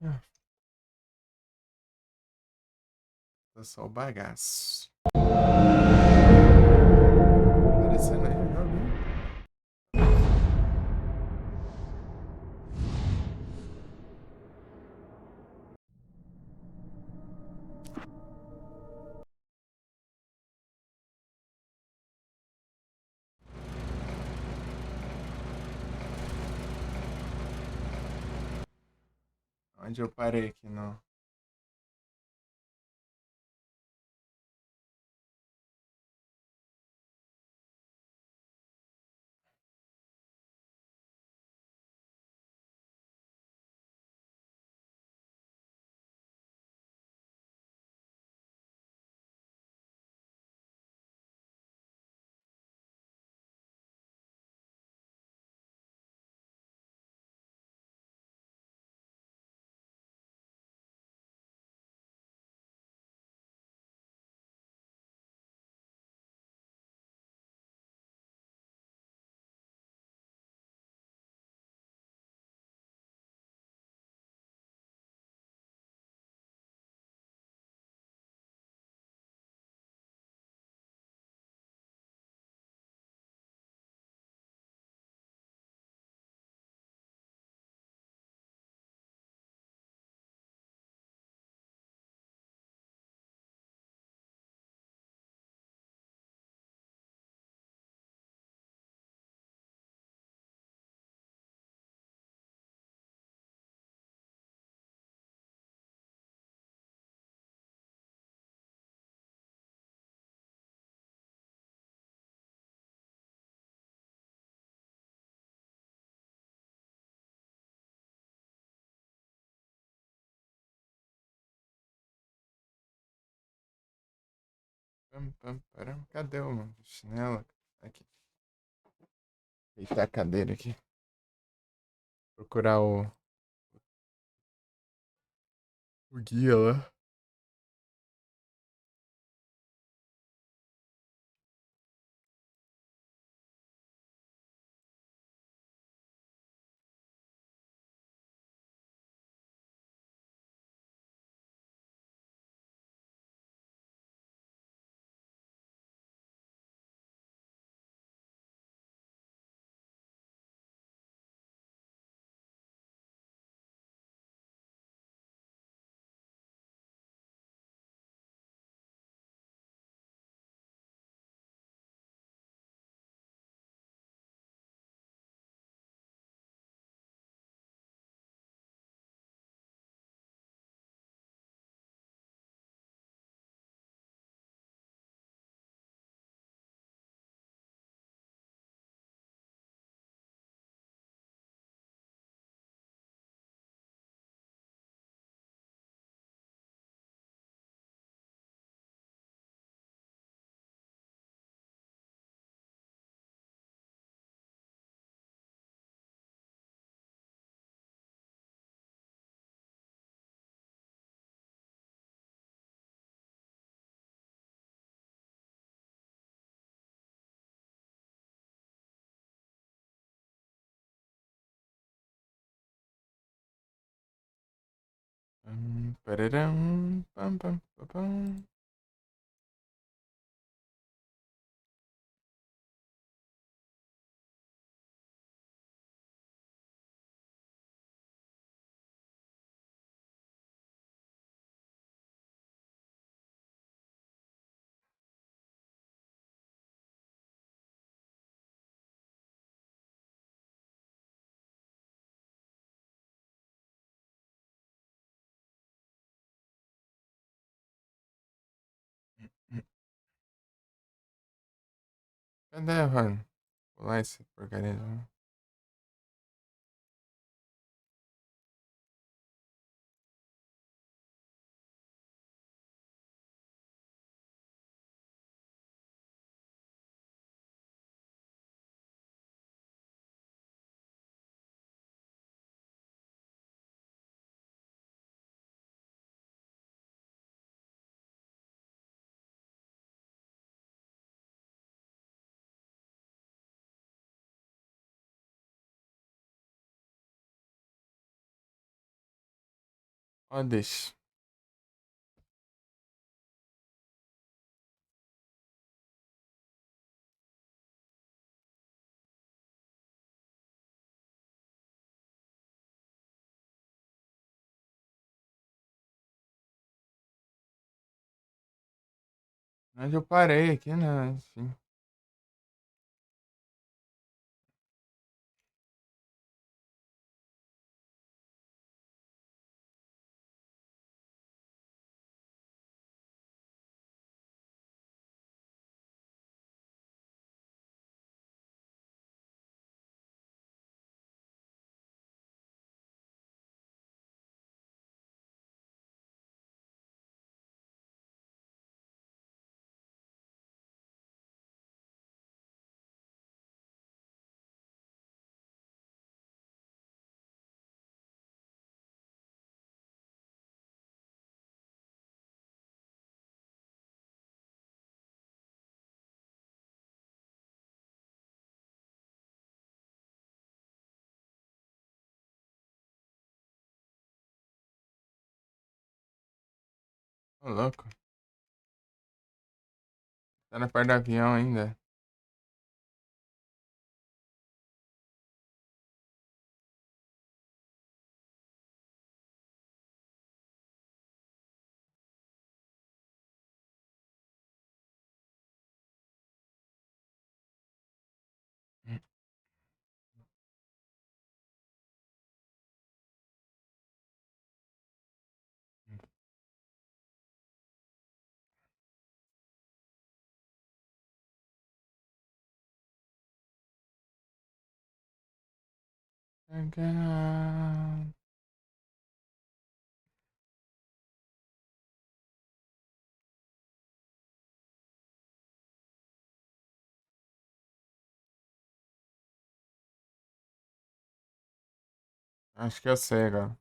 Ah, tá só o bagaço. Aparecendo aí o jogo, hein? Onde eu parei aqui no. Pam, pam, param. Cadê o chinelo? Aqui. Deitar a cadeira aqui. Procurar o guia lá. Pararam, pam, pam, pam, pam. Cadê, mano? Pular esse porcaria. Ó, deixa. Mas eu parei aqui, né? Enfim. Ô, louco. Tá na parte do avião ainda. Acho que eu sei agora.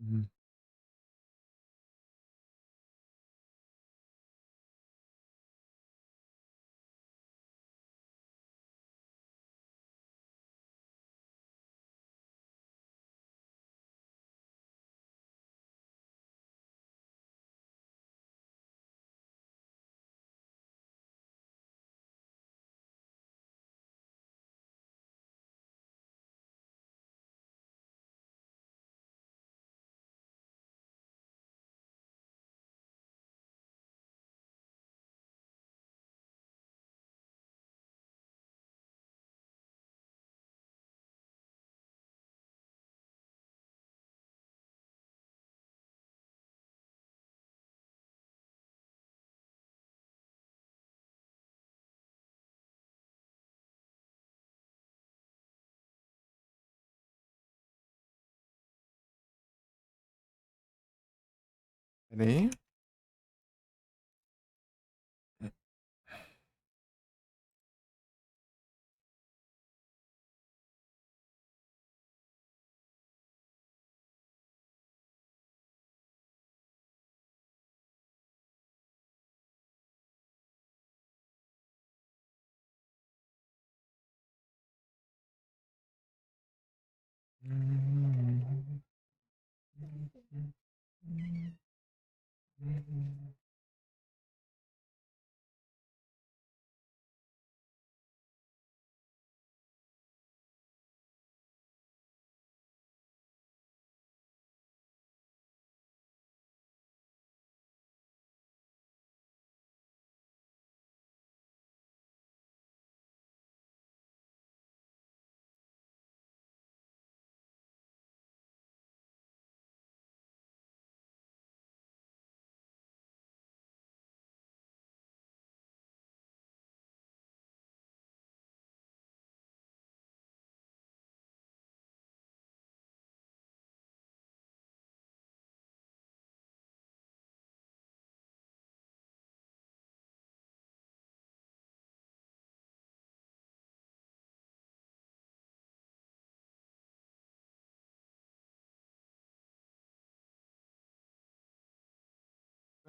Uhum. Peraí.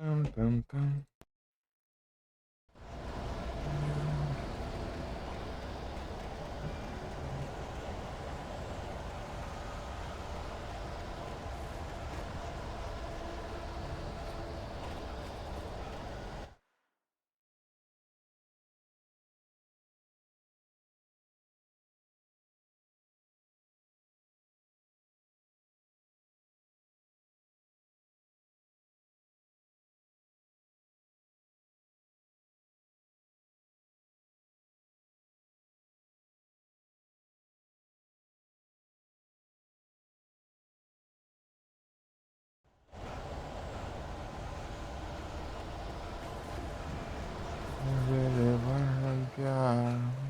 Tam, tam, tam. Ele vai arrancar.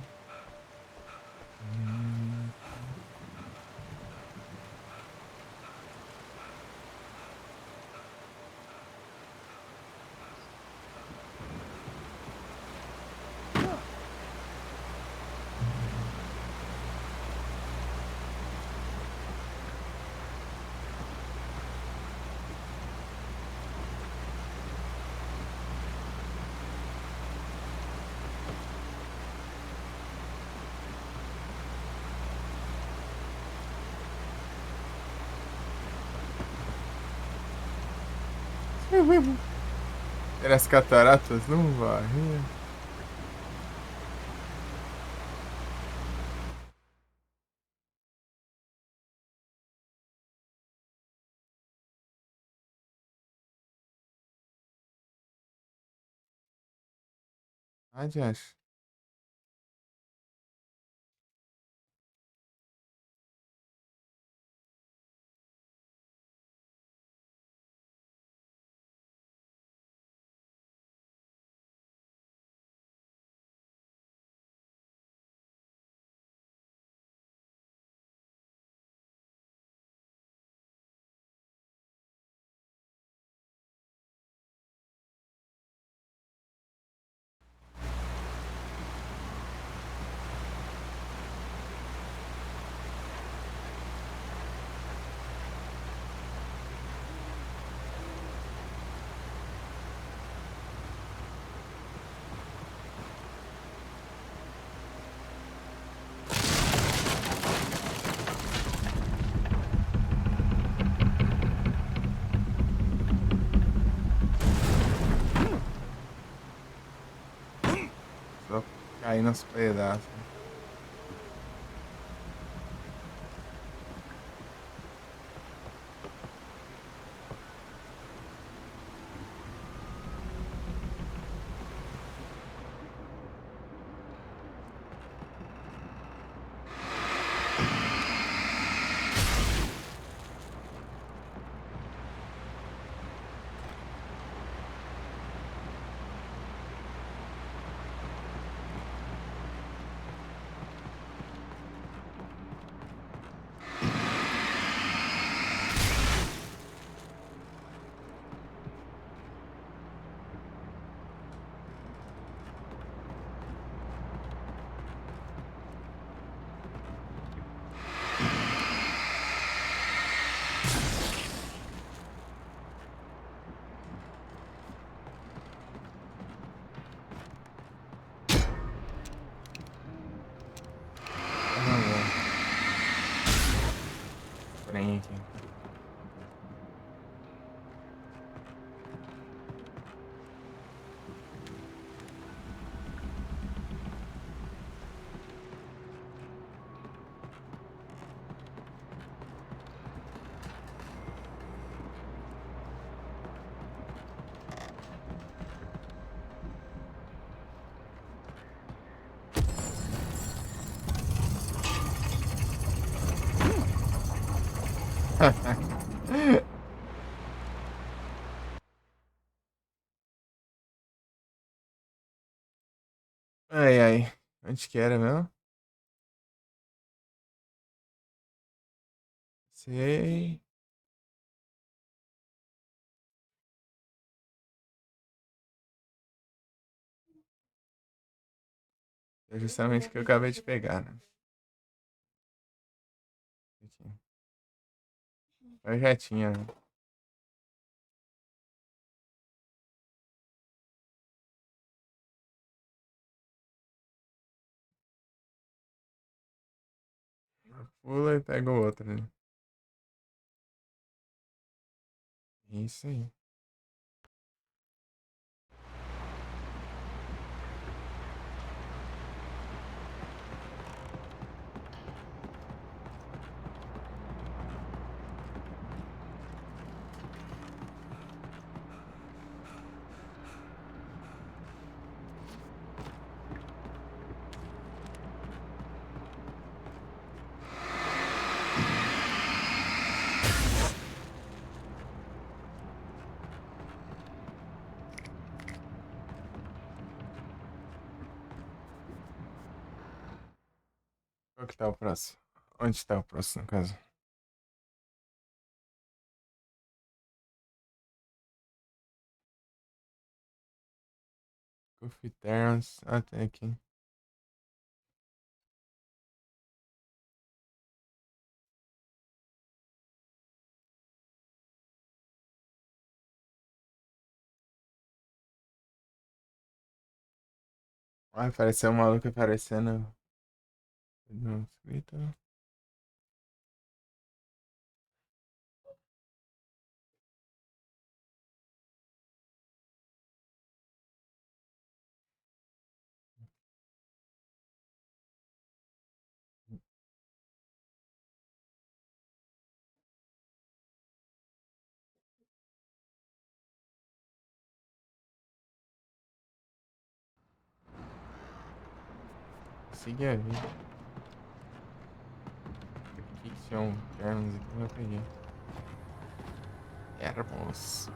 Era as cataratas não varriam. Ah, Josh. cair nos pedaços. Trem aqui. Ai, ai. Onde que era mesmo? Sei. É justamente o que eu acabei de pegar, né? Aqui. Eu já tinha, né? Pula e pega o outro, né? Isso aí. Qual que tá o próximo? Onde tá o próximo, no caso? Coffee Terrace. Ah, tem aqui. Ah, apareceu um maluco aparecendo no escrito. Segui a vida. Aqui que tinha um ternos aqui, eu peguei. Ermos.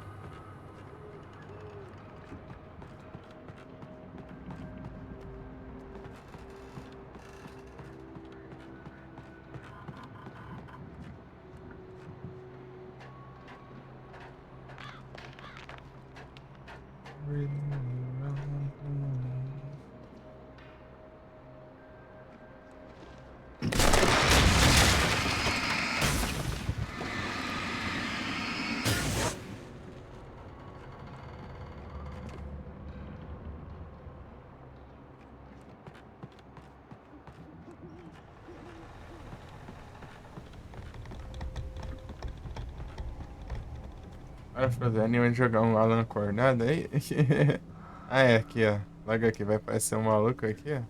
Para fazer anime de jogar um Alan acordado aí. Ah, é aqui, ó. Logo aqui vai aparecer um maluco aqui, ó.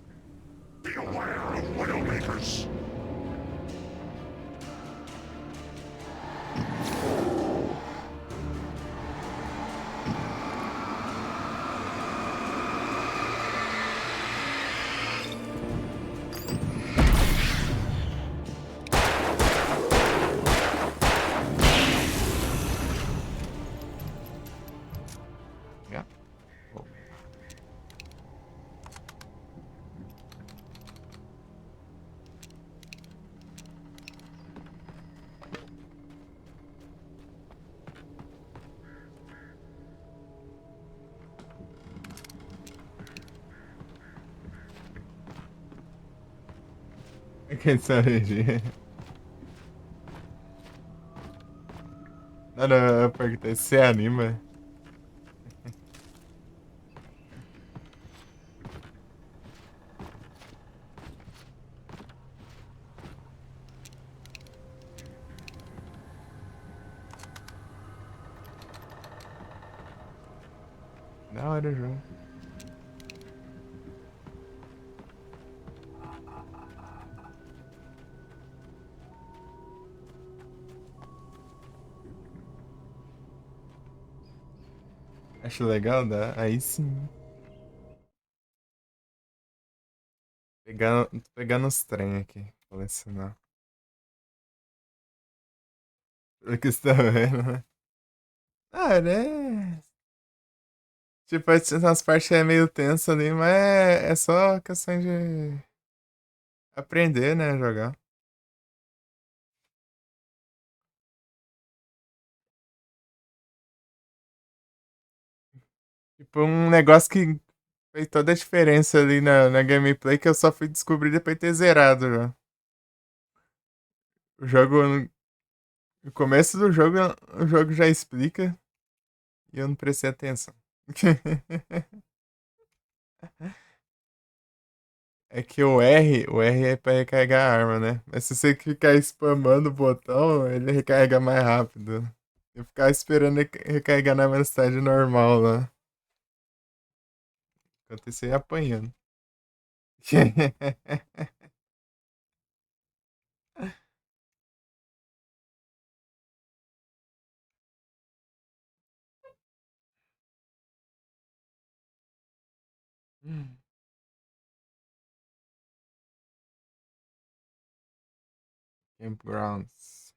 Quem sabe? Não, não, eu perguntei se você anima. Da hora o jogo. Acho legal, dá. Aí sim. Pegando os trem aqui. Colecionar. Pelo que você tá vendo, né? Ah, né? Tipo, as partes é meio tensa ali, mas é só questão de aprender, né? A jogar. Tipo, um negócio que fez toda a diferença ali na gameplay que eu só fui descobrir depois de ter zerado já. O jogo, no começo do jogo, o jogo já explica e eu não prestei atenção. É que o R é pra recarregar a arma, né? Mas se você ficar spamando o botão, ele recarrega mais rápido. Eu ficar esperando recarregar na velocidade normal lá. Enquanto isso aí apanhando. Campgrounds.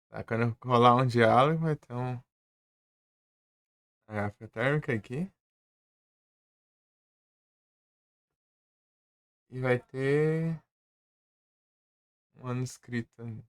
Tá, quando rolar um diálogo, vai ter uma garrafa térmica aqui. E vai ter um manuscrito.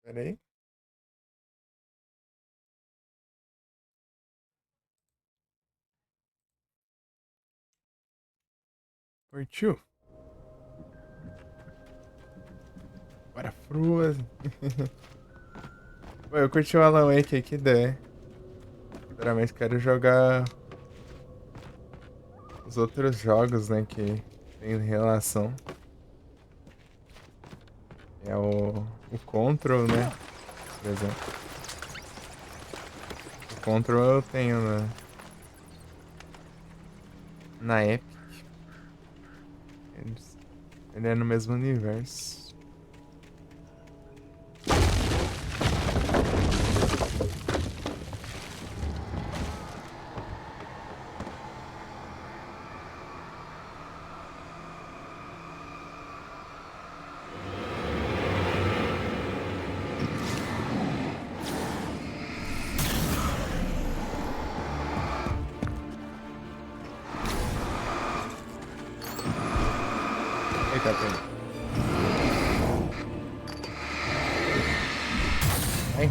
Pera aí. Curtiu? Bora, fruas. Pô, eu curti o Alan Wake aqui, ideia. Sinceramente, quero jogar os outros jogos, né, que tem relação. É o Control, né? Por exemplo. O Control eu tenho na Epic. Ele é no mesmo universo. Eita, pega. Ai.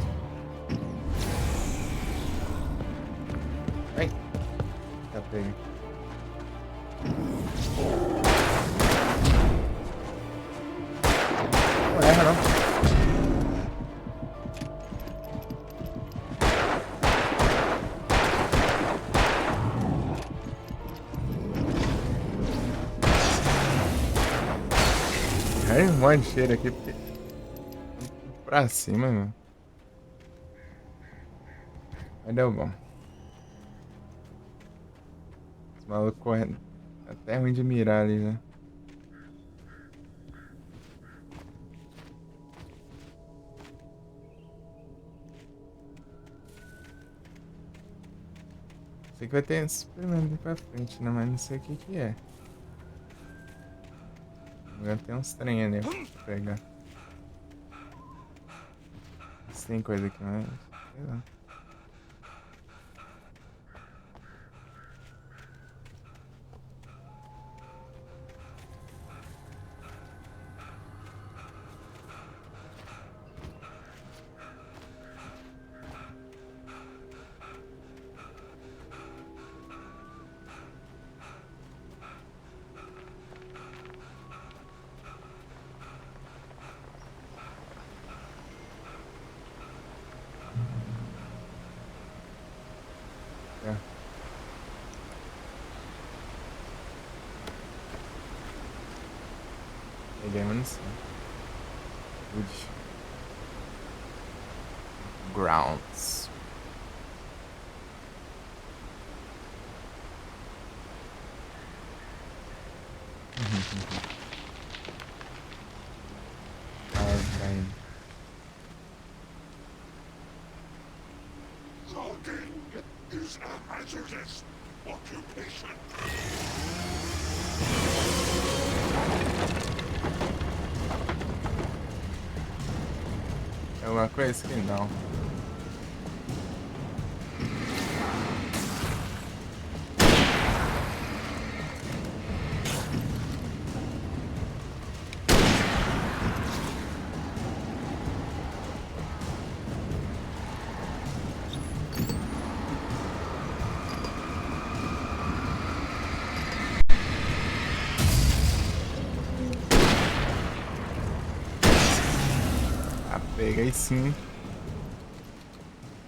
Ai, tá pego. Não erra, não. Ai, um monte de cheiro aqui, porque... Pra cima, meu. Mas deu bom. Esse maluco correndo. Tá até ruim de mirar ali, né? Sei que vai ter experimento ali pra frente, né? Mas não sei o que que é. Agora tem uns trem ali pra pegar. Se tem coisa aqui, mas... Sei lá. É. Peguei, mas não sei. Wood. Grounds. Ah, caindo. Logging is a hazardous occupation. É uma coisa que não. Ah, peguei sim.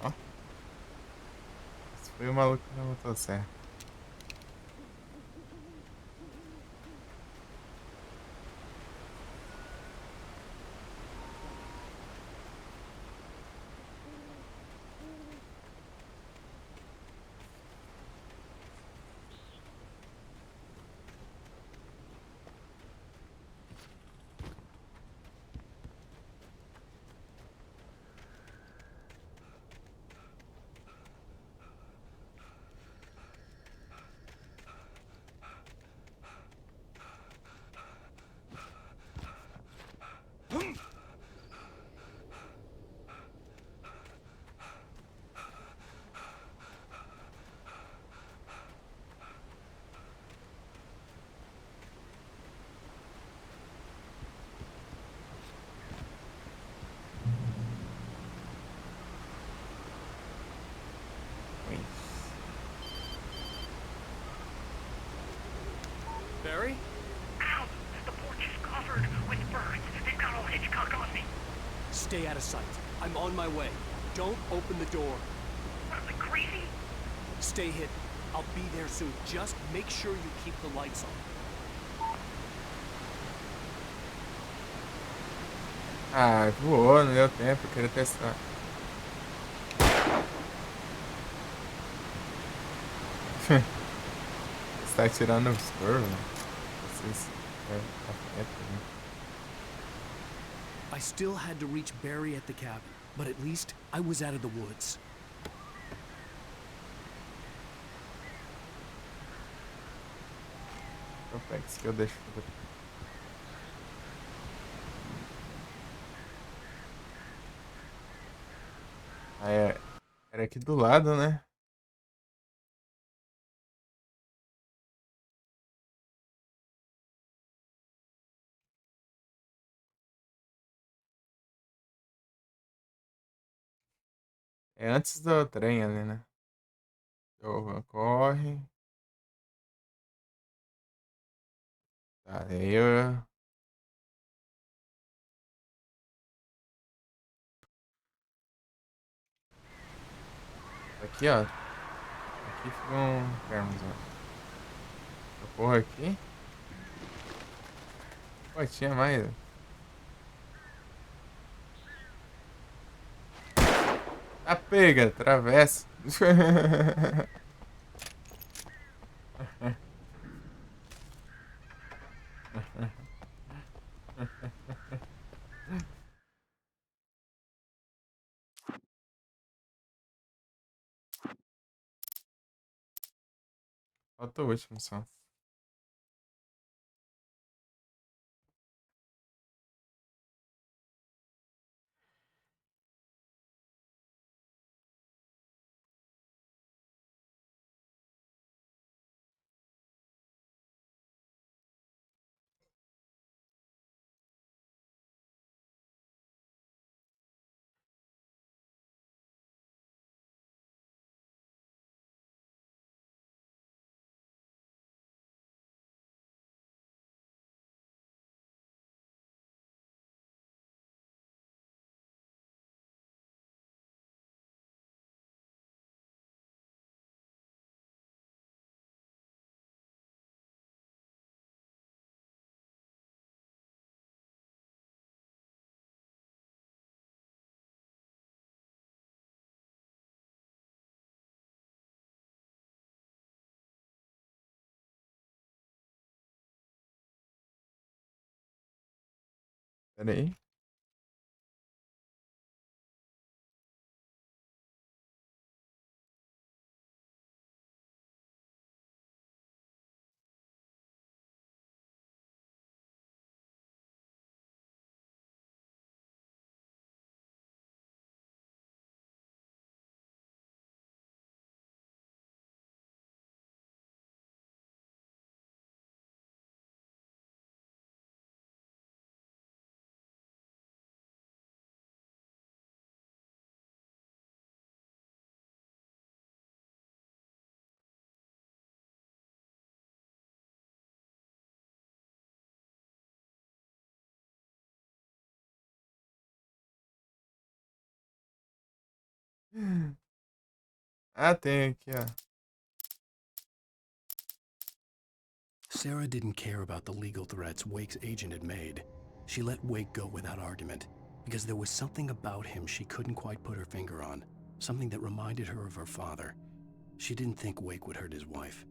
Ó, esse foi o maluco que não botou certo. Ui. Barry? Ow! The porch is covered with birds. They've got old Hitchcock on me. Stay out of sight. I'm on my way. Don't open the door. What am I, crazy? Stay hidden. I'll be there soon. Just make sure you keep the lights on. Ah, voou, não deu tempo, eu queria testar. Você tá tirando os corvos? Vocês... É, afeta, né? I still had to reach Barry at the cabin, but at least I was out of the woods. Eu pego isso que eu deixo. Ah, é. Era aqui do lado, né? É antes do trem ali, né? Então, corre. Tá, aí eu... Aqui, ó. Aqui fica um termos, ó. Eu corro aqui. Pô, tinha mais. Ah, pega, atravessa. Falta o último só. Pera aí. Ah, tem aqui, ó. Sarah didn't care about the legal threats Wake's agent had made. She let Wake go without argument because there was something about him she couldn't quite put her finger on, something that reminded her of her father. She didn't think Wake would hurt his wife.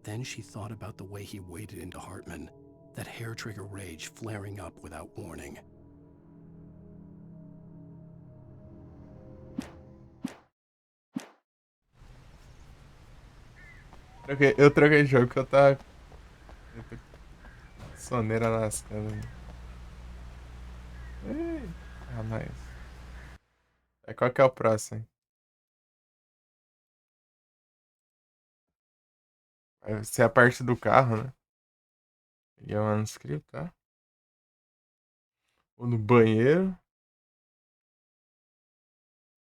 Then she thought about the way he waded into Hartman, that hair-trigger rage flaring up without warning. Eu troquei de jogo que eu tava. Eu tô com soneira nas câmeras. Ah, nice. É, qual que é o próximo? Vai ser a parte do carro, né? E é o manuscrito, tá? Ou no banheiro.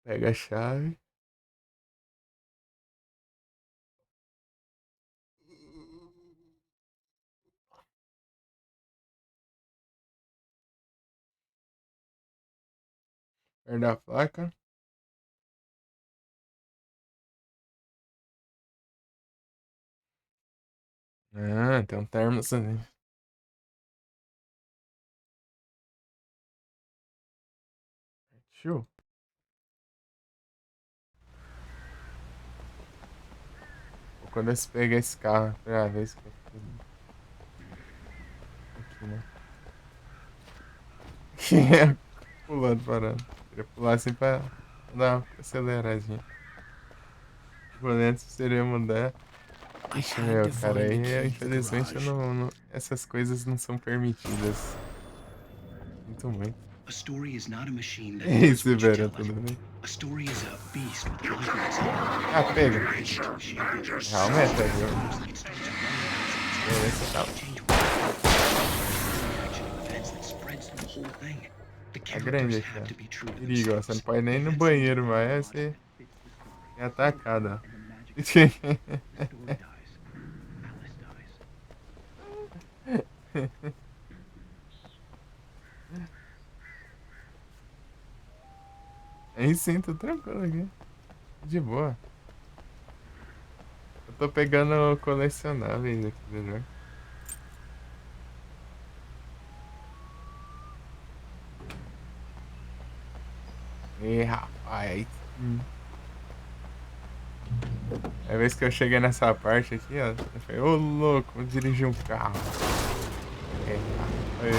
Pega a chave. Perde a placa. Ah, tem um termos ali. Show. Quando eu pegar esse carro, a primeira vez que eu fiz aqui, né? Que é pulando, parando. Queria pular assim pra dar uma aceleradinha. Por dentro seria mudar. I Ixi, had meu, to cara, find the aí key to the infelizmente eu garage. essas coisas não são permitidas. Sinto muito. A story is not a machine that É does isso, what you velho, tell it. tudo bem? A story is a beast with life in its heart. Ah, pega. She did her Realmente, é, viu? looks like it starts to run Beleza, tá. change reaction of events that spreads through the whole thing. The Tá grande characters aqui, have ó. to be true to Perigo, ó. Você não themselves. pode nem ir no banheiro mais, aí você é atacado, ó. Story dies. Alice dies. Aí sim, tô tranquilo aqui. De boa. Eu tô pegando colecionáveis aqui do jogo. E rapaz. A vez que eu cheguei nessa parte aqui, ó, eu falei, ô louco, vou dirigir um carro. Eita. Ei.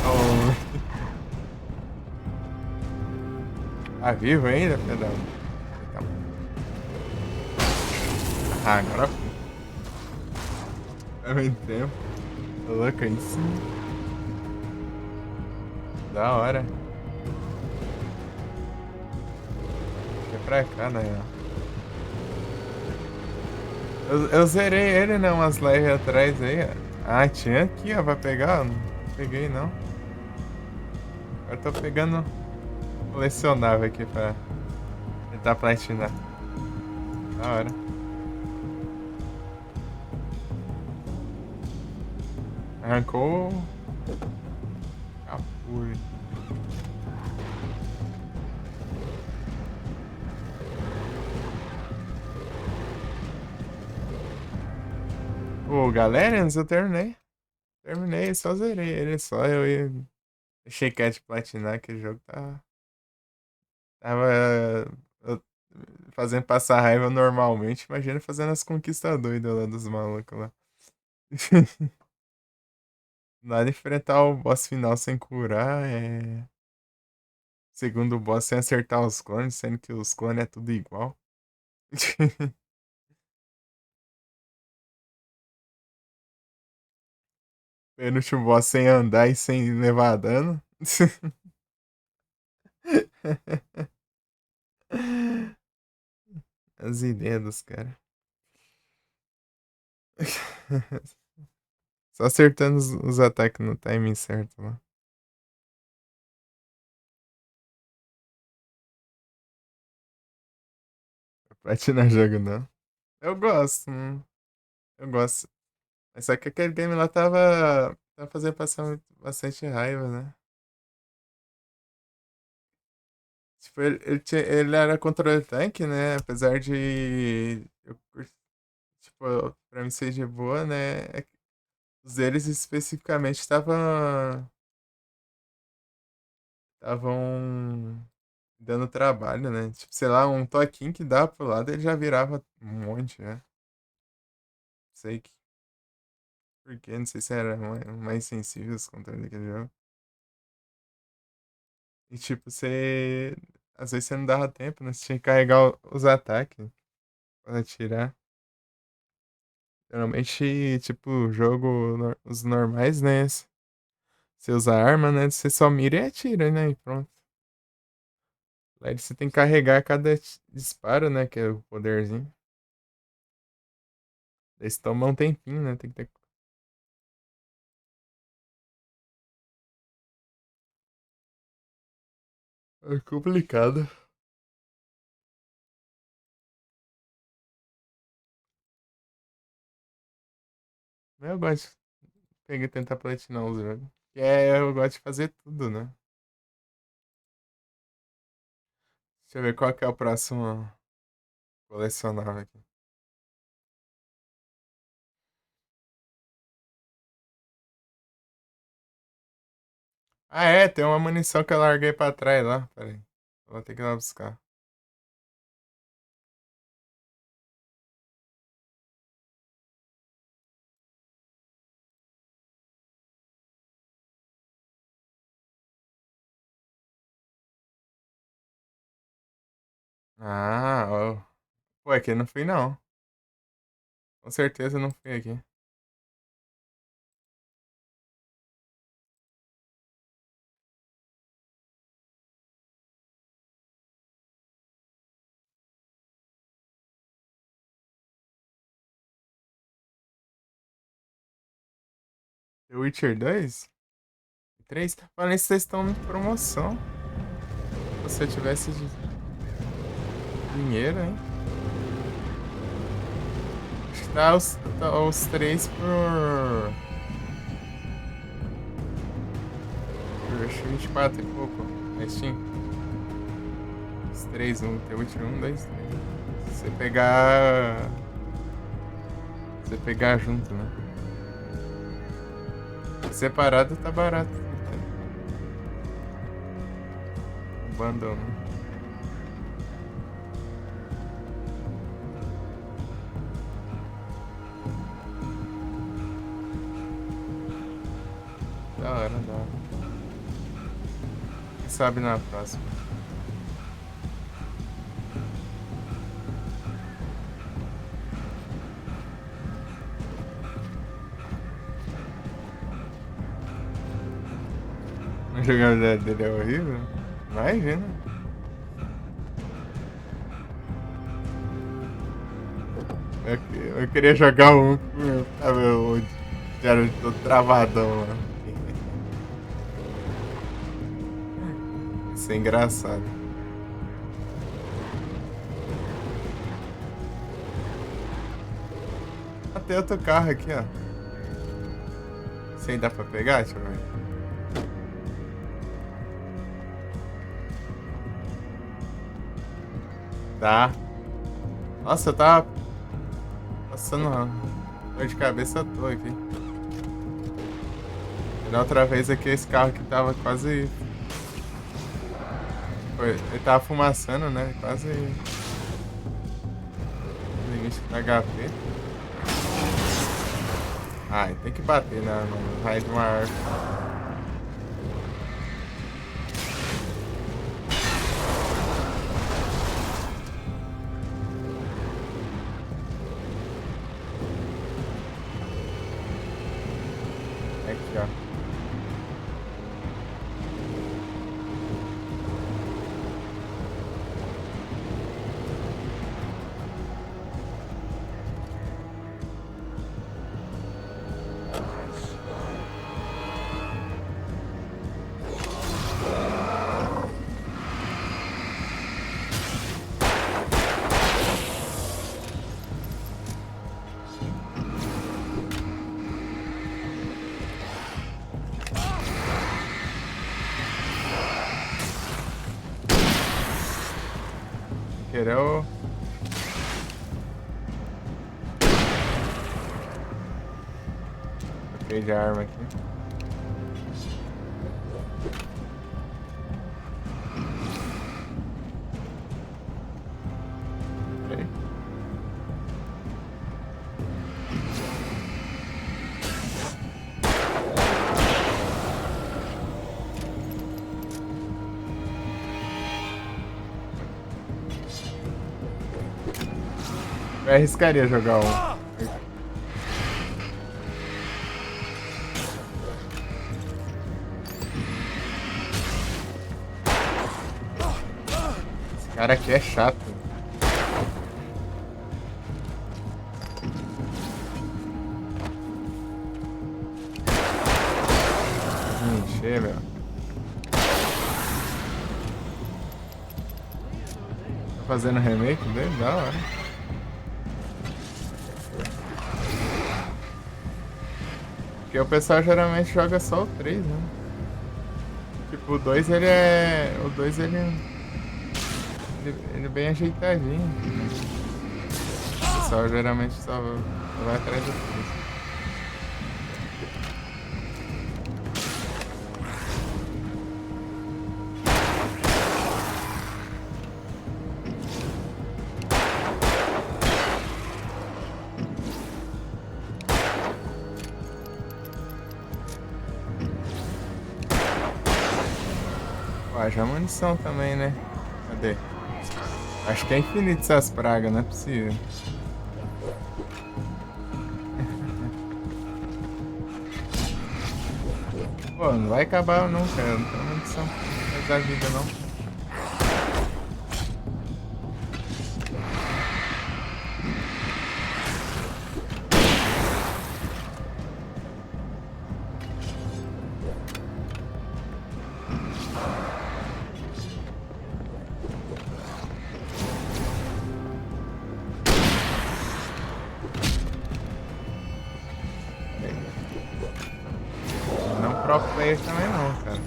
Oh. Tá vivo ainda, pedal? Então. Ah, agora foi. Faz muito tempo. Tô louco aí sim. Da hora. Deixa pra cá, né? Eu zerei ele, né? Umas lives atrás aí, ó. Ah, tinha aqui, ó, pra pegar. Não peguei, não. Agora tô pegando colecionável aqui pra tentar platinar. Da hora. Arrancou o capuz. O Galerians eu terminei. Terminei, só zerei ele só. Eu ia... deixei quieto de platinar, que o jogo tava fazendo passar raiva normalmente. Imagina fazendo as conquistas doidas lá dos malucos lá. Nada de enfrentar o boss final sem curar, segundo boss sem acertar os clones, sendo que os clones é tudo igual. Penúltimo boss sem andar e sem levar dano. As ideias dos caras. Só acertando os ataques no timing certo lá. Platinar jogo não. Eu gosto, eu gosto. Mas só que aquele game lá tava fazendo passar bastante raiva, né? Tipo, ele era controle tanque, né? Apesar de. Tipo, pra mim ser de boa, né? Os deles especificamente estavam dando trabalho, né? Tipo, sei lá, um toquinho que dá pro lado ele já virava um monte, né? Sei que. Por quê? Não sei se era mais sensível os controles daquele jogo. E tipo, você. Às vezes você não dava tempo, né? Você tinha que carregar os ataques pra atirar. Geralmente, tipo, os normais, né? Você usa arma, né? Você só mira e atira, né? E pronto. Lá você tem que carregar cada disparo, né? Que é o poderzinho. Daí você toma um tempinho, né? Tem que ter. É complicado. Mas eu gosto de pegar e tentar platinar os jogos. Eu gosto de fazer tudo, né? Deixa eu ver qual que é o próximo colecionável aqui. Ah, é, tem uma munição que eu larguei pra trás lá. Pera aí. Vou ter que ir lá buscar. Ah, ó. Pô, aqui eu não fui não. Com certeza eu não fui aqui. The Witcher 2? 3? Falando isso, vocês estão em promoção. Se eu tivesse dinheiro, hein? Acho que tá os 3 acho que 24 e pouco. Na Steam. Os 3, The Witcher 1, 2, 3. Se você pegar. Se você pegar junto, né? Separado tá barato. Bundle, né? Da hora, da hora. Quem sabe na próxima. A jogabilidade dele é horrível? Imagina. Eu queria jogar um. Tava já era todo travadão, mano. Isso é engraçado. Tem outro carro aqui, ó. Sem dá pra pegar? Deixa eu ver. Tá. Nossa, eu tava passando dor de cabeça à toa aqui. E da outra vez aqui, esse carro aqui tava quase... Ele tava fumaçando, né? Quase... limite da HP. Ai, tem que bater no raio de uma árvore. Aqui, ó. Quereu. Troquei de arma aqui. Ok. Eu arriscaria jogar um. Esse cara aqui é chato. Encher, meu. Tá fazendo remake dele? Da hora. Porque o pessoal geralmente joga só o 3, né? Tipo, o 2 ele é. O 2 ele é bem ajeitadinho. O pessoal geralmente só vai atrás do 3. Ó, já munição também, né? Cadê? Acho que é infinito essas pragas, não é possível. Pô, não vai acabar nunca, eu não tenho munição da vida não. pro player também não, cara.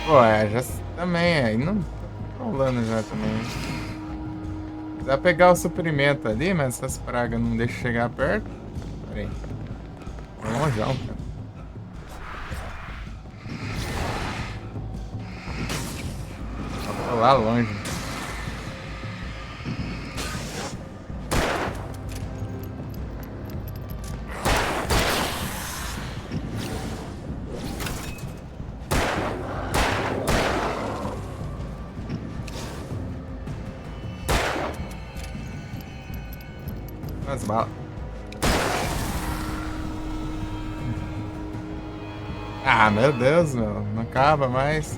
Pô, já também, aí não tá rolando já também. Dá pra pegar o suprimento ali, mas essas pragas não deixam chegar perto. Pera aí. É longeão, cara. Tô lá longe. As balas. Ah, meu Deus, meu. Não acaba mais.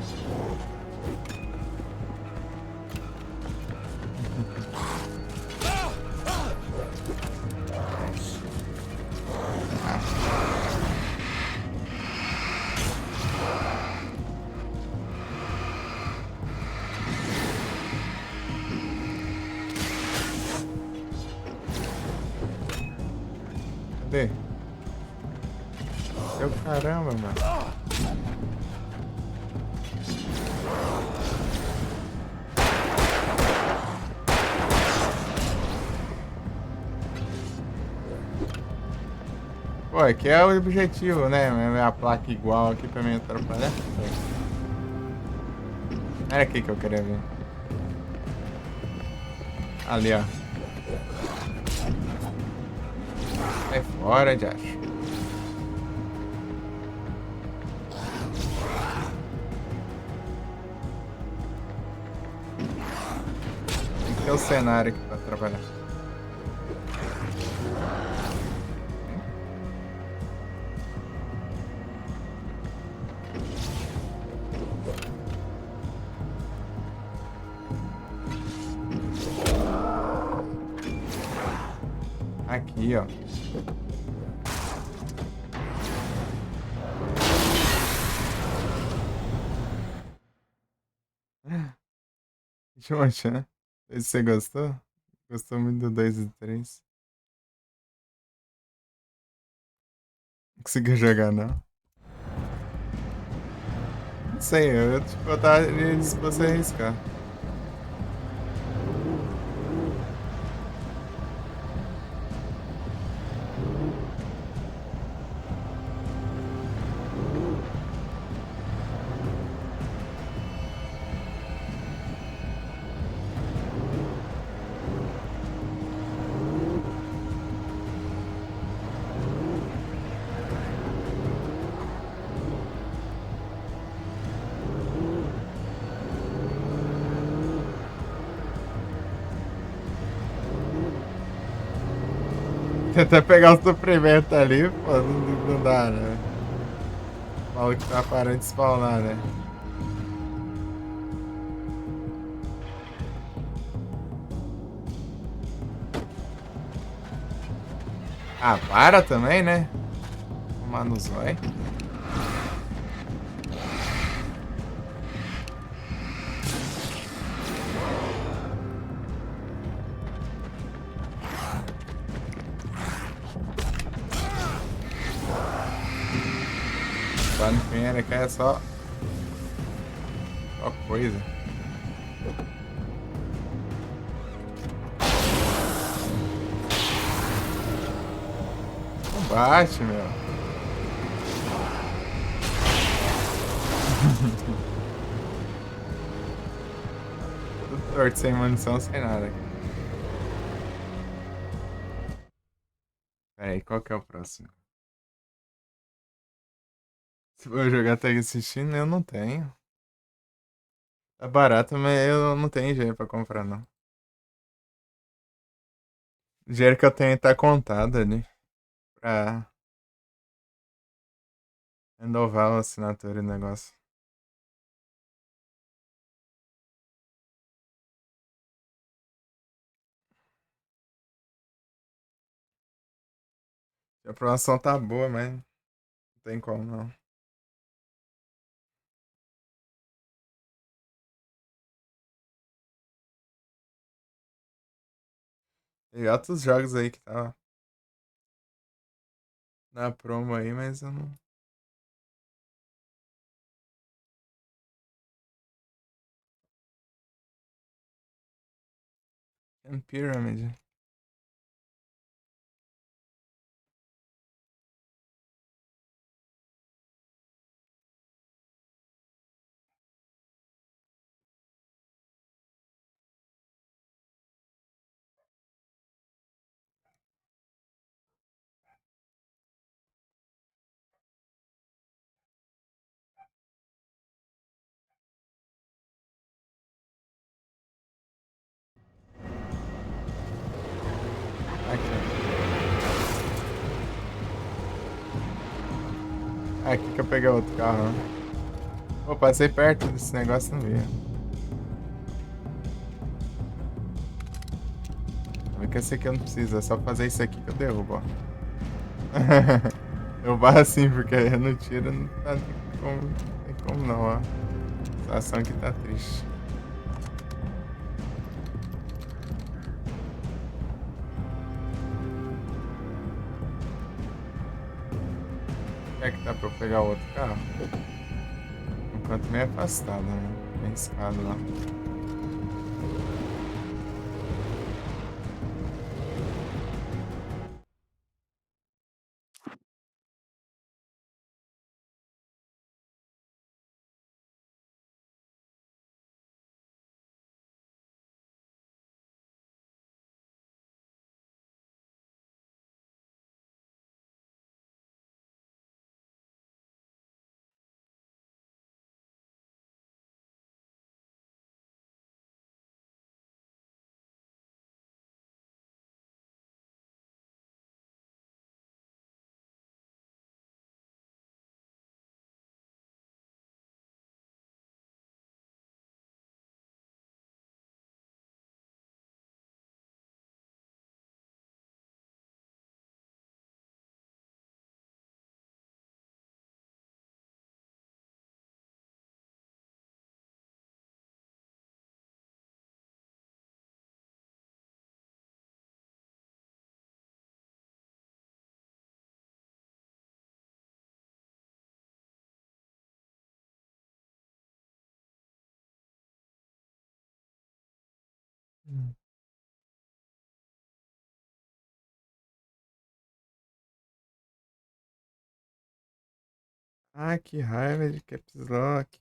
Cadê? Meu caramba, mano. Pô, aqui é o objetivo, né? A placa igual aqui pra mim atrapalhar. Era aqui que eu queria ver. Ali, ó. Sai fora, Josh. Tem que ter o cenário aqui pra trabalhar. Aqui, ó. Última chance. Se você gostou? Gostou muito do 2 e 3? Não conseguiu jogar, não? Não sei, tipo, eu tava disposto a arriscar. Tentar pegar o suprimento ali, pô, não dá, né? O maluco tá parando de spawnar, né? Ah, para também, né? Tomar no zóio. Só no fim, ele quer só coisa. Não bate, meu. Tudo torto, sem munição, sem nada. Pera aí, qual que é o próximo? Se for jogar Tag assistindo, eu não tenho. É barato, mas eu não tenho dinheiro pra comprar, não. O dinheiro que eu tenho tá contado ali. Pra renovar a assinatura e negócio. A promoção tá boa, mas não tem como não. Tem outros jogos aí que tá na promo aí, mas eu não. Tem Pyramid. Aqui. Aqui que eu peguei outro carro. Pô, passei perto desse negócio e não vi. Mas que esse aqui eu não preciso, é só fazer isso aqui que eu derrubo, ó. Eu barro assim, porque no tiro não tá tem como não, ó. A situação aqui tá triste. Quer que dá pra eu pegar outro carro? Enquanto meio afastado, né? Bem escado lá. Hum. Ah, que raiva de Caps Lock.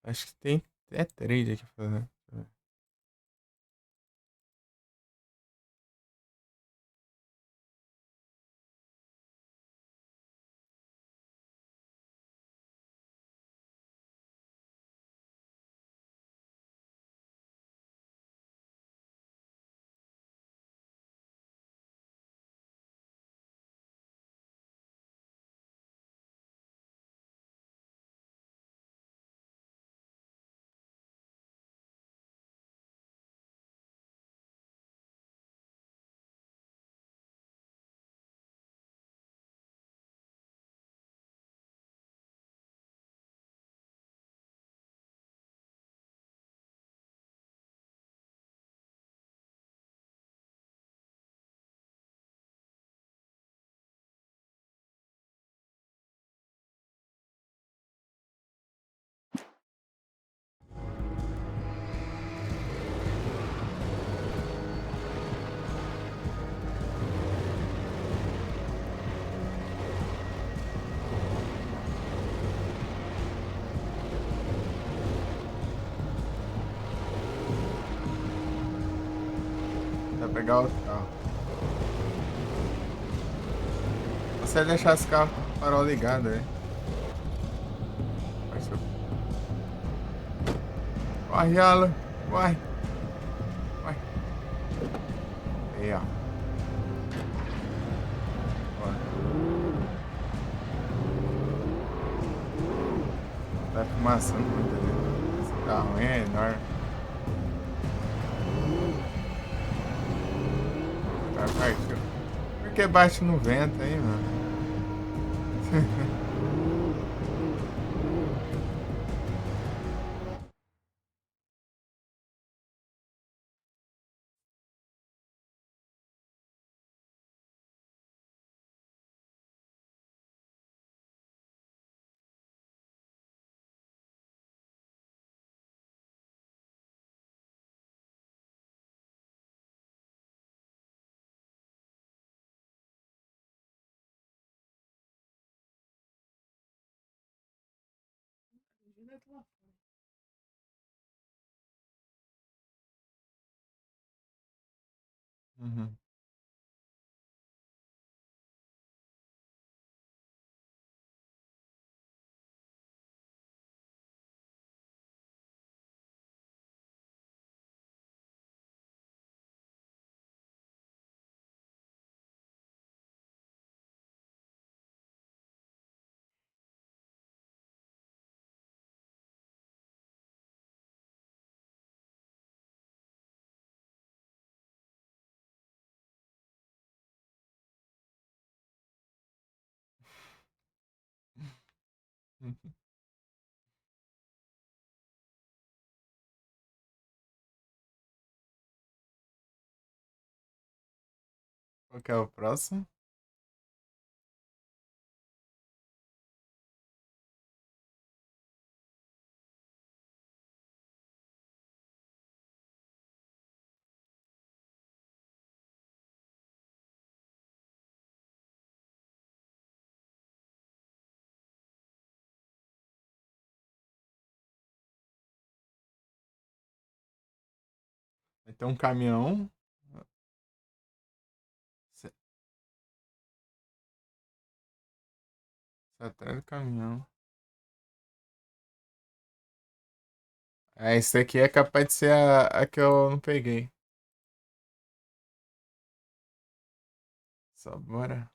Acho que tem até trade aqui pra fazer. Vai pegar outro carro. Você deixar esse carro com o farol ligado aí. Vai ser. Corre, Alan. Corre. Corre. Aí, ó. Vai Tá fumaçando muito ali. Esse carro é enorme. Vai, partiu. Por que bate no vento aí, mano? Uhum. Qual que é o próximo? Vai ter um caminhão. Você atrás do caminhão. É, esse aqui é capaz de ser a que eu não peguei. Só bora.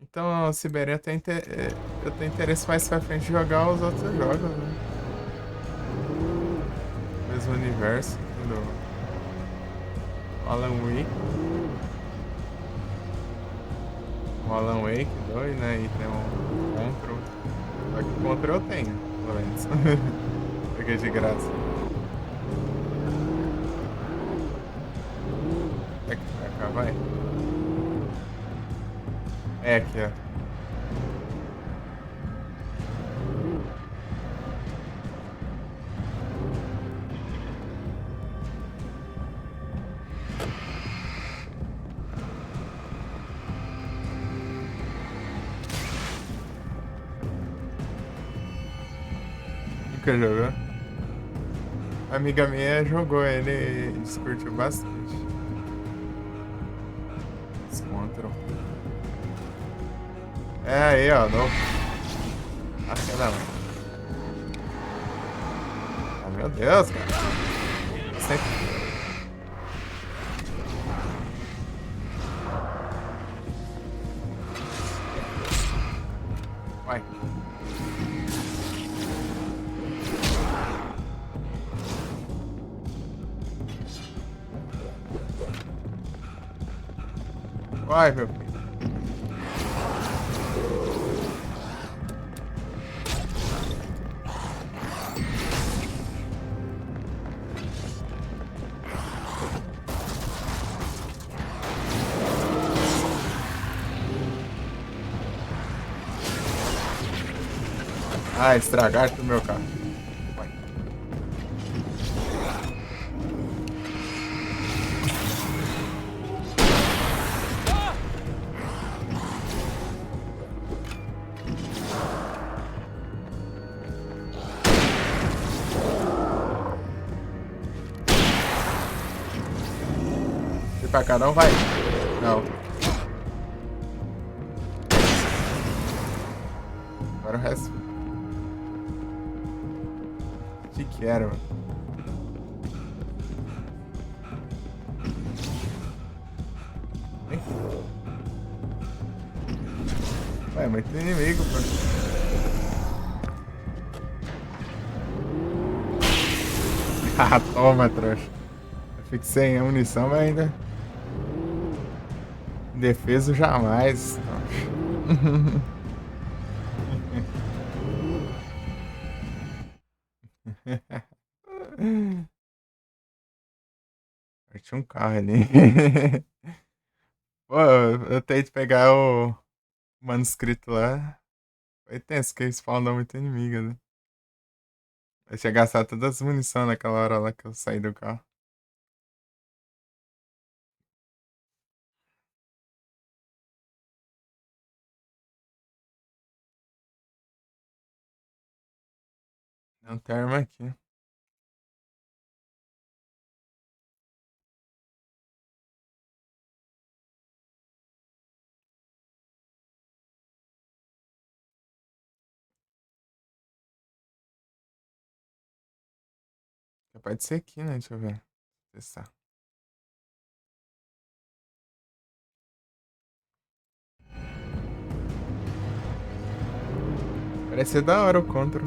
Então, Sibéria, eu tenho interesse mais pra frente de jogar os outros jogos, né? Mesmo universo do Alan Wake. O Alan Wake 2, né? E tem um Control. Só que Control eu tenho, pelo menos. Peguei de graça. É que pra cá, vai. É aqui, ó. Nunca jogou? A amiga minha jogou ele e discutiu bastante. Control. É aí, ó, novo. Acho que é da mãe. Ah, meu Deus, cara. Sempre. Vai. Vai, meu filho. Ah, estragaste o meu carro. Vai. Vem pra cá, não vai? Não. Agora o resto. Te quero, mano. Vem. Ué, muito inimigo, pô. Ah, toma, trouxa. Eu fico sem munição, mas ainda. Defeso jamais, trouxa. Eu tinha um carro ali. Pô, eu tentei pegar o manuscrito lá. Foi tenso, que eles falam muito inimigo, né? Eu tinha gastado todas as munições naquela hora lá que eu saí do carro. Não tem arma aqui. Pode ser aqui, né? Deixa eu ver. Testar. Parece ser da hora o control.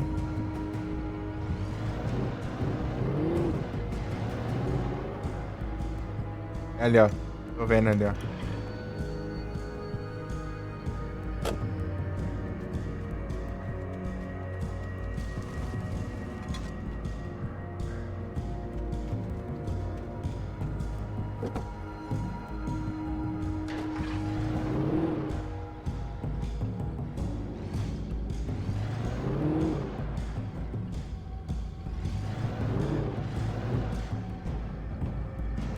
Ali, ó. Tô vendo ali, ó.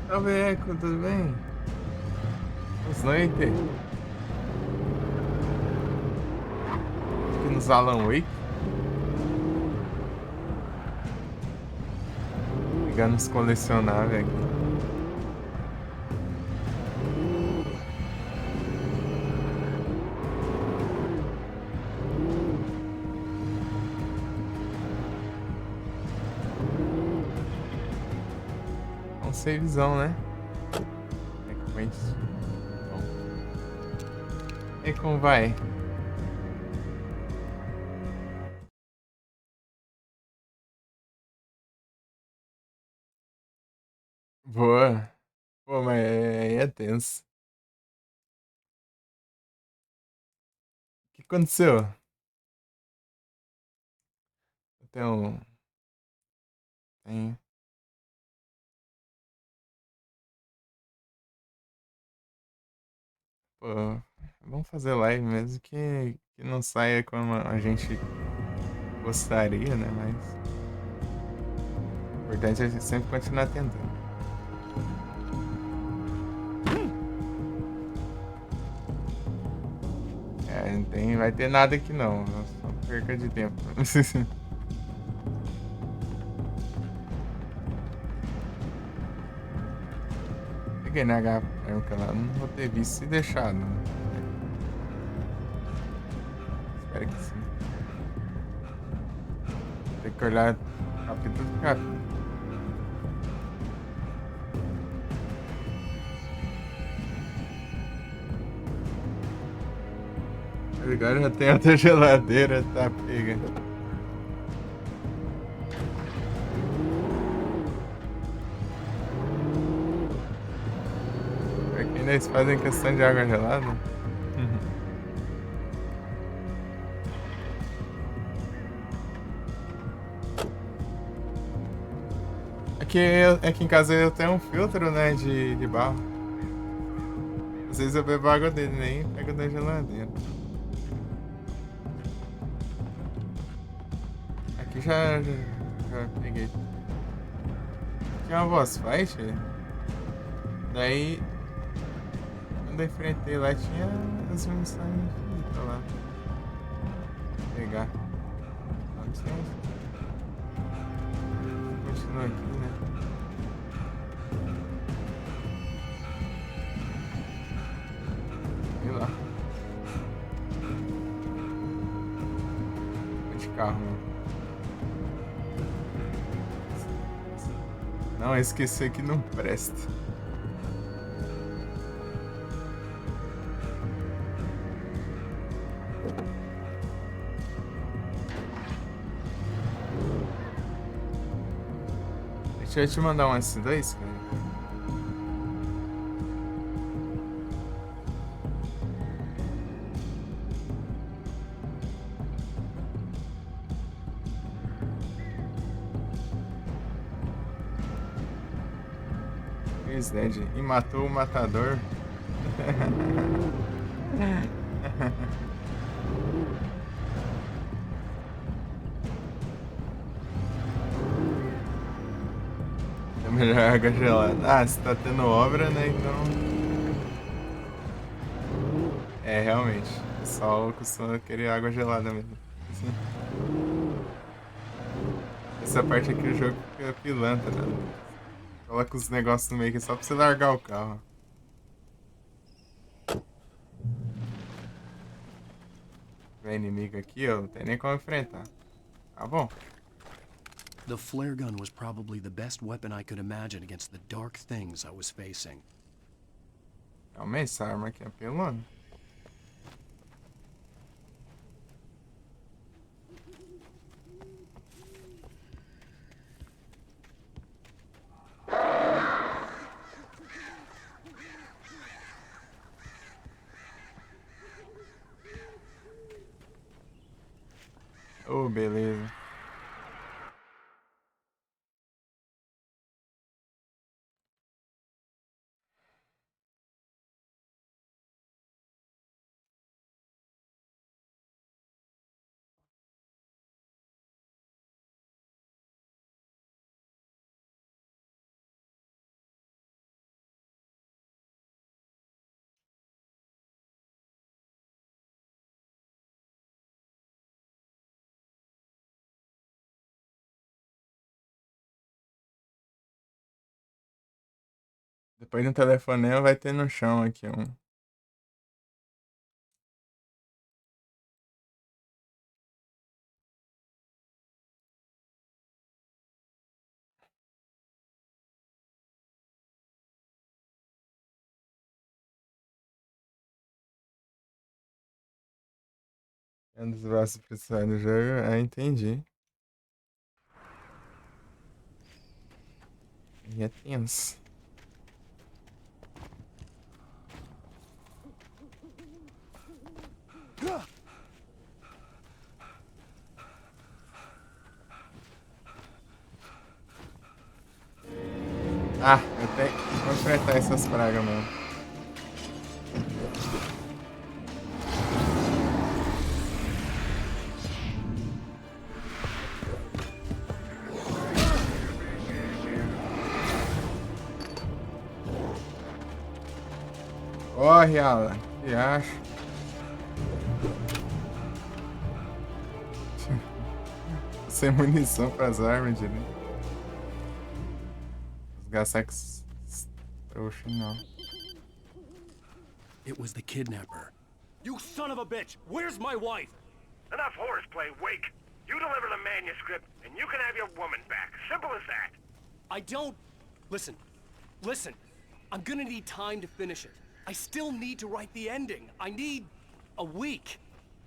Salve, Eco, tudo bem? Boas noites. Aqui nos Alan Wake. Pegando os colecionáveis aqui. Um savezão, né? Checkpoint. Bom. E como vai? Boa. Pô, mas aí é tenso. O que aconteceu? Tem um. Tem. Pô, vamos fazer live mesmo que não saia como a gente gostaria, né? Mas o importante é a gente sempre continuar tentando. É, não tem, vai ter nada aqui não. Só perca de tempo. Peguei na HP lá, não vou ter visto se deixado. Né? Espero que sim. Tem que olhar capítulo por capítulo. Agora já tem outra geladeira, tá pega. Aqui eles fazem questão de água gelada. Aqui em casa eu tenho um filtro, né, de barro. Às vezes eu bebo água dele, nem pego da geladeira. Aqui já peguei. Tinha uma boss fight. Daí, quando eu enfrentei lá, tinha as munições infinitas lá. Vou pegar. Dá licença. Continua aqui, né? Sei lá. Vou de carro, mano. Não, esqueci aqui não presta. Deixa eu te mandar um S2, cara. Chris Dead. E matou o matador. É melhor água gelada. Ah, se tá tendo obra, né? Então. É, realmente. O pessoal costuma querer água gelada mesmo. Essa parte aqui do jogo fica pilantra, né? Coloca os negócios no meio aqui só pra você largar o carro. Vem inimigo aqui, ó. Não tem nem como enfrentar. Tá bom. The flare gun was probably the best weapon I could imagine against the dark things I was facing. Realmente, essa arma aqui é pelona. Oh, beleza. Depois de um telefonema vai ter no chão aqui um. Um dos braços principais do jogo. Ah, entendi. E é tenso. Ah, eu tenho. Vou enfrentar essas pragas mesmo. Corre, Alan. Que acha? Sem munição pras armas direito. Os Gassax. Trouxa, não. It was the kidnapper. You son of a bitch! Where's my wife? Enough horseplay, Wake. You deliver the manuscript, and you can have your woman back. Simple as that. I don't... Listen. Listen. I'm gonna need time to finish it. I still need to write the ending. I need... a week.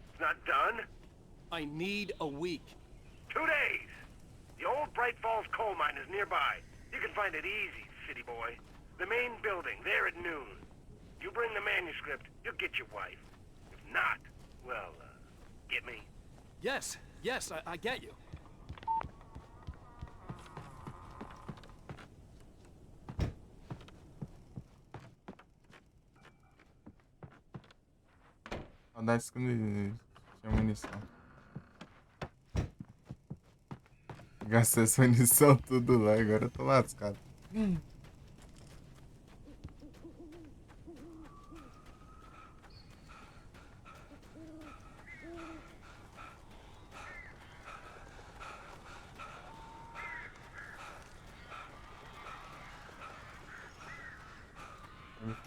It's not done. I need a week. 2 days. The old Bright Falls coal mine is nearby. You can find it easy, city boy. The main building, there at noon. You bring the manuscript, you'll get your wife. If not, well, get me? Yes, yes, I get you. Saudades quando tinha munição. Gastei essa munição tudo lá, agora eu tô lascado.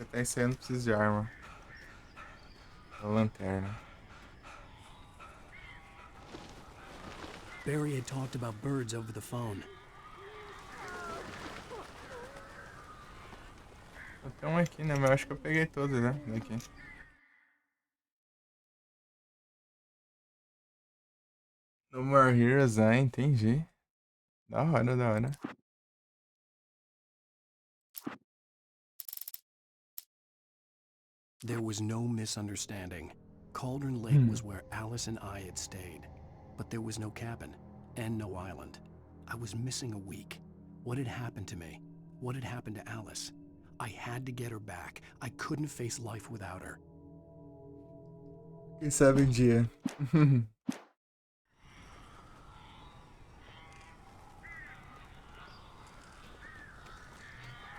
Até isso aí eu não preciso de arma. A lanterna. Barry had talked about birds over the phone. Tem um aqui, né? Mas eu acho que eu peguei todos, né? Daqui. No More Heroes, ah, entendi. Da hora, da hora. There was no misunderstanding. Cauldron Lake was where Alice and I had stayed, but there was no cabin and no island. I was missing a week. What had happened to me? What had happened to Alice? I had to get her back. I couldn't face life without her. Quem sabe um dia.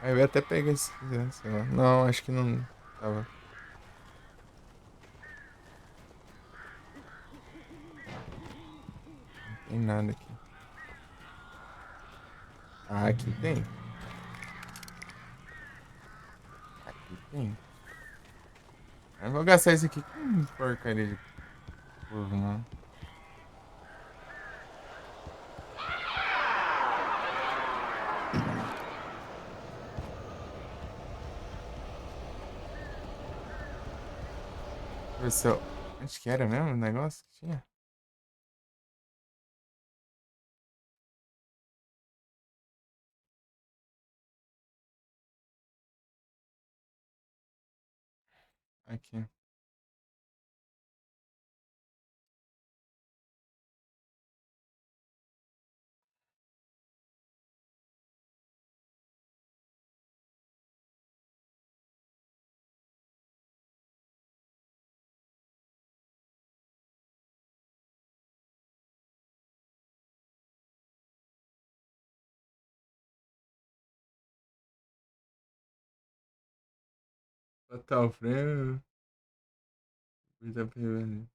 Aí eu ia até pegar se quiser, sei lá. Não, acho que não tava. Não tem nada aqui. Ah, aqui tem. Aqui tem. Eu não vou gastar isso aqui com porcaria de curvo, não. Deixa eu ver se eu... Onde que era mesmo o negócio que tinha? Aqui. Botar o freio. Dá pra ver.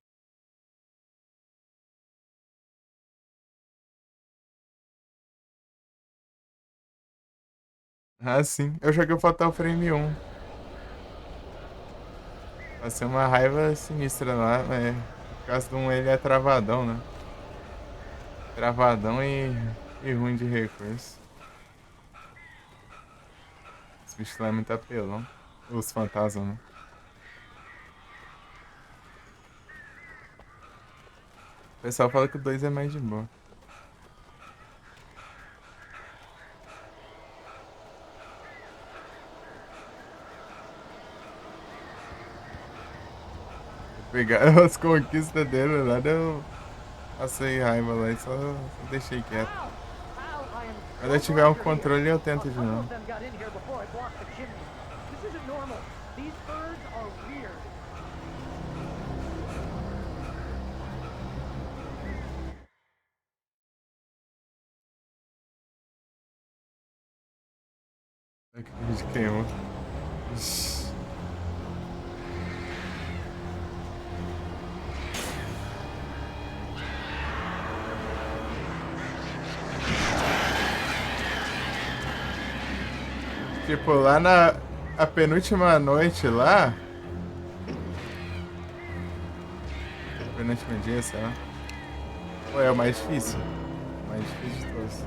Ah, sim. Eu joguei o Fatal Frame 1. Passei uma raiva sinistra lá, mas por causa de um ele é travadão, né? Travadão e ruim de recurso. Esse bicho lá é muito apelão. Os fantasmas, né? O pessoal fala que o 2 é mais de boa. Pegar as conquistas dele lá, eu passei raiva lá e só deixei quieto. Quando eu tiver um controle, eu tento de novo. Aqui a gente queimou. Ixi. Tipo, lá na a penúltima noite lá. Penúltimo dia, sei lá. Pô, é o mais difícil. O mais difícil de todos.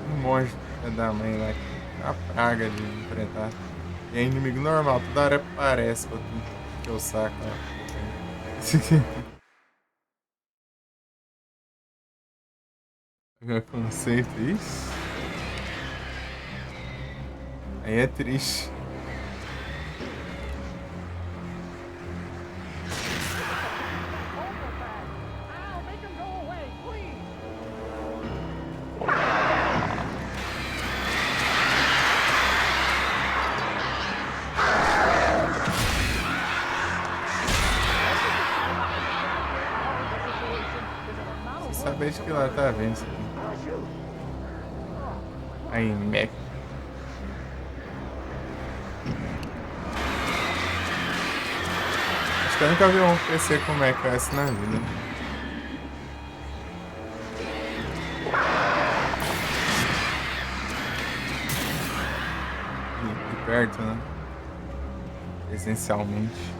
Um monstro da mãe lá. Uma praga de enfrentar. E é inimigo normal, toda hora aparece pra tu encher o saco. Conceito, isso. Aí é triste. Você sabe de que lá tá vendo isso aqui. Aí, Mac. Acho que eu nunca vi um PC com macOS na vida. De perto, né? Presencialmente.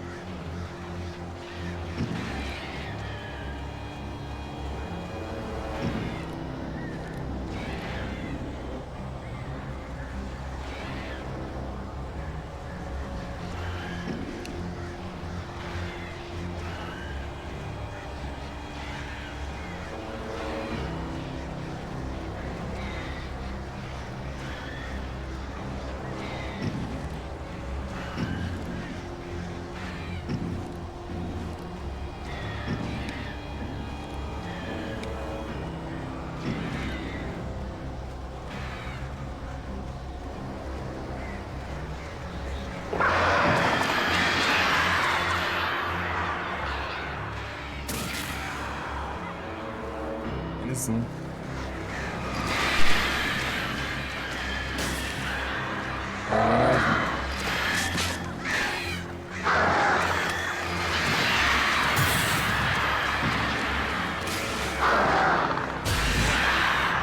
Mais um.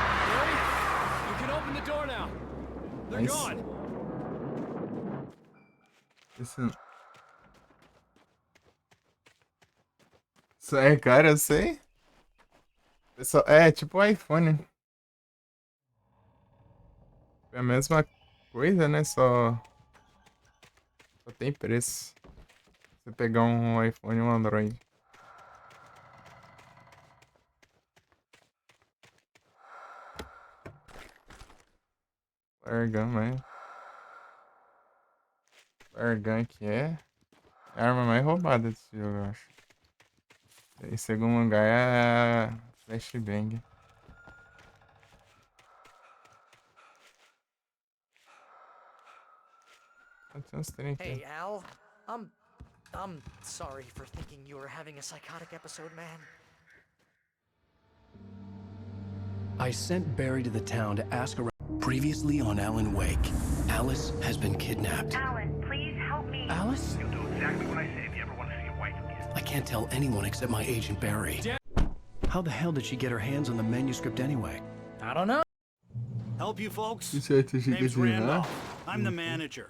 You can open the door now. They're Nice. gone. Isso é, cara, eu sei. Pessoal, é tipo o iPhone. É a mesma coisa, né? Só tem preço. Você pegar um iPhone e um Android. Largan, mas. Largan que é a arma mais roubada desse jogo, eu acho. Em segundo lugar é a Flashbang. Tem uns trem aqui. Hey, Al. I'm sorry for thinking you were having a psychotic episode, man. I sent Barry to the town to ask around. Previously on Alan Wake, Alice has been kidnapped. Alan, please help me. Alice? You'll do exactly what I say if you ever want to see your wife again. I can't tell anyone except my agent Barry. How the hell did she get her hands on the manuscript anyway? I don't know. Help you folks? Certo, chega Name's de lá. Randolph. I'm the manager.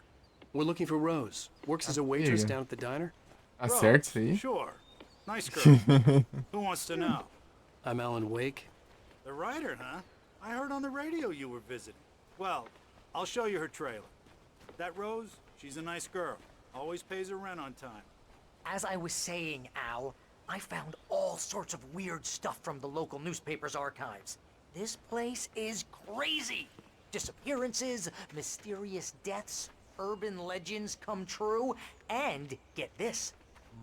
We're looking for Rose. Works as a waitress down at the diner. Acerta isso aí. Sure. Nice girl. Who wants to know? I'm Alan Wake. The writer, huh? I heard on the radio you were visiting. Well, I'll show you her trailer. That Rose, she's a nice girl. Always pays her rent on time. As I was saying, Al, I found all sorts of weird stuff from the local newspaper's archives. This place is crazy. Disappearances, mysterious deaths, urban legends come true, and get this.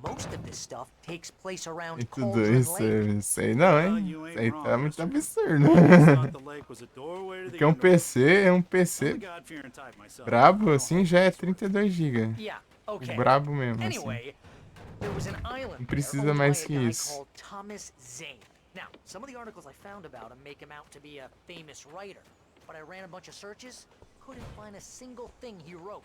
Most of this stuff takes place around E tudo Cauldron isso, Lake. eu sei não, Well, hein? you Isso ain't aí wrong, tá muito mister. absurdo. I thought the lake was a doorway to the Porque um PC, um I'm a PC God-fearing type myself. brabo I assim don't já é hold 32 GB. Yeah, okay. Brabo mesmo, assim. Anyway, there was an island Não there precisa owned mais by que a guy isso. called Thomas Zane. Now, some of the articles I found about him make him out to be a famous writer, but I ran a bunch of searches, couldn't find a single thing he wrote.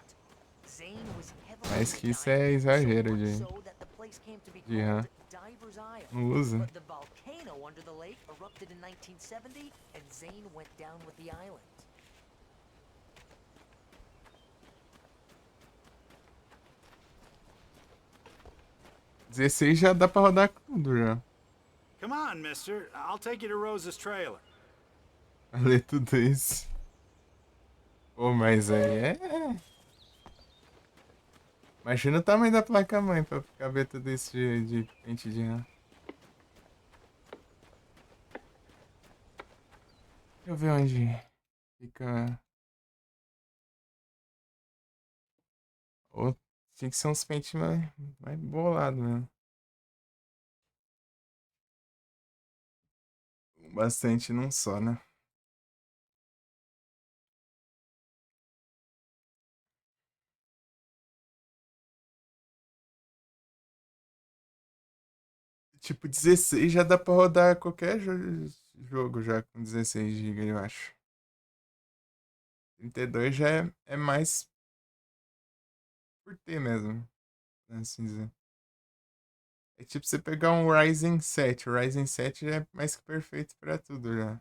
Zane was heavily Mas que into isso é diving, exagero so much de- so that the place came to be de RAM. called Diver's Isle. Não usa. But the volcano under the lake erupted in 1970, and Zane went down with the island. 16 já dá pra rodar tudo já. Come on, mister. I'll take you to Rose's trailer. Ler tudo isso. Pô, mas aí é. Imagina o tamanho da placa-mãe pra caber tudo isso de pente de RAM. Deixa eu ver onde fica. Ou tinha que ser uns pentes mais bolados mesmo. Bastante num só, né? Tipo, 16 já dá pra rodar qualquer jogo já com 16 GB, eu acho. 32 já é mais por ter mesmo, né, assim dizer. É tipo você pegar um Ryzen 7. O Ryzen 7 já é mais que perfeito pra tudo já.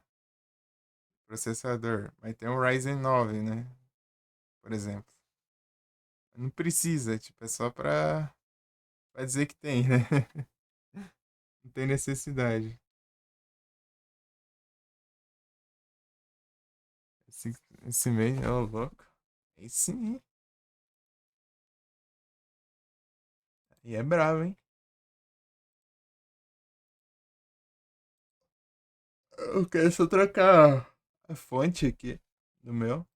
Processador. Mas tem um Ryzen 9, né? Por exemplo. Não precisa, tipo, é só pra dizer que tem, né? Não tem necessidade. Esse mês, ô louco. Aí sim, hein? Aí é bravo, hein? Eu quero só trocar a fonte aqui do meu.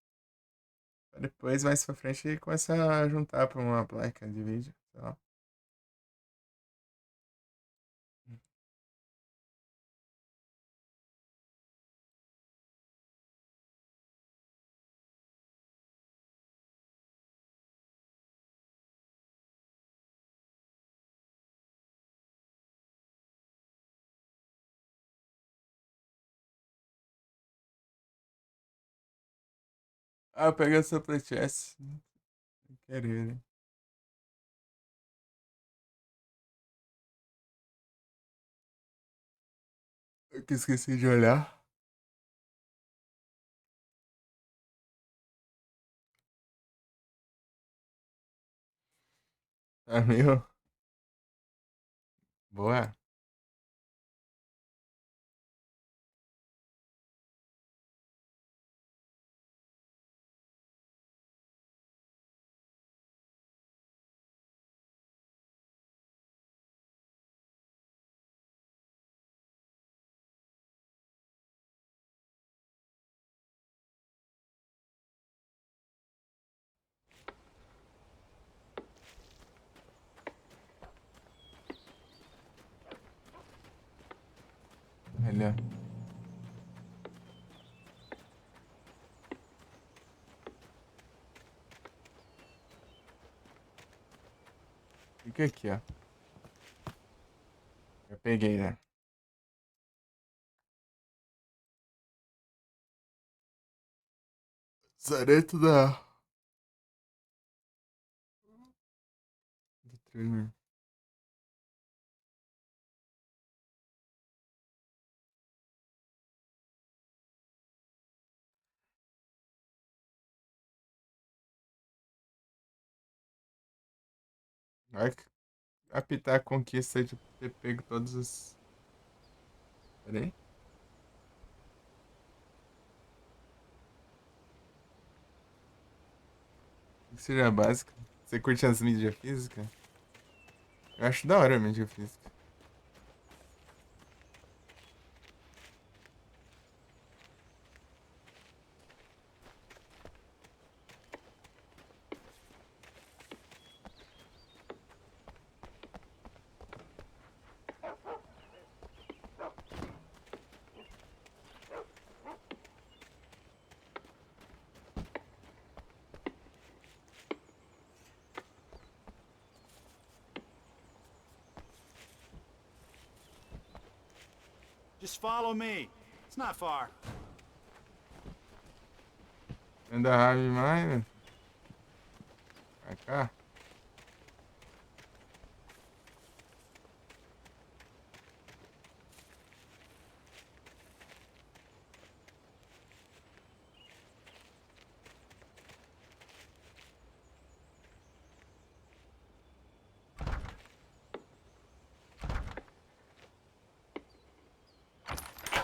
Pra depois, mais pra frente, começar a juntar pra uma placa de vídeo. Sei lá. Ah, pega essa playchest. Querer. Eu que esqueci de olhar. Tá meio. Boa. Olha. Fica aqui, ó. Eu peguei, né? Zareto do trailer. Vai apitar a conquista de ter pego todos os. Pera aí. O que seja básico? Você curte as mídias físicas? Eu acho da hora a mídia física. Just follow me. It's not far. Anda rave mais, né? Pra cá.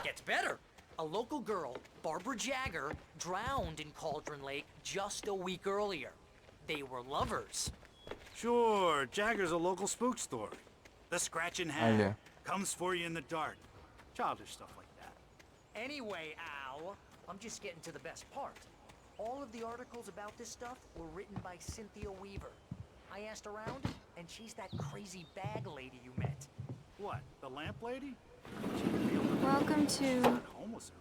Gets better. A local girl, Barbara Jagger, drowned in Cauldron Lake just a week earlier. They were lovers. Sure, Jagger's a local spook story. The Scratching Hat Olha. comes for you in the dark. Childish stuff like that. Anyway, Al, I'm just getting to the best part. All of the articles about this stuff were written by Cynthia Weaver. I asked around, and she's that crazy bag lady you met. What, the lamp lady? Welcome to... Not homeless.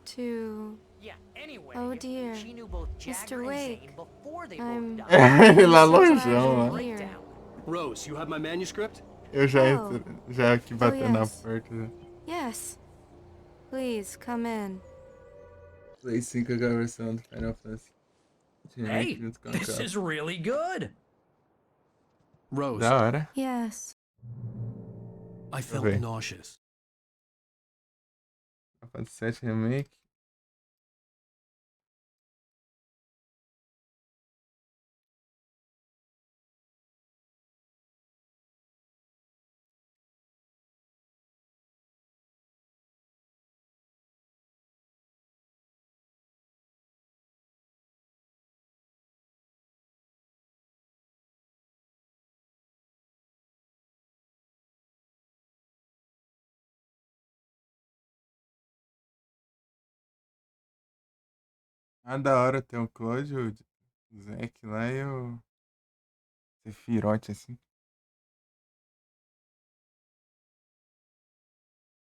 Yeah, anyway, Oh, dear. she knew both Jagger Mr. and Wake. Zane before they I'm- both died. Ele lá so glad longeão, you're ó. here. Breakdown. Rose, you have my manuscript? Eu já, Oh. já aqui batendo na yes. porta. Já. Yes. Please, come in. Play 5 a versão do Final Fantasy. Hey, Junto com a this capa. is really good. Rose, Da hora. Yes. I felt ver. nauseous. Final Fantasy 7 Remake. Ah, da hora tem o Claude, o Zack lá e o Sephiroth, assim.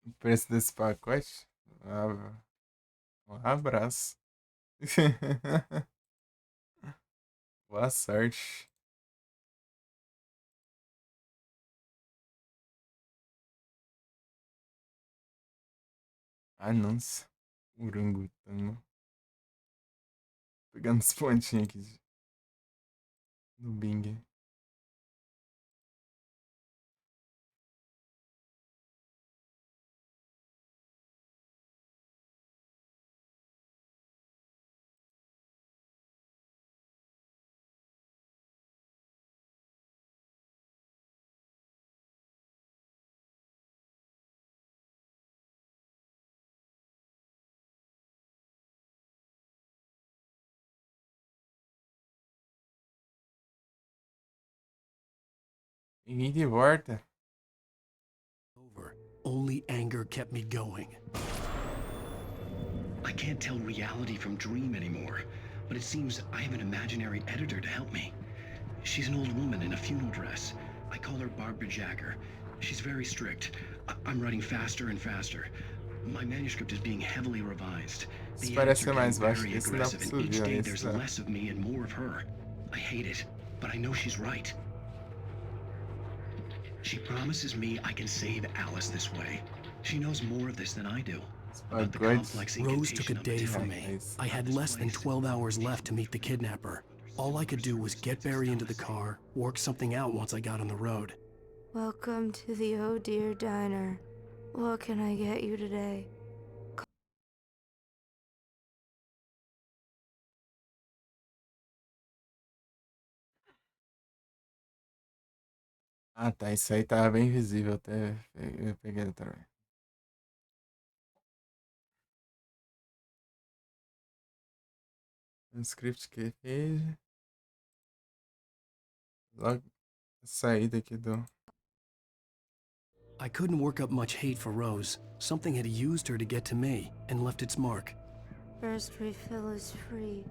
O preço desse pacote? Ah, um abraço. Boa sorte. Anúncio. Orangotango. Pegando os pontinhos aqui no Bing. Ninguém te importa. Over. Only anger kept me going. I can't tell reality from dream anymore, but it seems I have an imaginary editor to help me. She's an old woman in a funeral dress. I call her Barbara Jagger. She's very strict. I'm writing faster and faster. My manuscript is being heavily revised. Isso The parece edits ser are mais getting baixo. very Esse não dá pra aggressive, and each subir, ó. day Esse there's dá. less of me and more of her. I hate it, but I know she's right. She promises me I can save Alice this way. She knows more of this than I do. About the complex Rose took a incantation of day from material. me. Nice. I had less than 12 hours left to meet the kidnapper. All I could do was get Barry into the car, work something out once I got on the road. Welcome to the Oh Dear Diner. What can I get you today? Ah, tá. Isso aí tava bem visível. Até eu peguei também. Um script que fez. Logo a saída aqui do. I couldn't work up much hate for Rose. Something had used her to get to me and left its mark. First refill is free.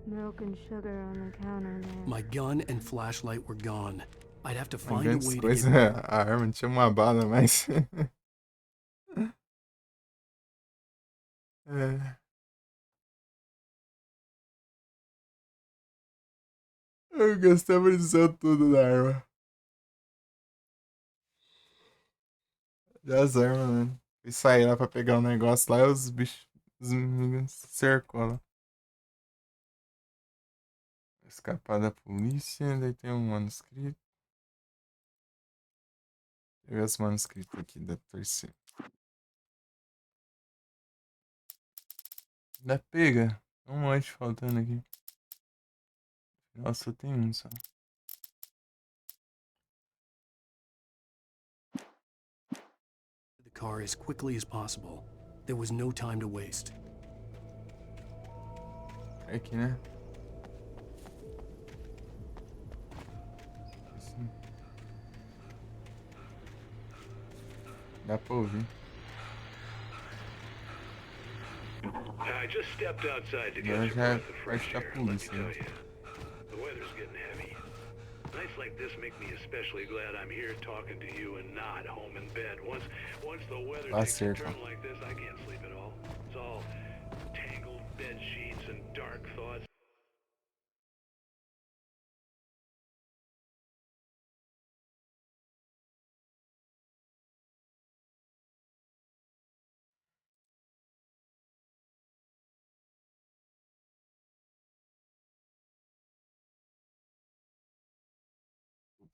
Milk and sugar on the counter there. My gun and flashlight were gone. I'd have to Uma find a grande way to coisa. get... A arma não tinha uma bala, mas. É. Eu gastei a munição tudo da arma. Das armas, mano. Fui sair lá pra pegar um negócio lá e os bichos. Os meninos cercou lá. Escapar da polícia, daí tem um manuscrito. Pegar os manuscritos aqui da torcida. Ainda pega. Um monte faltando aqui. Nossa, só tem um só. the car as quickly as possible. There was no time to waste. É aqui, né? Assim. Dá pra ouvir. I just stepped outside to Agora get já some breath of fresh parte da air. Let me polícia. tell Né? you, the weather's getting heavy. Nights like this make me especially glad I'm here talking to you and not home in bed. Once the weather Lá takes a cerca. turn like this, I can't sleep at all. It's all tangled bed sheets and dark thoughts.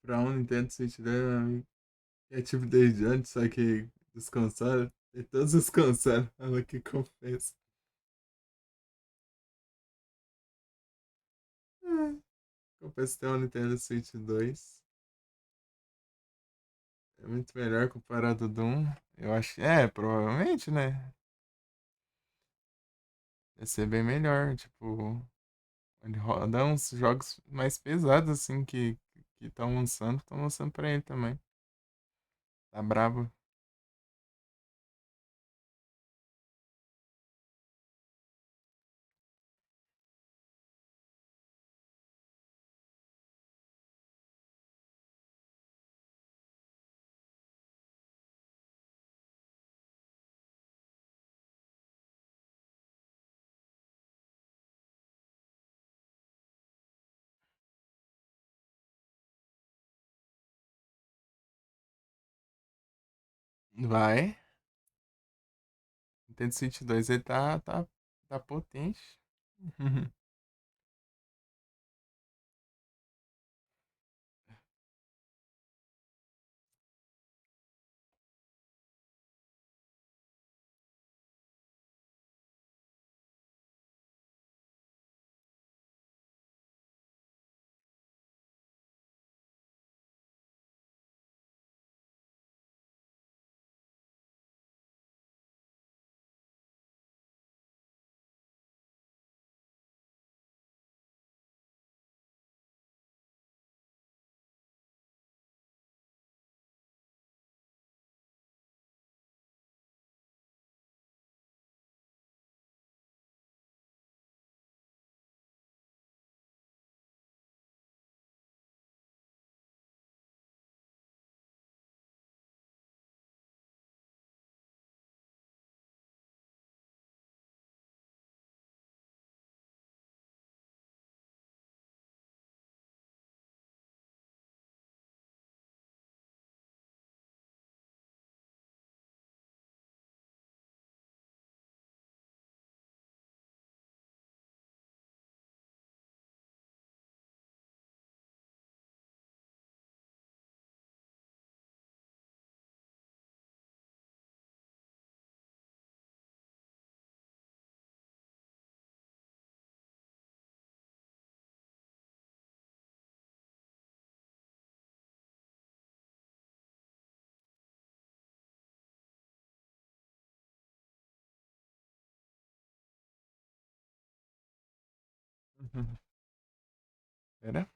Pra um Nintendo Switch dela é tipo desde antes, só que dos consoles. E todos os consoles. Ela que confessa. Confesso ter um Nintendo Switch 2. É muito melhor comparado do 1. Eu acho que. É, provavelmente, né? Vai ser bem melhor. Tipo. Ele roda uns jogos mais pesados, assim, que estão lançando. Estão lançando pra ele também. Tá brabo. Vai. Nintendo Switch 2 ele tá potente. Pera.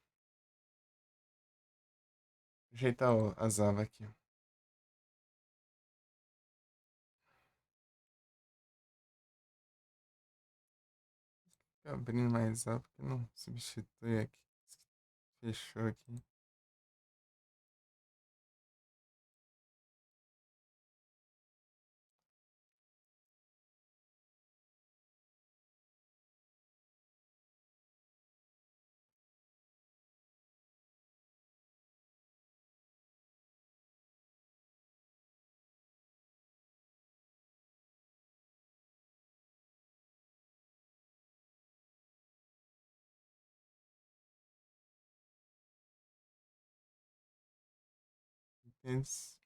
Ajeitar as avas aqui. Abrindo mais ava porque não substitui aqui. Fechou aqui. Esse.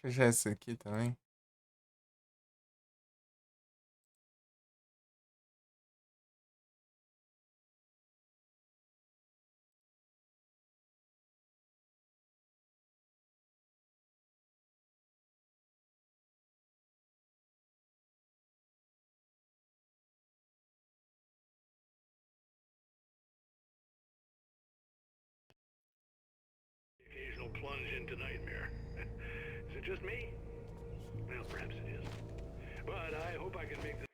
Vou fechar esse aqui também. Occasional plunge into nightmare. Is it just me? Well, perhaps it is. But I hope I can make this.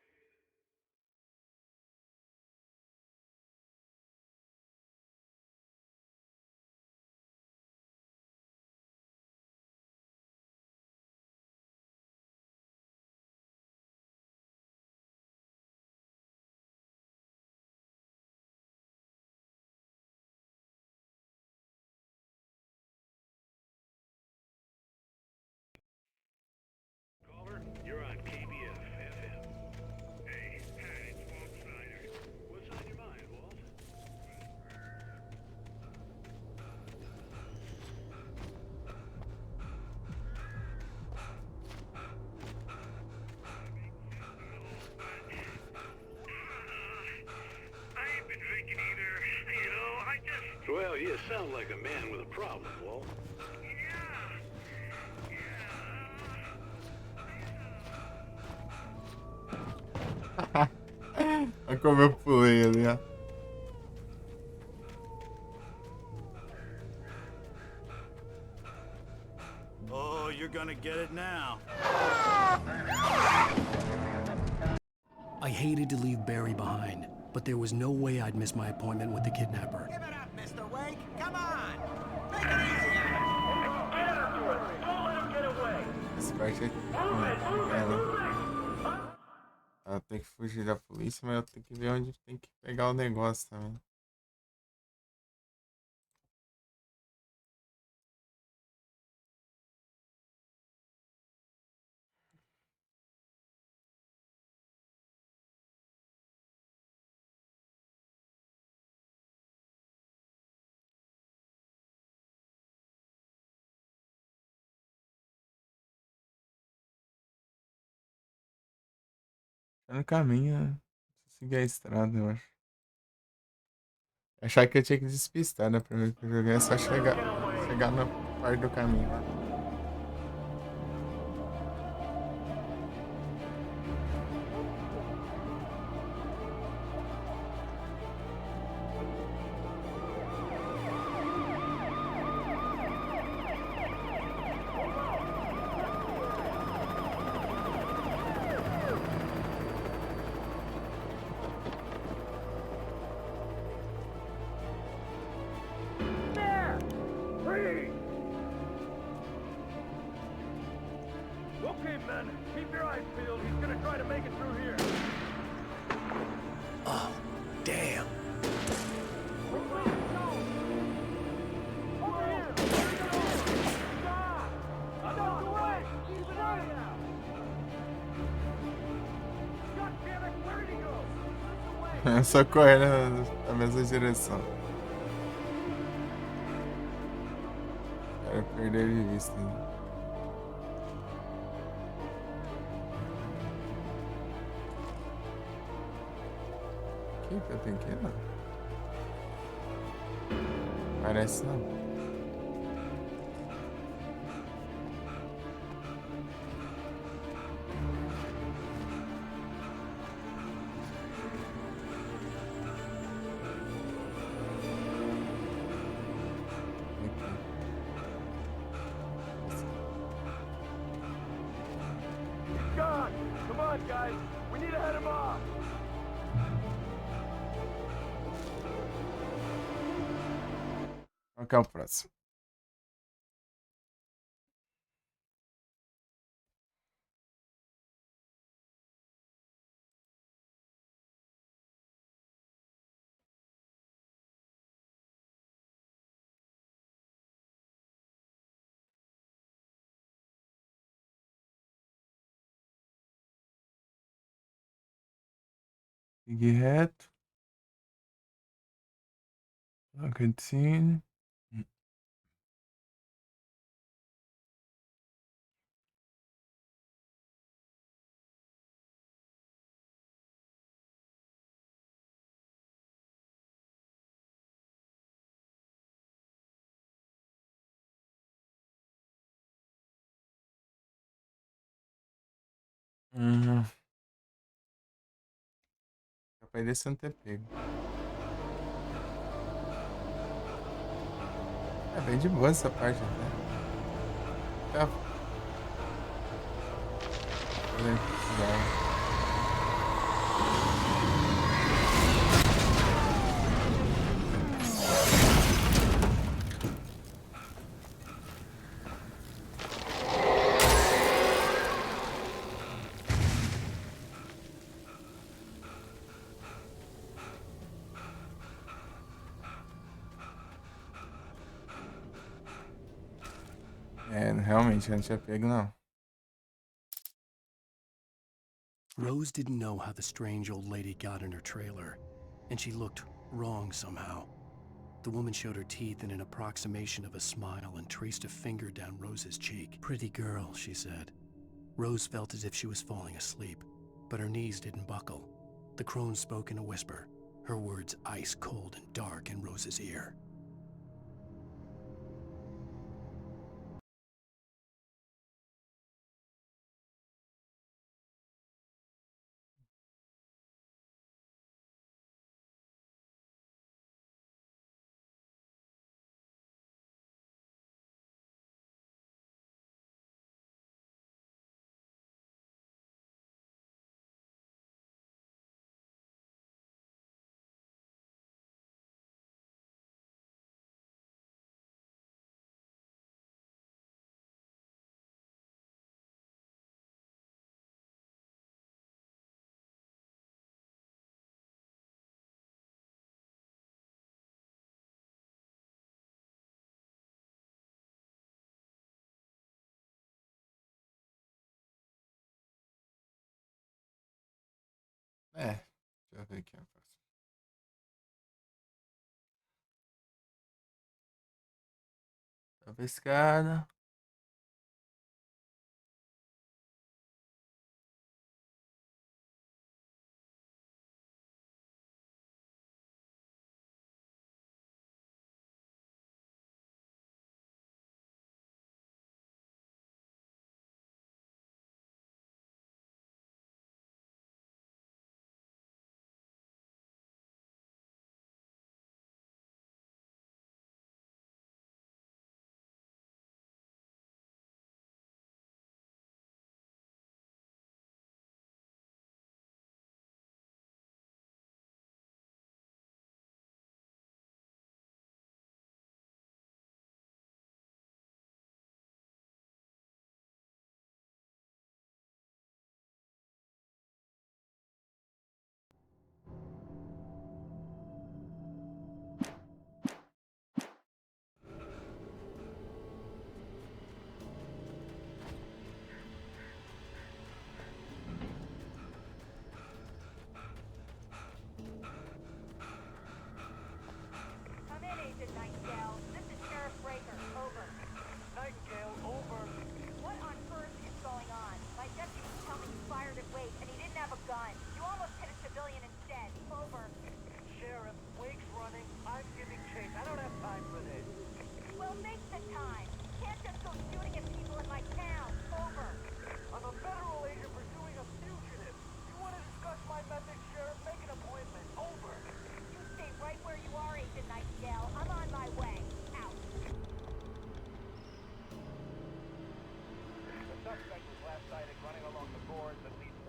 Caller, you're on KBF FM. Hey, it's Walt Snyder. What's on your mind, Walt? I ain't been drinking either. I just... Well, you sound like a man with a problem, Walt. Olha como eu pulei ali, ó. Oh, you're gonna get it now. I hated to leave Barry behind, but there was no way I'd miss my appointment with the kidnapper. Give it up, Mr. Wake. Come on. Make it easy on him. Get after it! Don't let him get away! Essa parte aqui. Ela tem que fugir da polícia, mas eu tenho que ver onde tem que pegar o negócio também. Tá no caminho, né? Seguir a estrada, eu acho. Achar que eu tinha que despistar, né? Primeiro que eu joguei é só chegar na parte do caminho. Keep your eyes peeled. He's gonna try to make it through here. Oh, damn. Over here! Stop! Out of the way! Keep an eye out! God damn it! Where did he go? É só correr na mesma direção. Cara, perder de vista, hein? Que pequena? Parece não. He's gone! Come on, guys! We need to head him off! Qual que é o próximo? Seguir reto. A cutscene. Capaz desse não ter pego. É bem de boa essa parte até. Tá. É, realmente, eu não tinha pego, não. Rose didn't know how the strange old lady got in her trailer, and she looked wrong somehow. The woman showed her teeth in an approximation of a smile and traced a finger down Rose's cheek. Pretty girl, she said. Rose felt as if she was falling asleep, but her knees didn't buckle. The crone spoke in a whisper, her words ice cold and dark in Rose's ear. É, deixa eu ver aqui a próxima. Sobe a escada.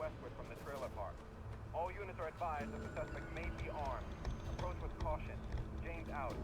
westward from the trailer park. All units are advised that the suspect may be armed. Approach with caution. James out.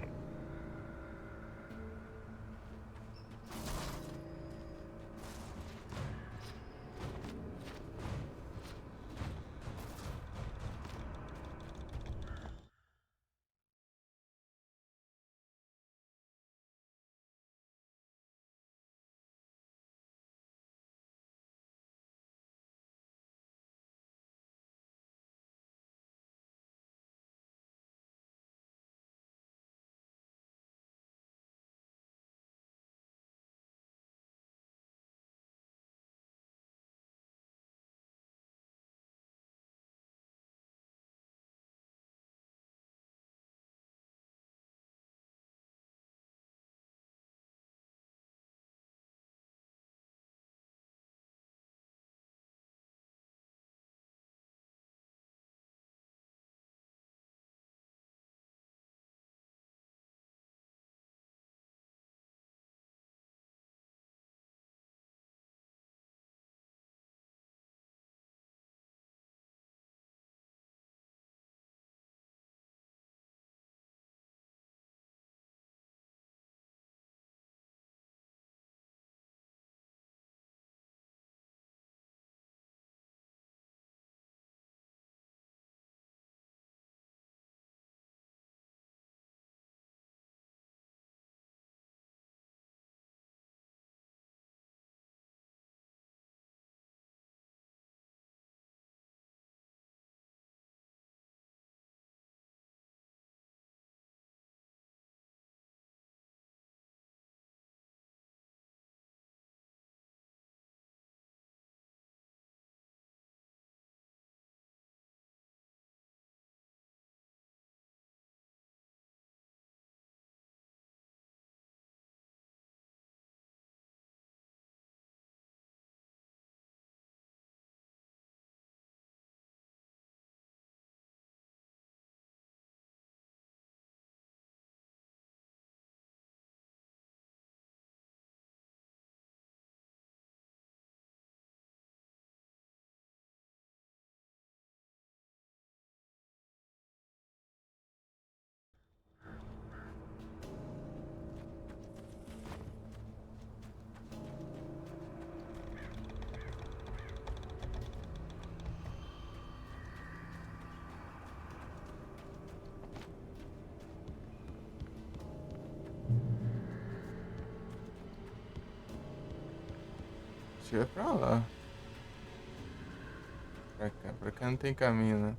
Chega pra lá. Pra cá não tem caminho, né?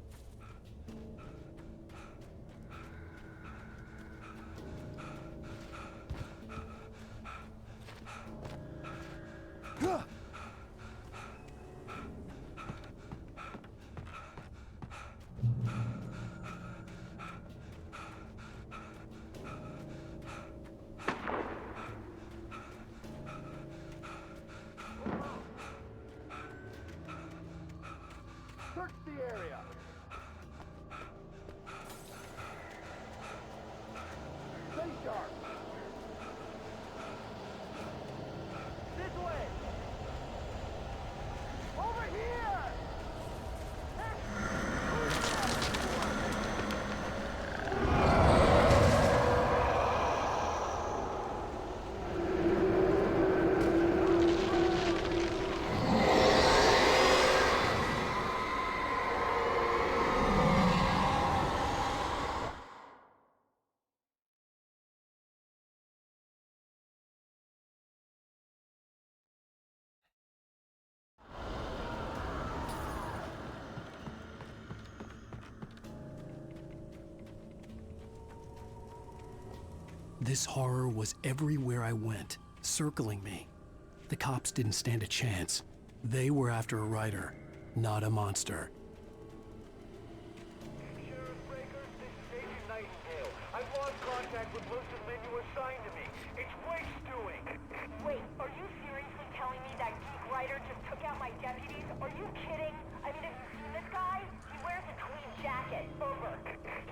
Search the area. Stay sharp. This way. Over here. This horror was everywhere I went, circling me. The cops didn't stand a chance. They were after a writer, not a monster. Sheriff Breakers, this is Agent Nightingale. I've lost contact with most of the men you assigned to me. It's Wake's doing. Wait, are you seriously telling me that geek writer just took out my deputies? Are you kidding? I mean, have you seen this guy? He wears a tweed jacket. Over.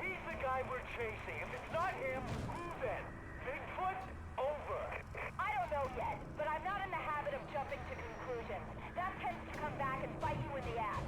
He's the guy we're chasing. If it's not him, who then? Bigfoot? Over. I don't know yet, but I'm not in the habit of jumping to conclusions. That tends to come back and bite you in the ass.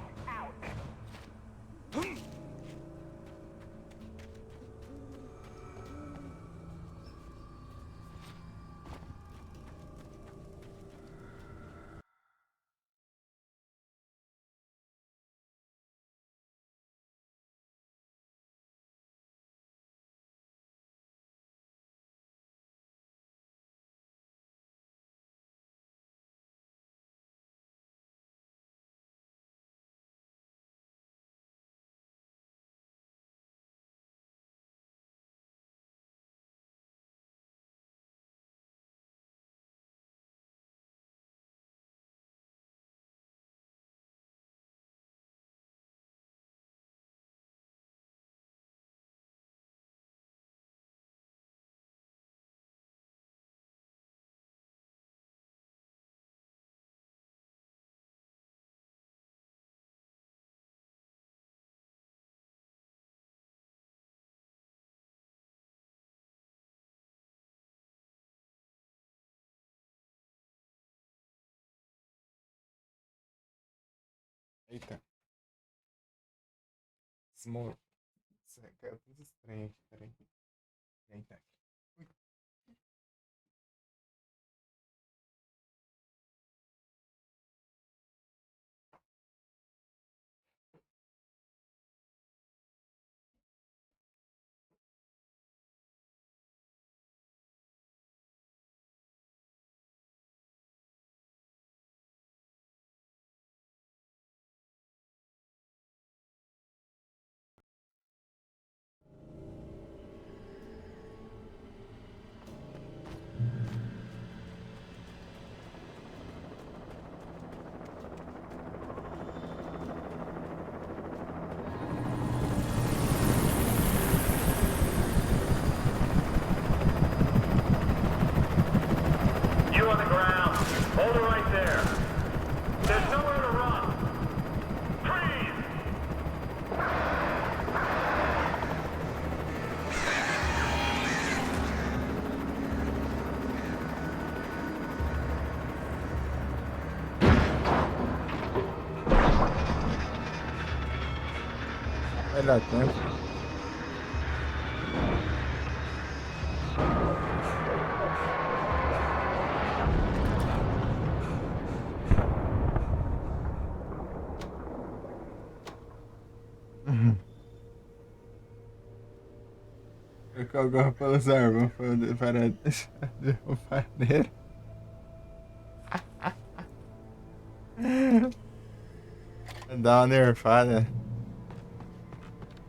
Eita. Small. Caiu tudo estranho aqui, peraí. Eita. You on the ground. Hold it right there. There's nowhere to run. Freeze! Vai dar tempo. Trocou agora pelos árvores para derrubar nele. Dá uma nerfada.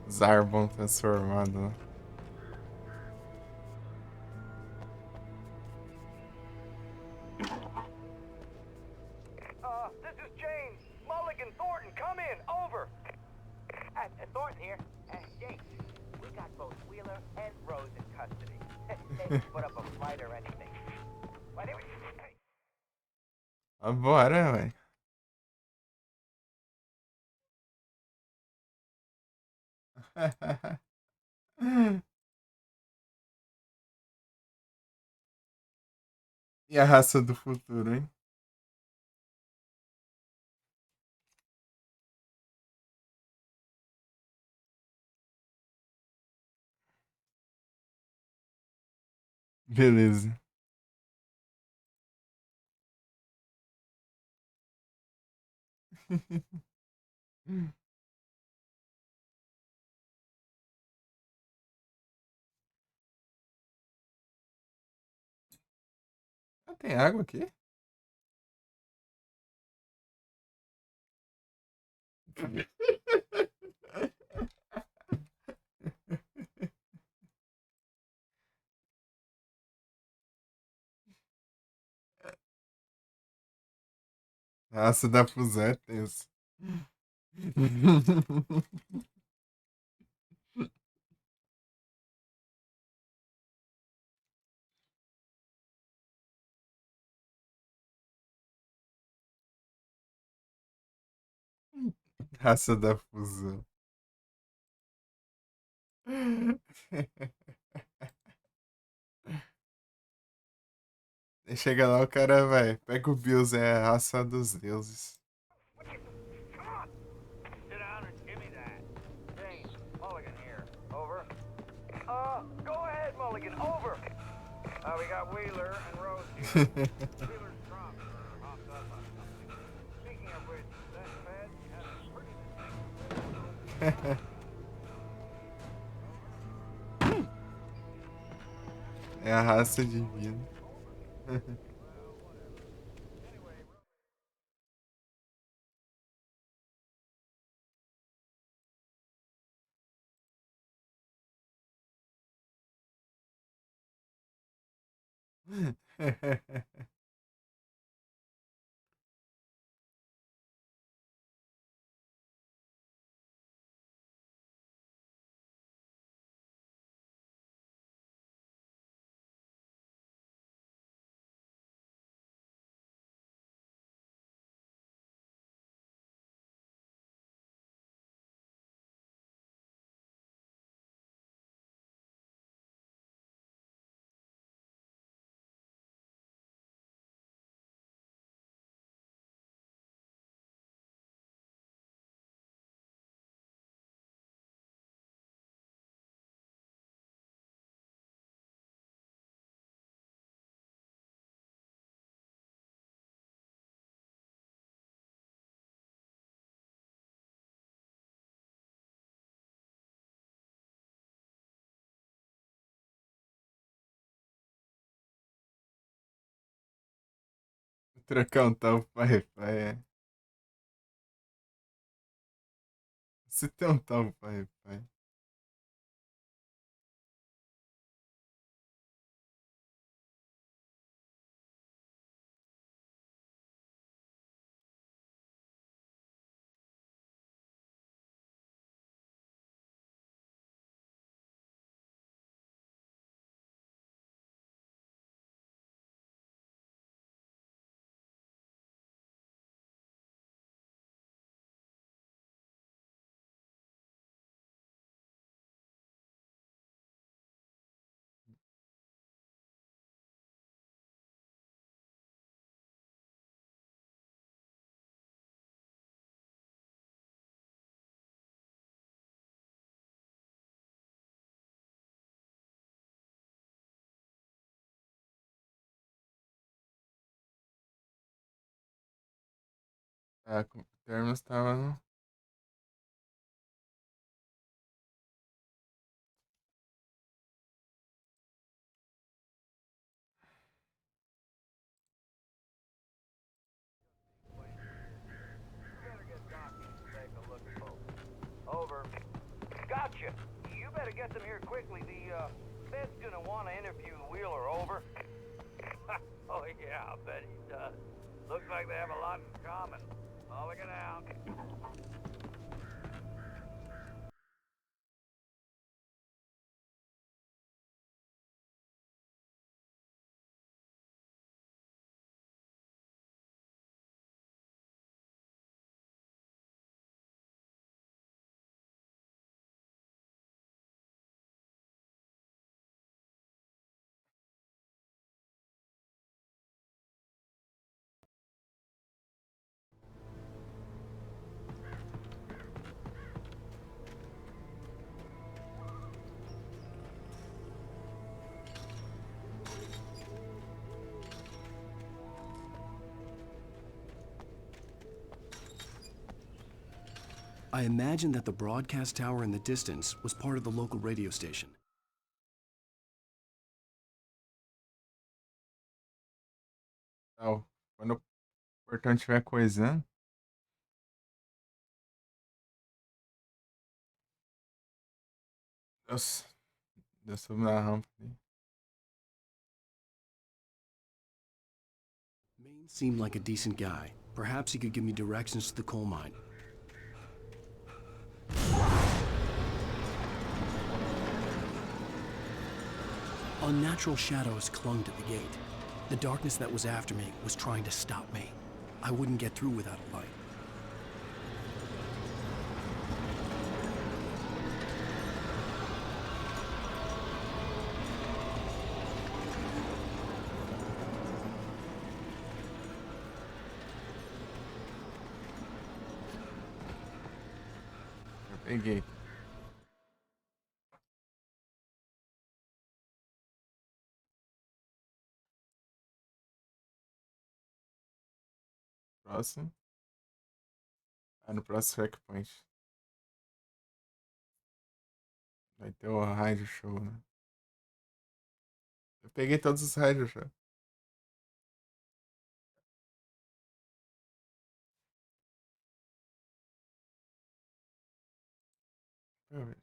Os árvores transformados, né? This is James. Mulligan, Thornton, come in. Over. Thornton here. James, we got both Wheeler and Rose in custody. They didn't put up a fight or anything. Why, they were... Bora, velho. E a raça do futuro, hein? Beleza. Ah, tem água aqui? Nossa, dá pro Zé tenso. Raça da fusão. Aí chega lá, o cara vai. Pega o Bills, é a raça dos deuses. Come on. Sit down and give me that. James, Mulligan here. Over. Go ahead, Mulligan. Over. We got Wheeler and Rose here. Wheeler's drunk or hopped up on something. Speaking of which, that fed has a pretty distinct... É a raça divina. Trocar um tal pai, pai, é. Se tem um tal pai, pai. Tá, o termo estava no. Over. Gotcha. You better get them here quickly. The Fed's gonna want to interview Wheeler. Over. Oh yeah, I bet he does. Looks like they have a lot in common. Oh, look it out. I imagined that the broadcast tower in the distance was part of the local radio station. Tal. Quando o portão estiver coisando. Nossa. Eu subo na rampa ali. Maine seemed like a decent guy. Perhaps he could give me directions to the coal mine. Unnatural shadows clung to the gate. The darkness that was after me was trying to stop me. I wouldn't get through without a light. Eu peguei. Próximo. Ah, no próximo checkpoint. Vai ter o rádio show, né? Eu peguei todos os rádios já. Deixa eu ver.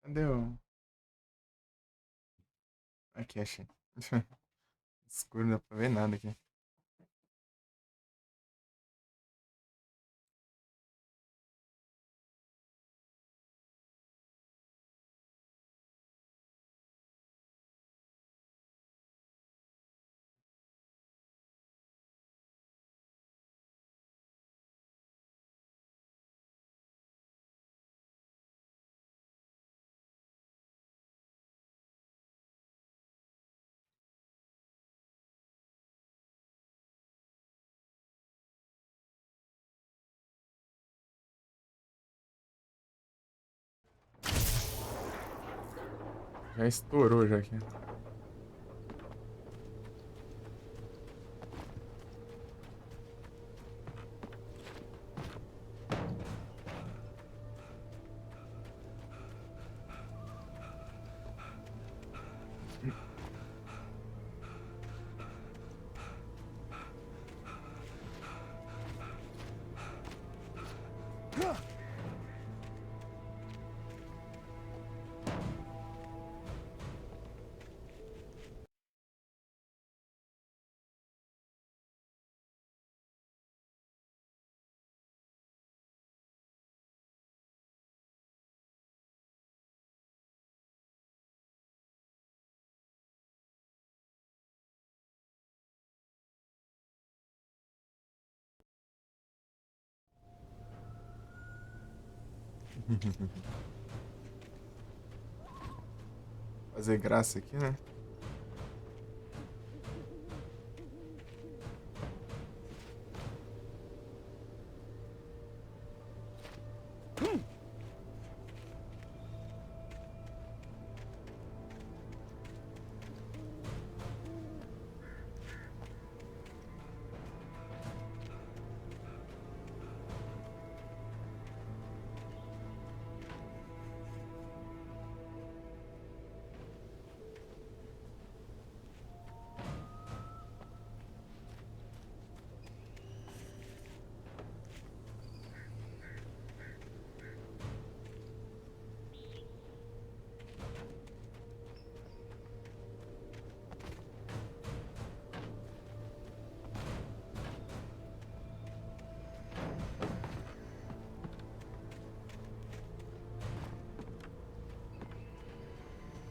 Cadê o... Aqui, achei. Escuro, não dá pra ver nada aqui. Já estourou já aqui. Fazer graça aqui, né?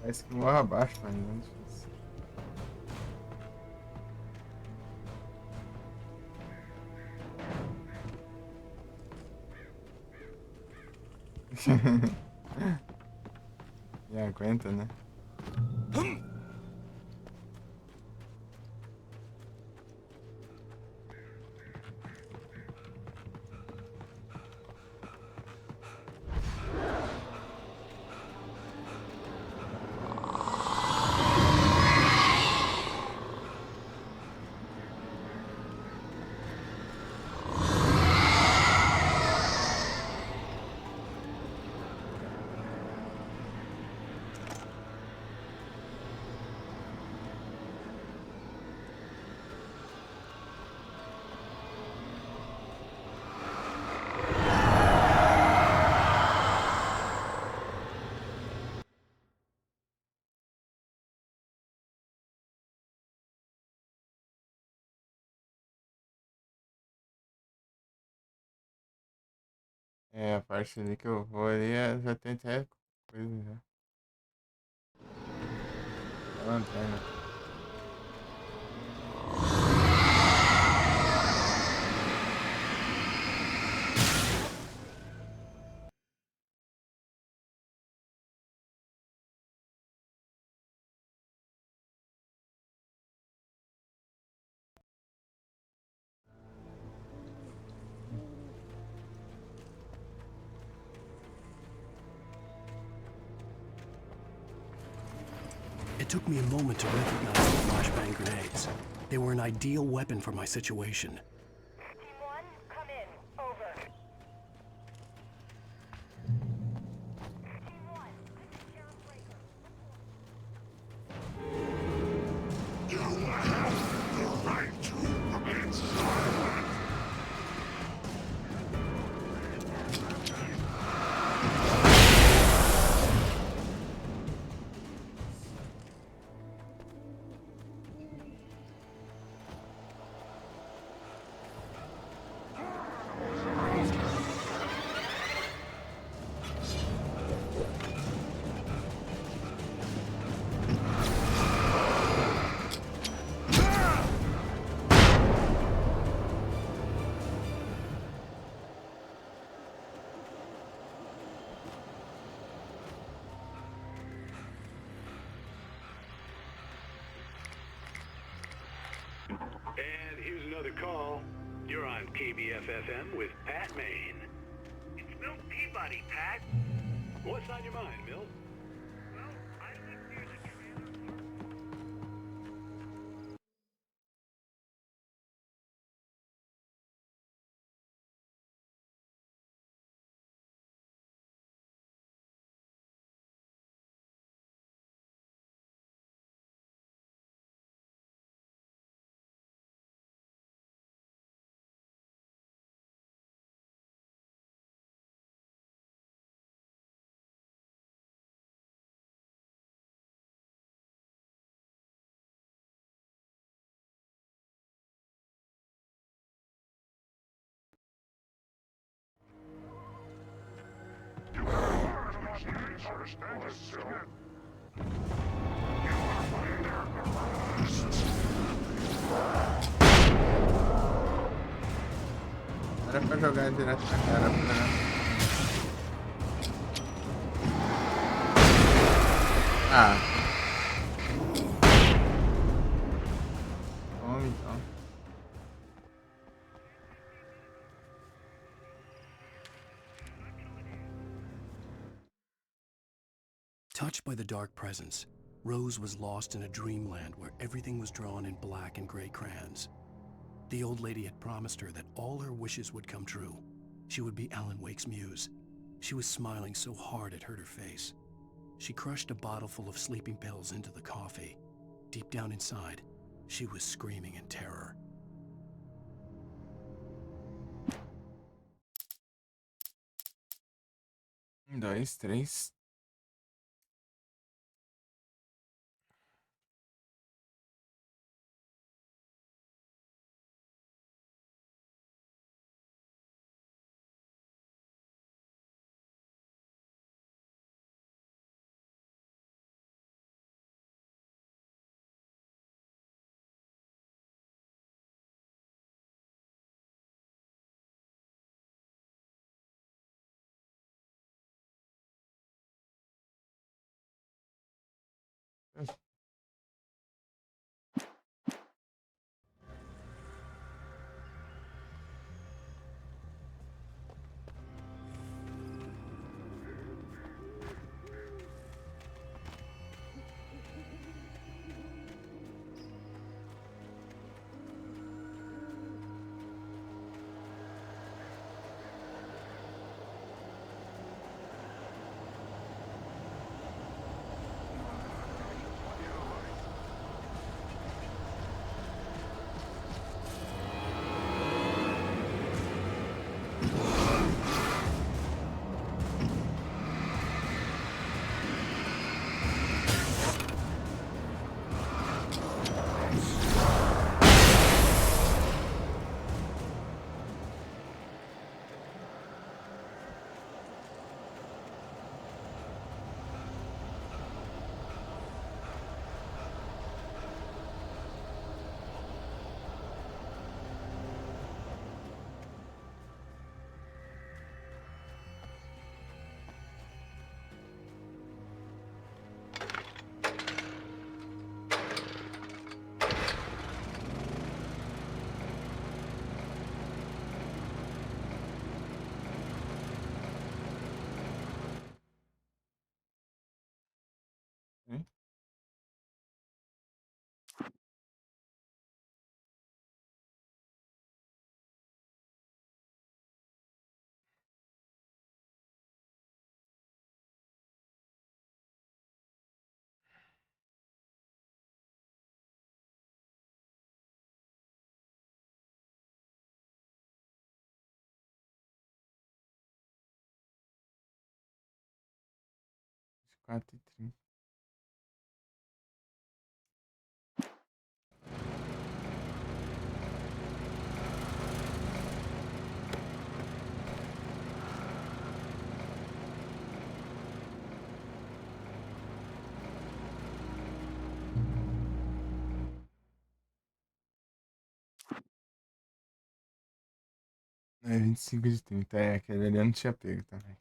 Parece que morre abaixo, mas não é difícil. E aguenta, né? É, a parte ali que eu vou ali já tem até coisa já. A lanterna. It took me a moment to recognize the flashbang grenades. They were an ideal weapon for my situation. Team 1, come in. Over. Team 1, this is Sheriff Breaker. another call. You're on KBFFM with Pat Maine. It's Milt Peabody, Pat. What's on your mind, Milt? Well, I live near the trailer park. Era pra jogar direto na cara, né? Ah. Toma então. Touched by the dark presence, Rose was lost in a dreamland where everything was drawn in black and gray crayons. The old lady had promised her that all her wishes would come true. She would be Alan Wake's muse. She was smiling so hard it hurt her face. She crushed a bottle full of sleeping pills into the coffee. Deep down inside, she was screaming in terror. 1, 2, 3. Quatro e 30. É 25 de 30. É, aquele ali eu não tinha pego também.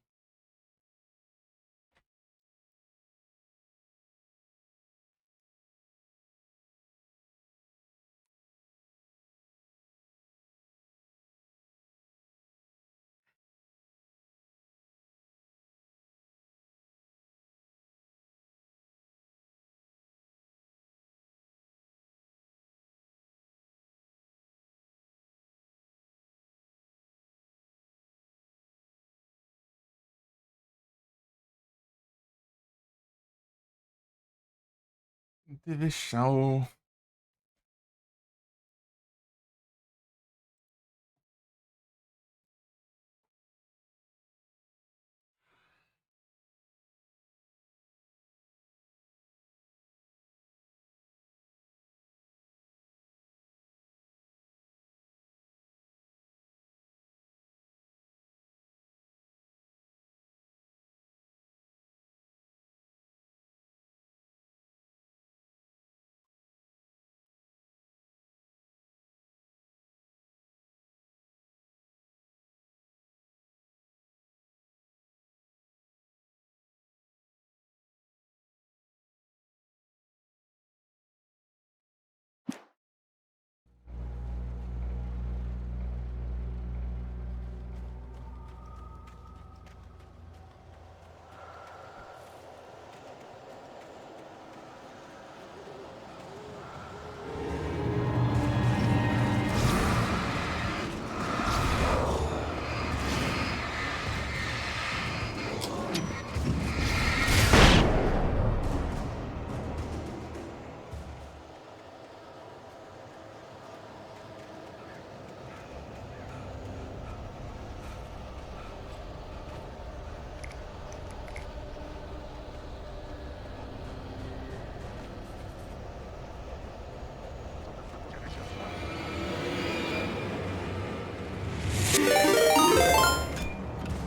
TV Show.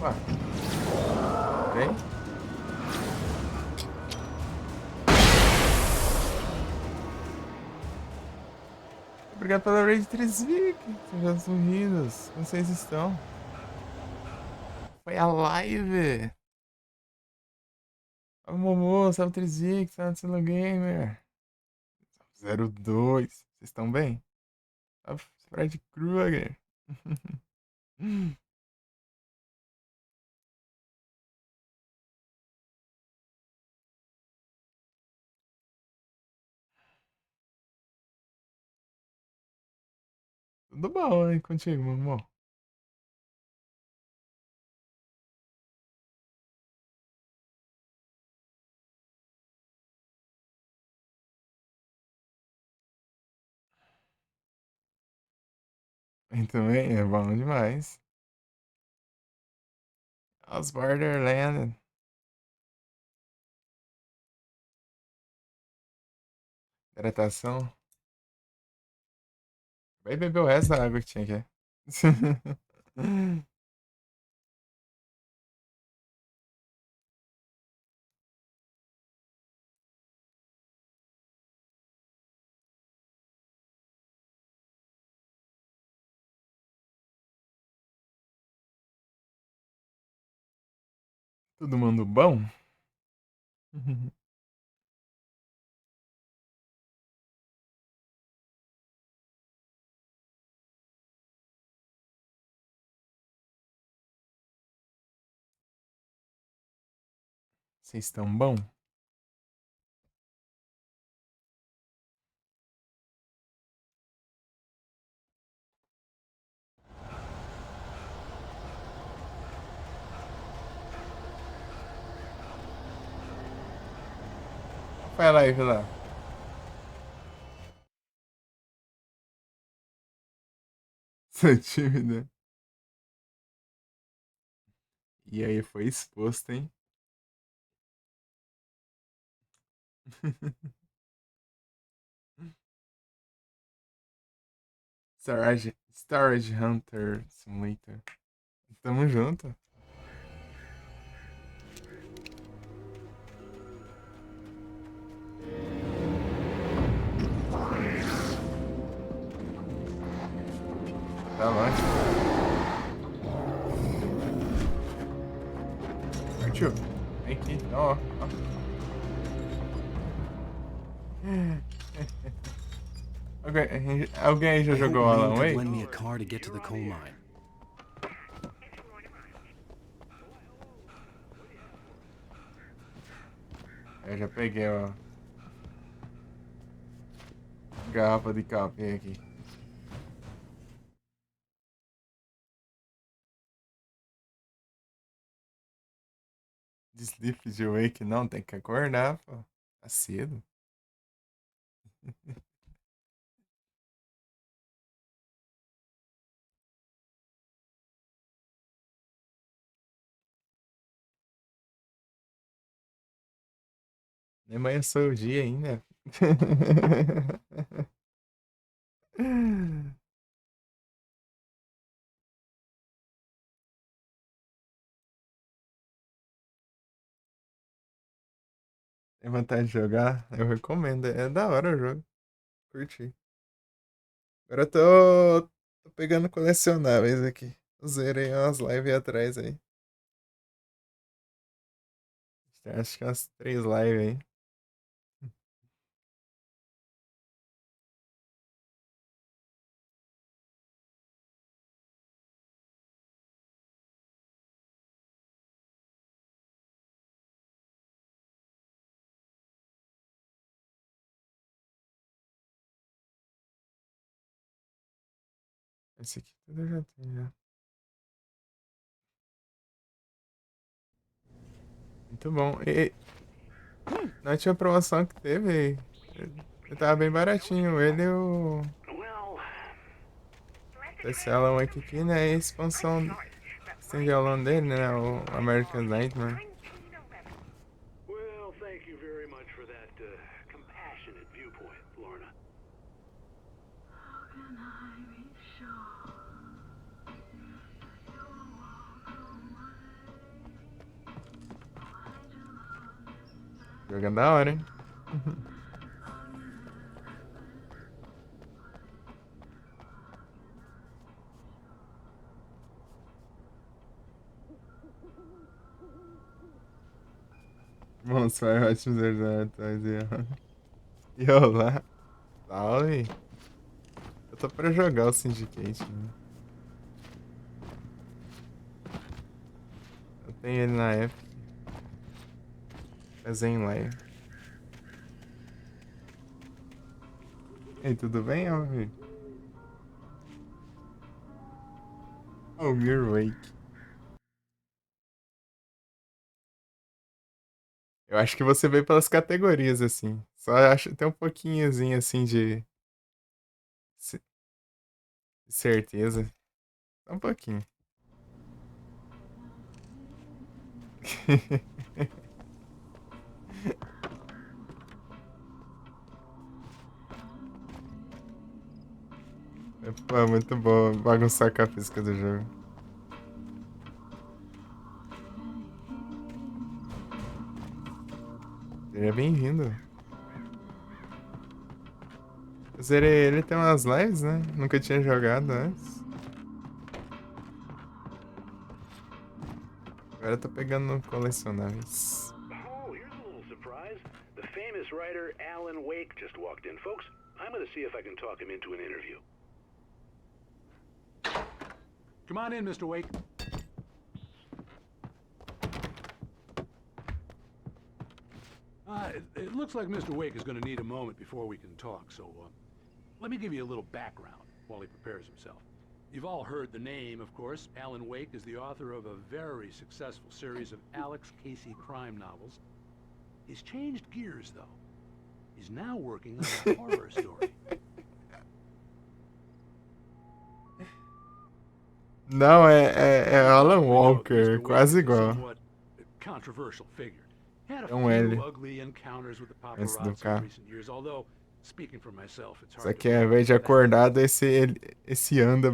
Ué. Peraí. Obrigado pela raid 3Vic. Sejam sorridos. Como vocês estão? Foi a live. Salve Momô, salve 3Vic, salve Silo Gamer. 02. Vocês estão bem? Salve Fred Krueger. Tudo bom, hein? Contigo, meu amor. E também é bom demais. Os Borderlands. Hidratação. Vai beber o resto da água que tinha aqui. Todo mundo bom? Vocês estão bom? Vai lá, lá. Sou tímida. E aí, foi exposto, hein? Storage Hunter Simulator. Tamo junto. Tá longe. Partiu. Vem aqui. Ó, ó. Alguém já jogou Alan Wake? Lend me a car to get to the coal mine. Eu já peguei, ó. Garrafa de café aqui. De Sleep de Wake não, tem que acordar, pô. Tá cedo. Nem amanheceu o dia ainda. Tem vontade de jogar? Eu recomendo. É da hora o jogo. Curti. Agora tô pegando colecionáveis aqui. Zerei umas lives atrás aí. Acho que umas 3 lives aí. Esse aqui tudo eu já tenho já. Muito bom. E na última promoção que teve, ele tava bem baratinho. Ele e o. Esse Alan Wake aqui, né? E a expansão standalone dele, né? O American Nightmare. Well, thank you very much for that compassionate viewpoint, Lorna. O jogo é da hora, hein? Vamos para ótimos atrás e olá. Salve. Eu tô pra jogar o Syndicate, né? Eu tenho ele na Epic. Fazer em live. Ei, tudo bem, amigo? Oh, Mirror Wake. Eu acho que você veio pelas categorias, assim. Só acho que tem um pouquinhozinho, assim, de certeza. Só um pouquinho. Pô, é muito bom bagunçar com a física do jogo. Seja bem-vindo. Eu zerei ele, tem umas lives, né? Nunca tinha jogado antes. Agora eu tô pegando colecionáveis. Oh, here's a little surprise. The famous writer Alan Wake just walked in. Folks, I'm going to see if I can talk him into an interview. Come on in, Mr. Wake. It looks like Mr. Wake is going to need a moment before we can talk, so let me give you a little background while he prepares himself. You've all heard the name, of course. Alan Wake is the author of a very successful series of Alex Casey crime novels. He's changed gears, though. He's now working on a horror story. Não, é Alan Walker, quase igual. Controversial figure. Had a É um L. few ugly encounters with the Antes do paparazzi K. in recent years, although speaking for myself, it's Isso hard aqui, to ao invés de acordado, esse anda.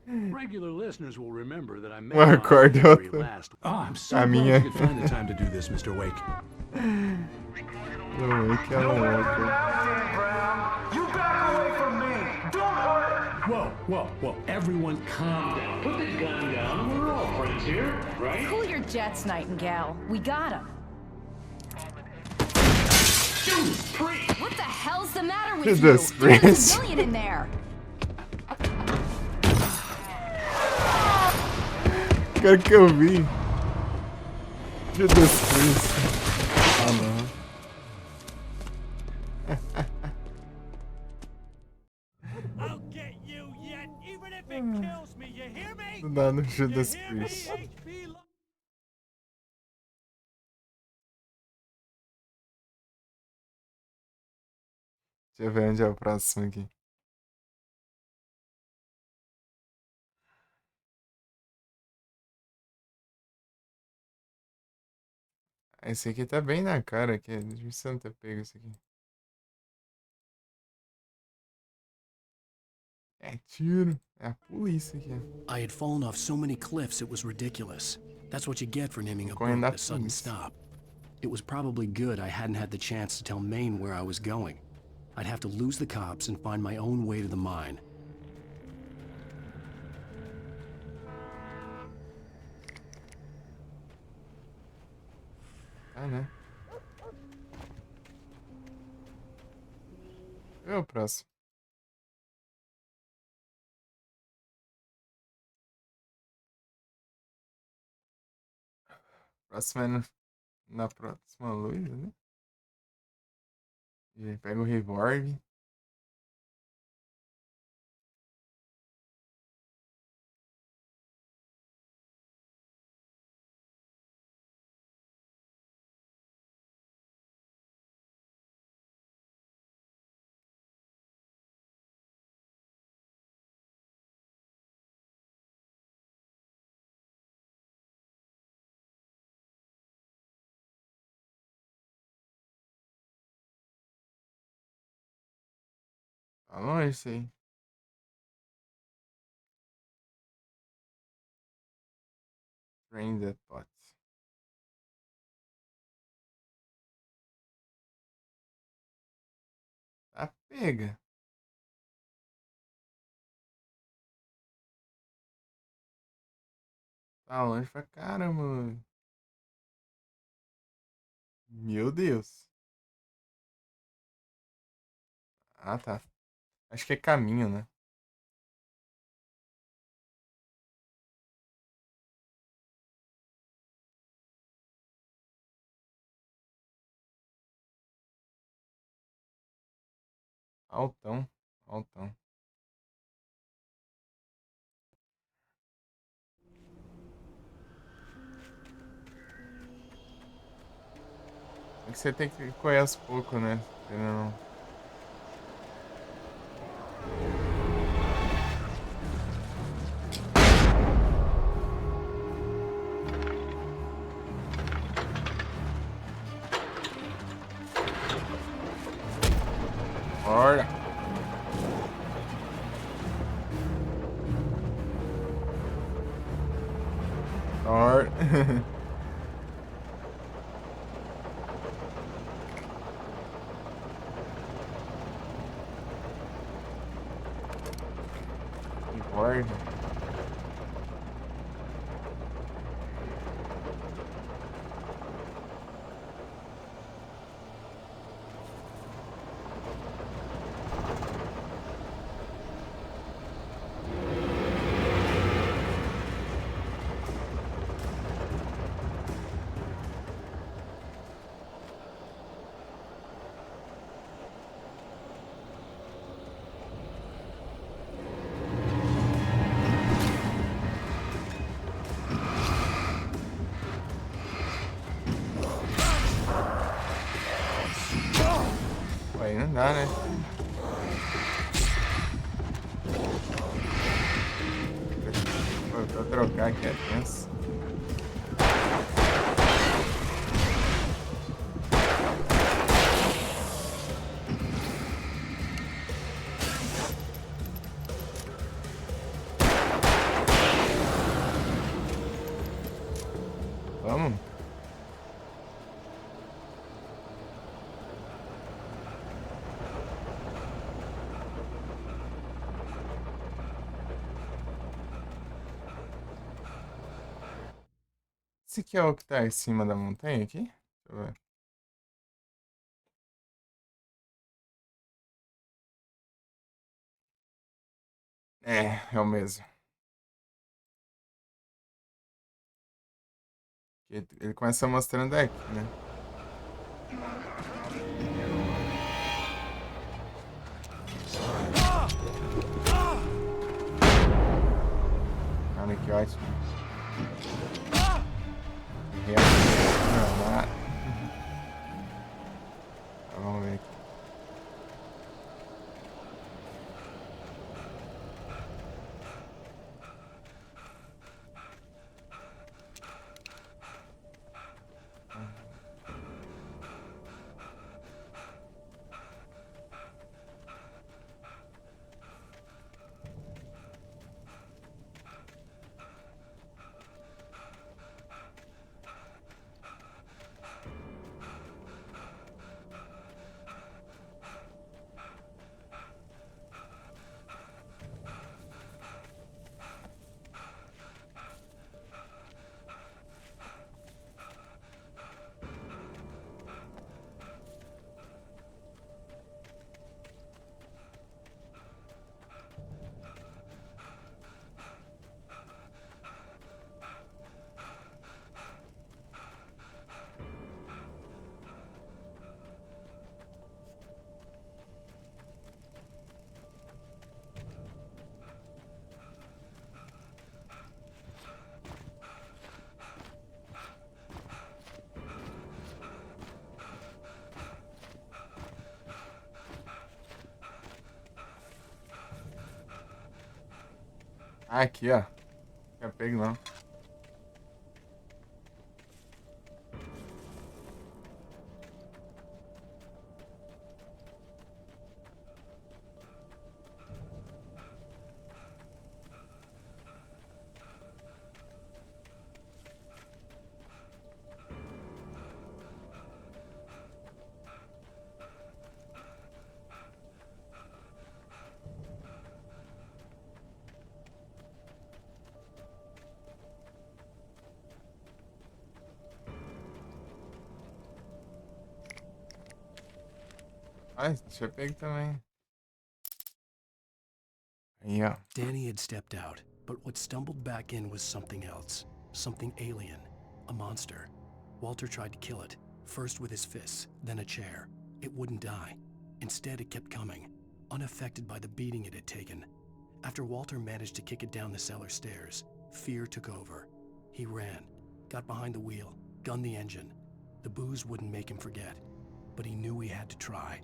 Regular listeners will remember that I met Um acorda e outro last. Oh, I'm so caminha. glad you could find the time to do this, Mr. Wake. Alan Wake, Alan Walker. You back away from me! Don't hurt! Whoa. Everyone calm down. Put the gun down. We're all friends here, right? Cool your jets, Nightingale. We got him. Judas Priest! What the hell's the matter with Judas you? There's a Priest. civilian in there. Quero que eu vi. Judas Priest. Ah, não. I'll get you yet, even if it kills me, you hear me? Do nada, Judas Priest. Deixa eu ver onde é o próximo aqui. Esse aqui tá bem na cara aqui. Deixa eu ver se eu não ter pego esse aqui. É tiro. É a polícia aqui. I had fallen off so many cliffs it was ridiculous. That's what you get for naming a Correndo boat da a sudden polícia. stop. It was probably good I hadn't had the chance to tell Maine where I was going. I'd have to lose the cops and find my own way to the mine. Ah, né? Vê o próximo. Próximo é na próxima luz, né? E pega o revólver. Tá longe isso aí. Train the pot. Tá pega. Tá longe pra caramba, mano. Meu Deus. Ah, tá. Acho que é caminho, né? Altão. Altão. É que você tem que correr aos poucos, né? Não... Bora. Bora. Bora. Aí não dá, né? Vou trocar aqui a tenso. Vamos. Esse aqui é o que tá em cima da montanha aqui? Deixa eu ver. É o mesmo. Ele começa mostrando aqui, né? Olha que ótimo. Não, vamos ver aqui. Ah, aqui, ó. Já pego não. Ah, deixa eu pegar também. Aí, ó. Danny had stepped out, but what stumbled back in was something else. Something alien. A monster. Walter tried to kill it, first with his fists, then a chair. It wouldn't die. Instead, it kept coming, unaffected by the beating it had taken. After Walter managed to kick it down the cellar stairs, fear took over. He ran, got behind the wheel, gunned the engine. The booze wouldn't make him forget, but he knew he had to try.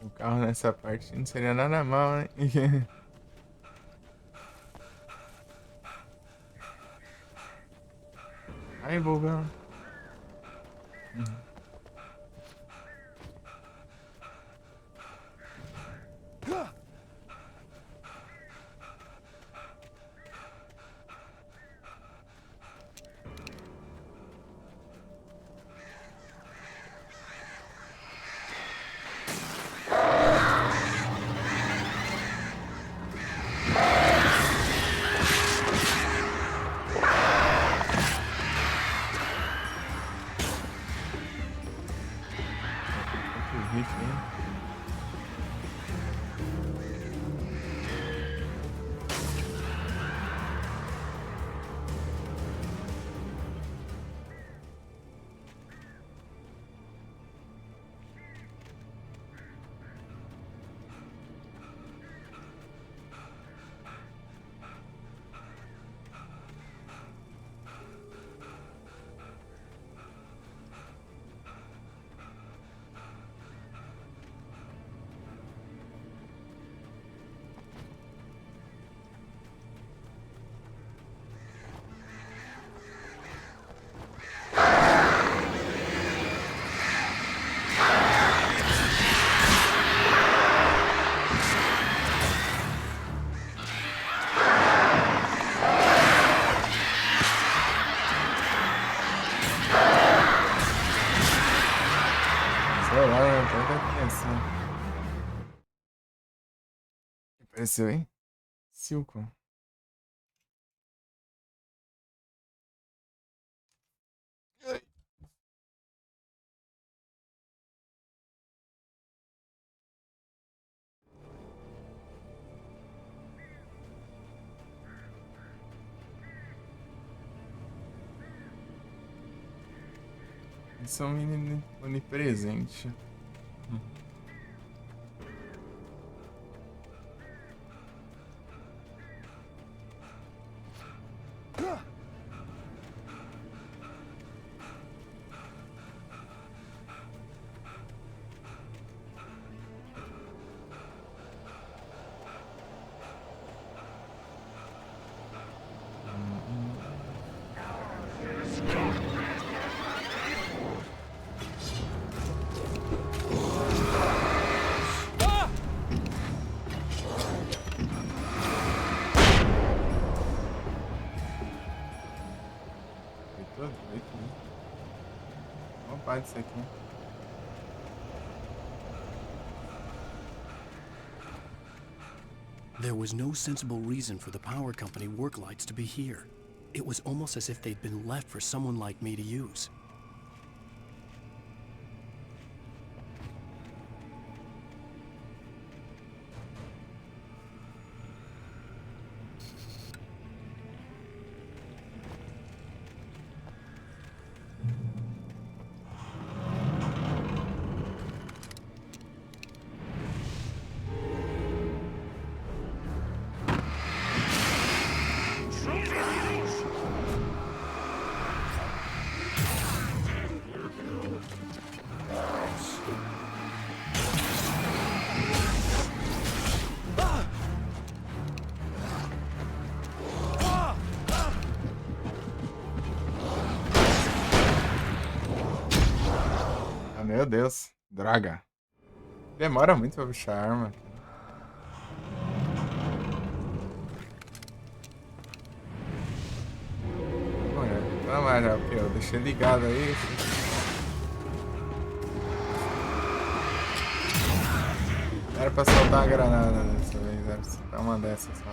O carro nessa parte não seria nada mal, né? Ai, bobão. Apareceu, hein? Silco. Isso é um menino onipresente. Isso aqui. There was no sensible reason for the power company work lights to be here. It was almost as if they'd been left for someone like me to use. Ah, meu Deus. Droga. Demora muito pra puxar a arma. Não, mas eu deixei ligado aí. Era pra soltar a granada dessa vez, era pra soltar uma dessas só.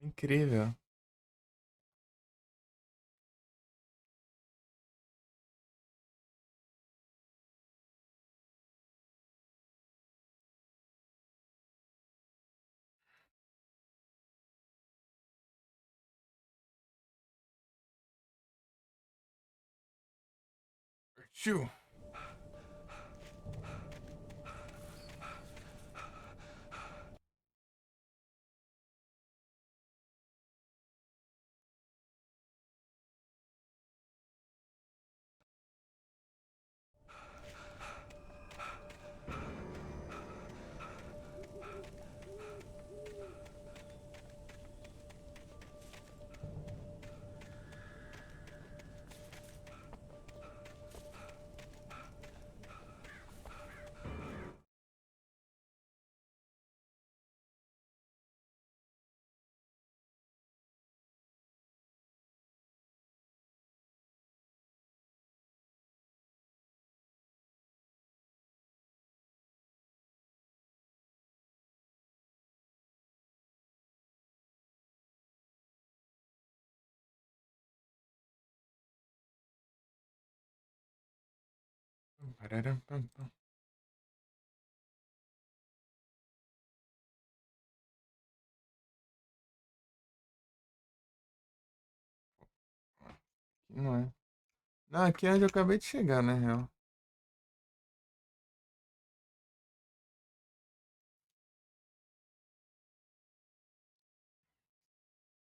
Incrível. Partiu. Pararam, pam, pam. Aqui não é. Não, aqui é onde eu acabei de chegar, na real.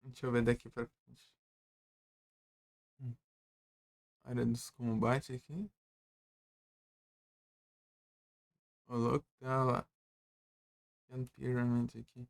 Deixa eu ver daqui pra frente. Área dos combates aqui. Ô, louco, tá lá. Tem um Pyramid aqui.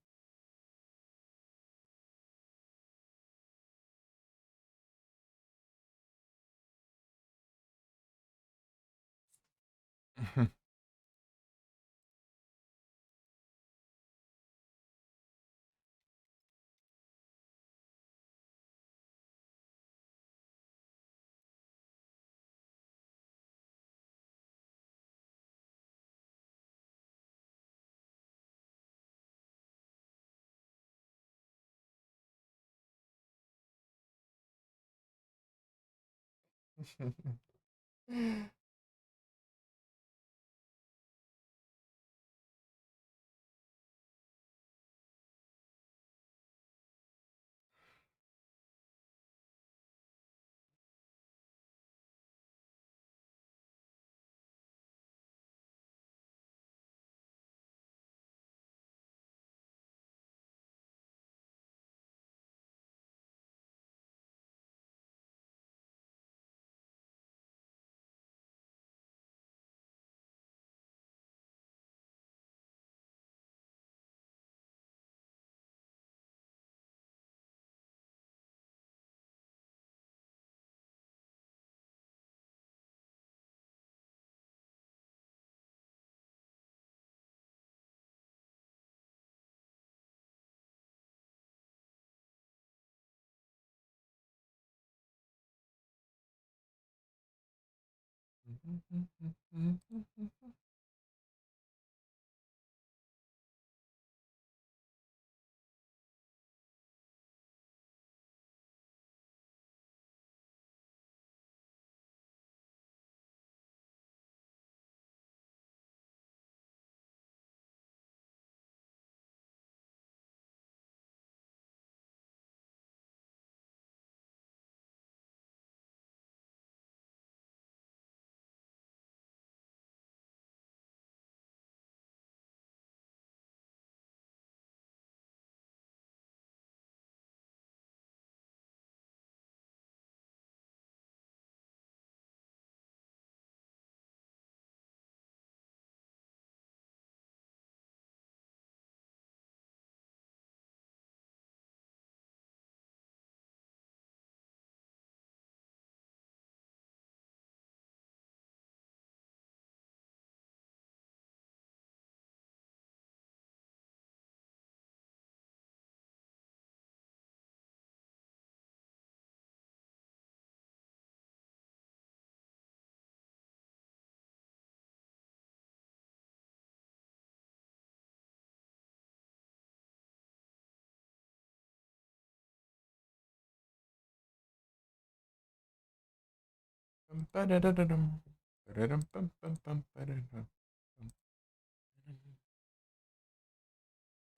Parararam. Pararam, pam, pam, pam, pararam.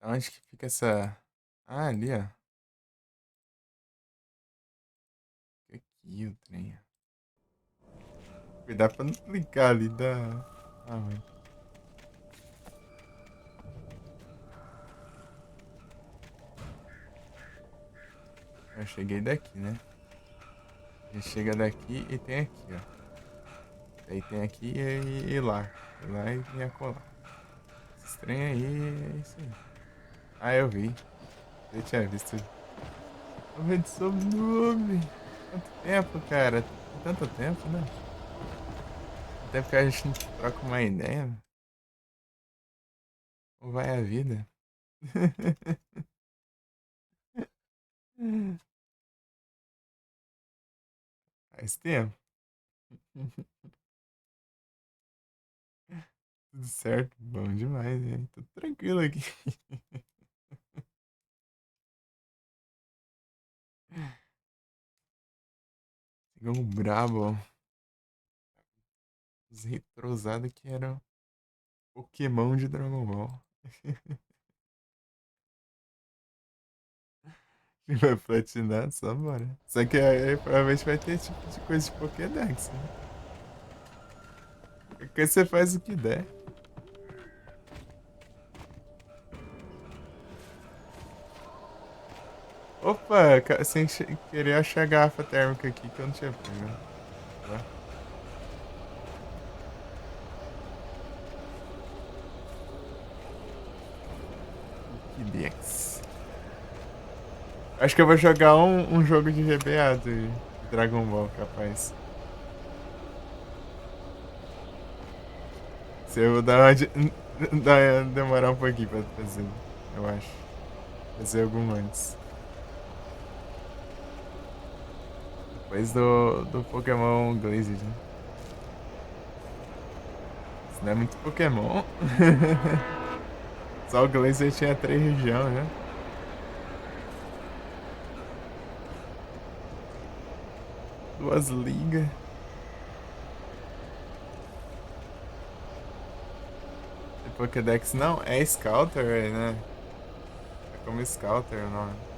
Onde que fica essa. Ah, ali, ó. Fica aqui o trem. Cuidado pra não clicar ali da. Ah, mãe. Eu cheguei daqui, né? Já chega daqui e tem aqui, ó. Aí tem aqui e lá. E lá e acolá. Esse trem aí é isso aí. Ah, eu vi. Eu tinha visto. Eu vi de sobrenome. Quanto tempo, cara? Tanto tempo, né? Tanto tempo que a gente não troca uma ideia. Como vai a vida? Faz tempo. Tudo certo, bom demais, hein? Tô tranquilo aqui. Chegou um brabo. Os retrosados que eram Pokémon de Dragon Ball. E vai platinar, só bora. Só que aí provavelmente vai ter tipo de coisa de Pokédex, né? Porque você faz o que der. Opa, sem querer achar a garrafa térmica aqui que eu não tinha pego. Tá? Pokédex. Acho que eu vou jogar um jogo de GBA de Dragon Ball, capaz. Se eu vou dar uma demorar um pouquinho pra fazer, eu acho. Fazer algum antes. Depois do Pokémon Glazed, né? Isso não é muito Pokémon. Só o Glazed tinha 3 regiões, né? Duas ligas. E Pokédex não, é Scouter, né? É como Scouter o nome.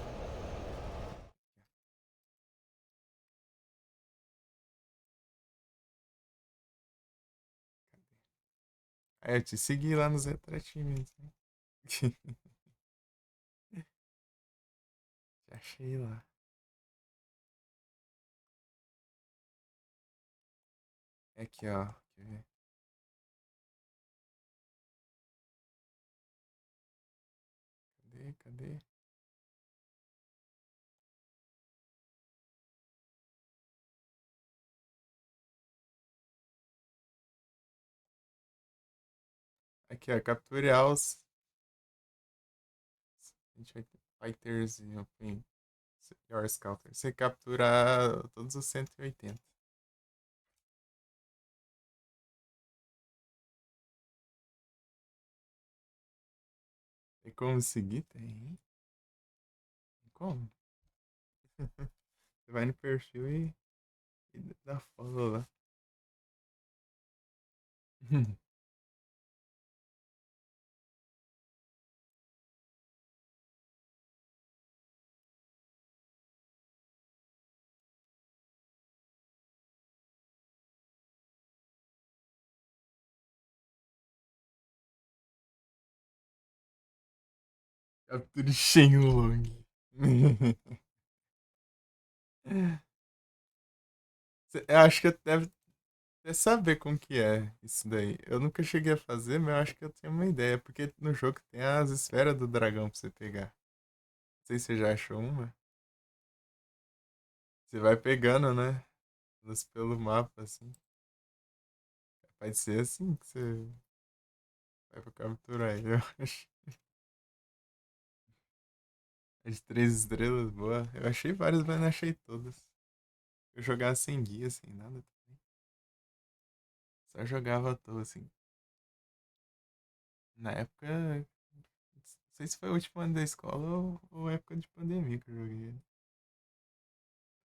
É, eu te segui lá nos retratimentos. Já achei lá. É aqui, ó. Quer ver? Cadê? Aqui, ó. Capture aos 180 fighters e open your scouter. Você captura todos os 180. Tem como seguir? Tem. Tem como? Você vai no perfil e dá follow lá. Capture Shenlong. Eu acho que deve até saber como que é isso daí. Eu nunca cheguei a fazer, mas eu acho que eu tenho uma ideia. Porque no jogo tem as esferas do dragão pra você pegar. Não sei se você já achou uma. Você vai pegando, né? Pelo mapa, assim. Vai ser assim que você vai pra capturar ele, eu acho. As 3 estrelas, boa. Eu achei várias, mas não achei todas. Eu jogava sem guia, sem nada também. Só jogava à toa, assim. Na época, não sei se foi o último ano da escola ou época de pandemia que eu joguei ele.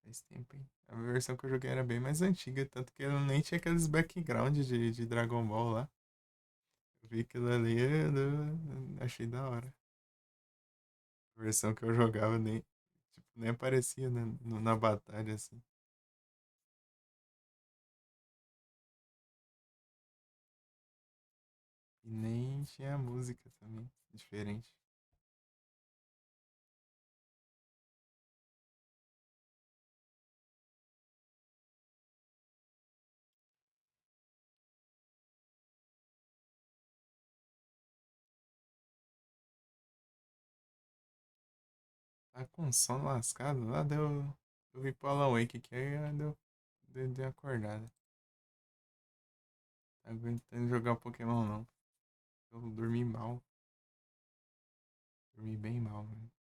Faz tempo, hein? A versão que eu joguei era bem mais antiga, tanto que eu nem tinha aqueles background de Dragon Ball lá. Eu vi aquilo ali, eu achei da hora. A versão que eu jogava nem aparecia, né, na batalha, assim. E nem tinha música também, diferente. Tá com som lascado lá, eu vi pro Alan Wake que aí deu acordada. Tá aguentando jogar Pokémon não. Eu dormi mal. Dormi bem mal, né?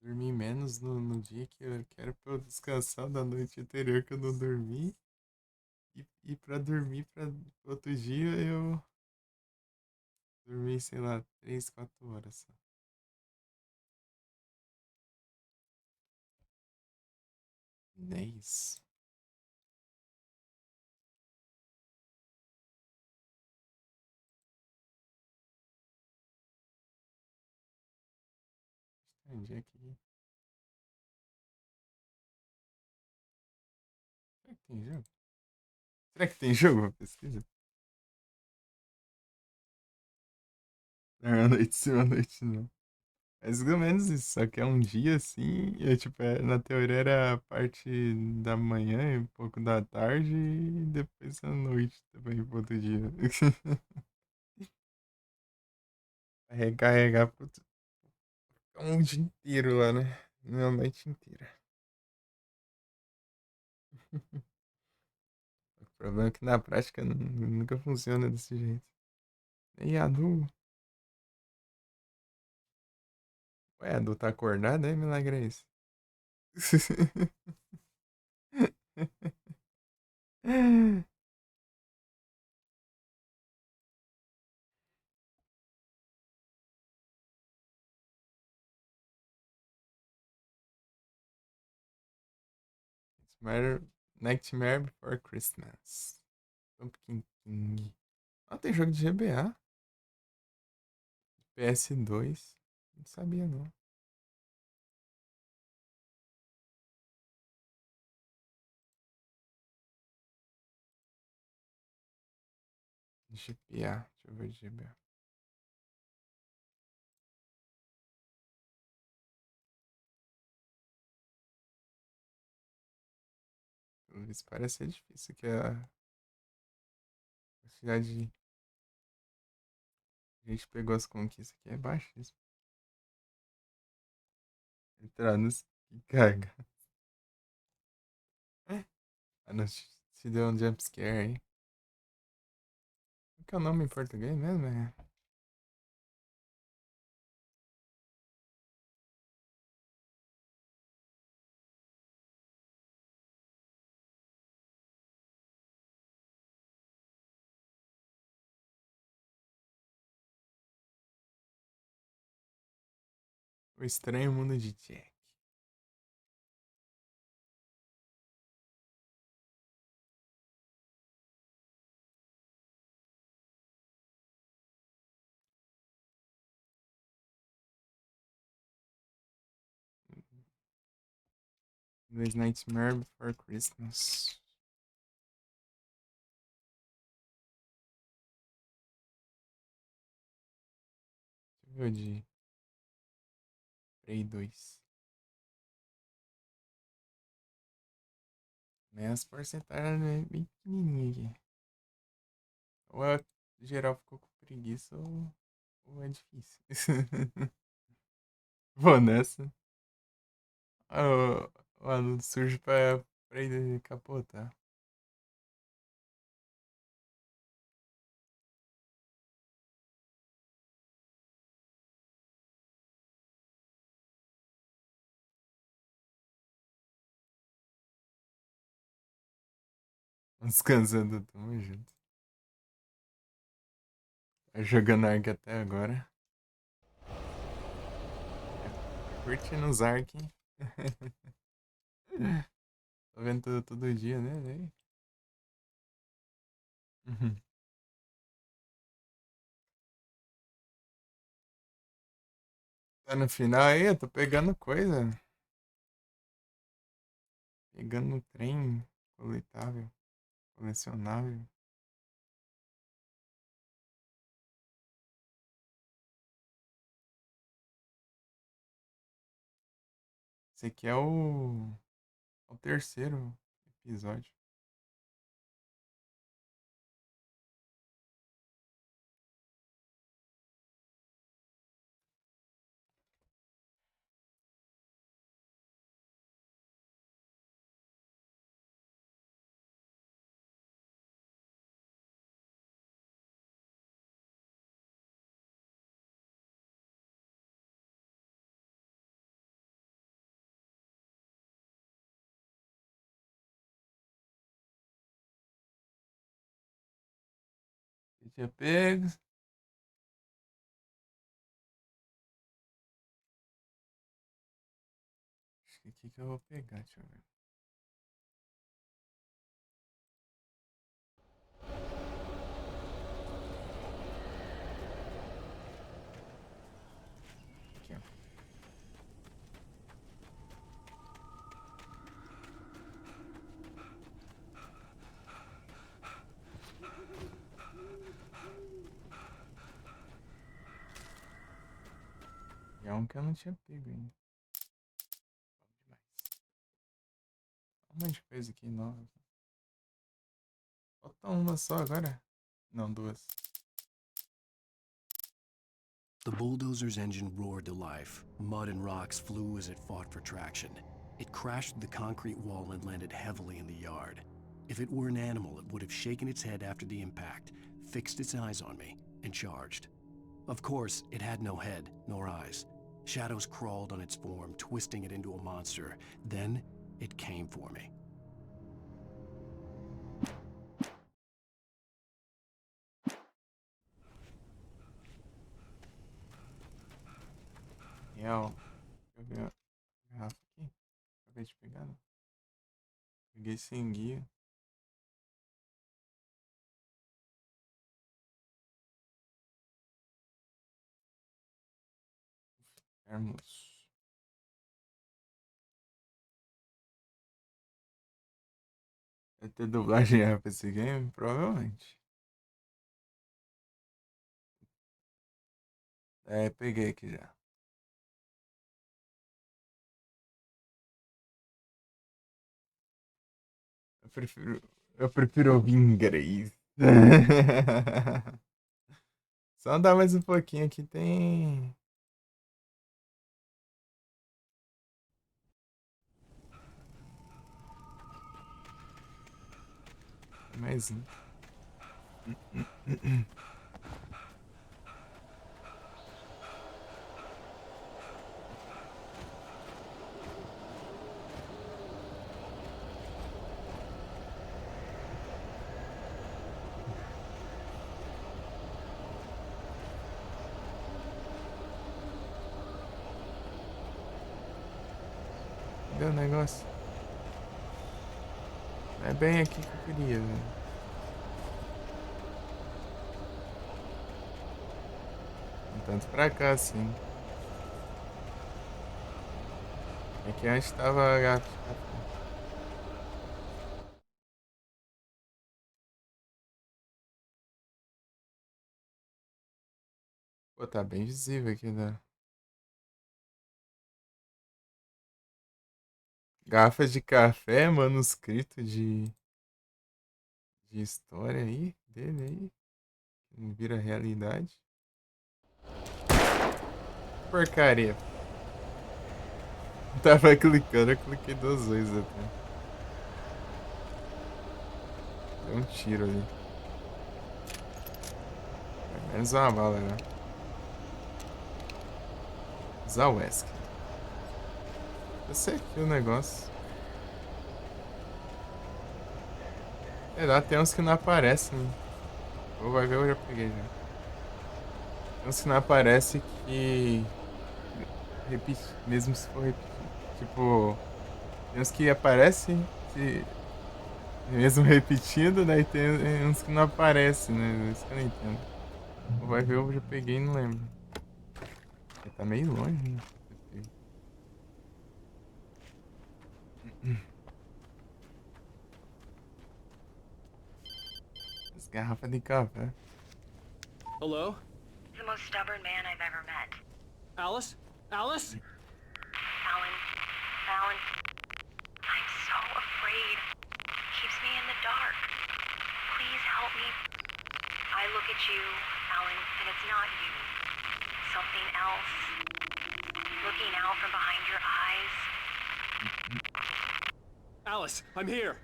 Dormi menos no dia que era pra eu descansar da noite anterior que eu não dormi. E pra dormir pra outro dia Dormi, sei lá, 3, 4 horas só. É isso. Onde é que. Será que tem jogo? Será que tem jogo pra pesquisa? Não, à noite sim, à noite não. Mais ou menos isso, só que é um dia assim, e tipo, na teoria era a parte da manhã e um pouco da tarde e depois à noite também pro outro dia. Recarregar pro um dia inteiro lá, né? Não, a noite inteira. O problema é que na prática nunca funciona desse jeito. E a Du? Ué, a Du tá acordada, é milagre é esse? Nightmare Before Christmas. Pumpkin King. Ah, tem jogo de GBA. PS2. Não sabia não. GBA. Deixa eu ver de GBA. Isso parece ser difícil, que a cidade de a gente pegou as conquistas aqui é baixíssimo. Entrar nos. Que caga. Ah, não, se deu um jumpscare aí. Qual que é o nome em português mesmo? O Estranho Mundo de Jack. Inglês Nightmare Before Christmas. Deixa eu ver o de Play 2. Né, as porcentagens é bem pequenininha aqui. Ou geral ficou com preguiça ou é difícil. Vou nessa. O anúncio surge pra ele capotar. Descansando, tamo junto. Tá jogando Ark até agora. Tá curtindo os Ark, hein? Tô vendo todo dia, né, velho? Uhum. Tá no final aí, eu tô pegando coisa. Pegando trem coletável, colecionável. Esse aqui é o terceiro episódio. Eu tinha pego. aqui que eu vou pegar, deixa eu ver. Aqui, ó. E é um que eu não tinha pego ainda. Bom demais. Um monte de coisa aqui nova. Falta uma só agora. Não, duas. The bulldozer's engine roared to life. Mud and rocks flew as it fought for traction. It crashed the concrete wall and landed heavily in the yard. If it were an animal, it would have shaken its head after the impact, fixed its eyes on me, and charged. Of course, it had no head, nor eyes. Shadows crawled on its form, twisting it into a monster. Then, it came for me. Real. Deixa eu ver a garrafa aqui. Acabei de pegar, não? Peguei sem guia. Termos. Vai ter dublagem pra esse game? Provavelmente. É, peguei aqui já. Eu prefiro ouvir em inglês. Só andar mais um pouquinho aqui tem. Mais um. Cadê o negócio? É bem aqui que eu queria, velho. Um tanto pra cá, sim. Aqui antes tava gato. Pô, tá bem visível aqui, né? Garrafa de café, manuscrito de história aí, dele aí. Não vira realidade. Porcaria. Tava clicando, eu cliquei 2 vezes até. Deu um tiro ali. Pelo menos uma bala, né? Zawesk. Eu sei aqui o negócio. É, lá tem uns que não aparecem. Ou vai ver, eu já peguei já. Tem uns que não aparecem que. Mesmo se for repetir. Tipo. Tem uns que aparecem mesmo repetindo, daí tem uns que não aparecem, né? Isso que eu não entendo. Ou vai ver, eu já peguei e não lembro. Tá meio longe, né? As garrafas de café. Hello? The most stubborn man I've ever met. Alice? Alice? Alan. Alan. I'm so afraid. Keeps me in the dark. Please help me. I look at you, Alan, and it's not you. Something else. Looking out from behind your eyes. Alice, I'm here.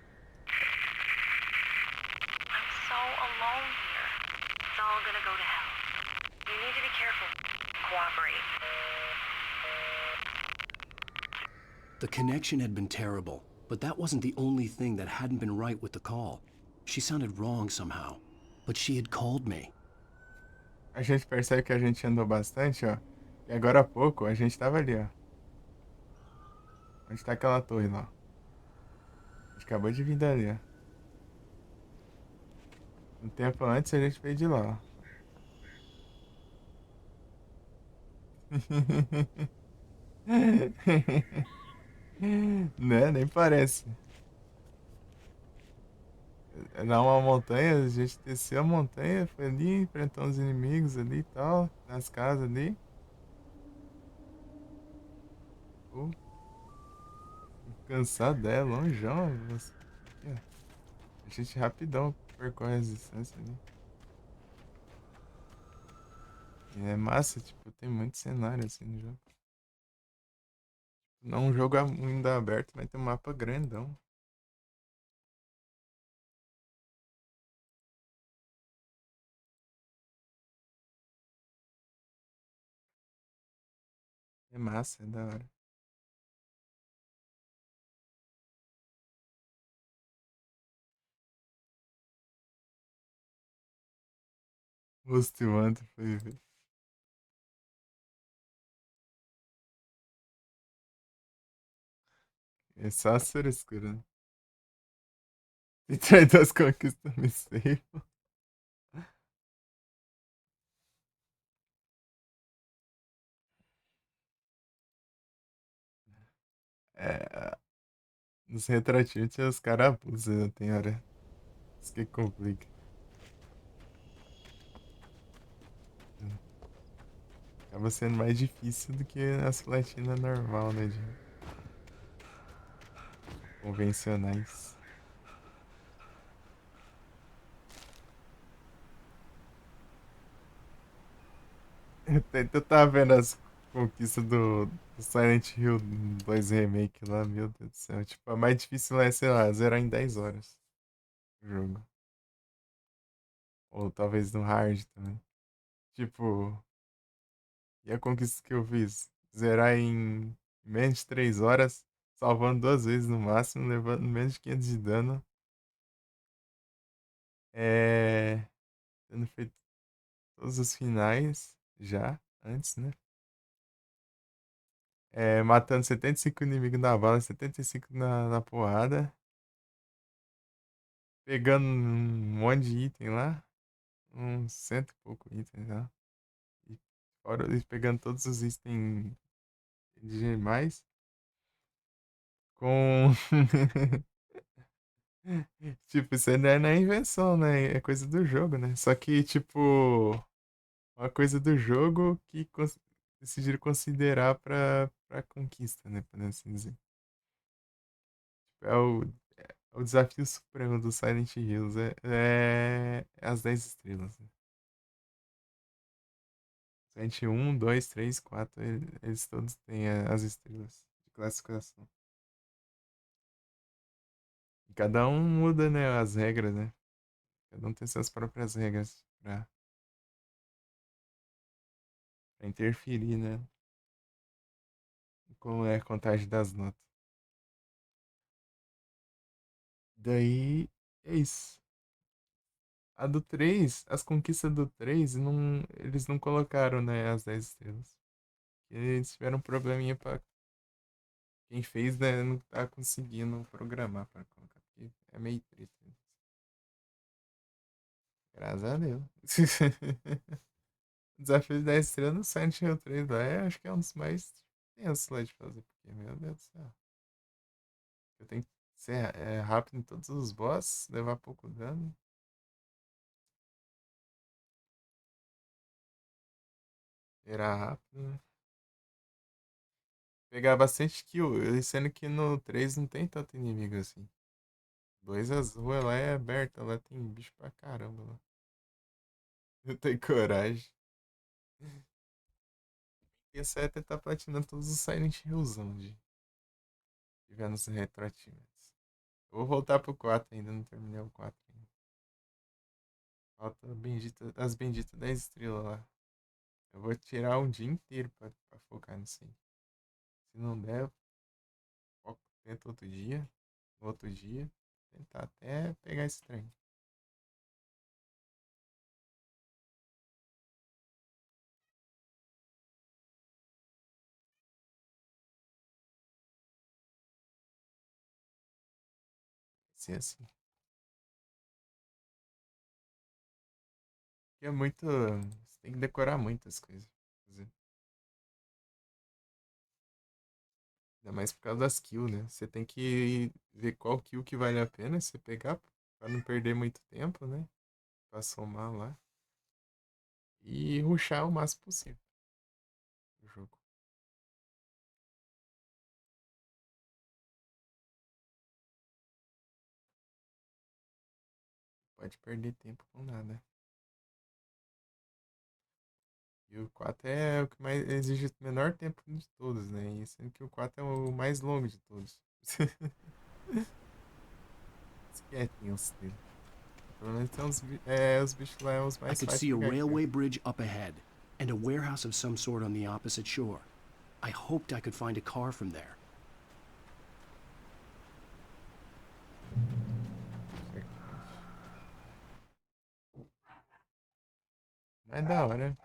I'm so alone here. It's all gonna go to hell. You need to be careful. Cooperate. The connection had been terrible, but that wasn't the only thing that hadn't been right with the call. She sounded wrong somehow, but she had called me. A gente percebe que a gente andou bastante, ó. E agora há pouco a gente tava ali, ó. Onde tá aquela torre lá? A gente acabou de vir dali, ó. Um tempo antes a gente veio de lá, ó. Né? Nem parece. Era uma montanha, a gente desceu a montanha, foi ali, enfrentou uns inimigos ali e tal, nas casas ali. Pô, cansado, é longeão. Nossa. Aqui, ó. A gente rapidão percorre as distâncias ali. E é massa, tipo, tem muito cenário assim no jogo. Não é um jogo ainda aberto, mas tem um mapa grandão. É massa, é da hora. Most Wanted foi ver. É só a frescura, né? E traz das conquistas me sei. É, nos retratinhos os caras abusam, né? Tem hora. Isso que complica. Acaba sendo mais difícil do que as platinas normal, né? De convencionais. Tu tá vendo as conquistas do Silent Hill 2 Remake lá, meu Deus do céu. Tipo, a mais difícil é, sei lá, zerar em 10 horas o jogo. Ou talvez no hard também. Tipo, e a conquista que eu fiz? Zerar em menos de 3 horas, salvando 2 vezes no máximo, levando menos de 500 de dano. É. Tendo feito todos os finais já, antes, né? É, matando 75 inimigos na bala, 75 na porrada. Pegando um monte de item lá. Uns cento e pouco itens lá. E fora eles pegando todos os itens demais. Com. Tipo, isso aí não é invenção, né? É coisa do jogo, né? Só que, tipo, uma coisa do jogo que decidiram considerar pra conquista, né? Podemos assim dizer. Tipo, é o desafio supremo do Silent Hills. É as 10 estrelas. Né? Silent 1, 2, 3, 4, eles todos têm as estrelas de classificação. E cada um muda, né, as regras, né? Cada um tem suas próprias regras pra interferir, né? Como é a contagem das notas. Daí, é isso. A do 3, as conquistas do 3, não, eles não colocaram, né, as 10 estrelas. Eles tiveram um probleminha pra quem fez, né, não tá conseguindo programar pra colocar. Porque é meio triste. Graças a Deus. O desafio de 10 estrelas no Silent Hill 3 lá, acho que é um dos mais tensos lá de fazer. Porque, meu Deus do céu. Eu tenho que ser rápido em todos os boss, levar pouco dano. Virar rápido, né? Pegar bastante kill, sendo que no 3 não tem tanto inimigo assim. 2 as ruas lá é aberta, lá tem bicho pra caramba lá. Eu tenho coragem. Isso é tentar platinar todos os Silent Hillzão de tiver nos retroativos. Eu vou voltar pro 4 ainda, não terminei o 4 ainda. Falta as benditas 10 estrelas lá. Eu vou tirar um dia inteiro pra focar nisso aí. Se não der, eu tento outro dia, no outro dia, tentar até pegar esse trem. ser assim. Porque é muito. Você tem que decorar muitas coisas pra fazer. Ainda mais por causa das kills, né? Você tem que ver qual kill que vale a pena você pegar pra não perder muito tempo, né? Pra somar lá. E rushar o máximo possível o jogo. Pode perder tempo com nada. E o 4 é o que mais exige o menor tempo de todos, né? E sendo que o 4 é o mais longo de todos. Os quietinhos dele. Pelo menos tem os bichos lá é os I mais could fáceis see a de pegar. railway bridge up ahead, and a warehouse of some sort on the opposite shore. I hoped I could find a car from there. Mas é da hora.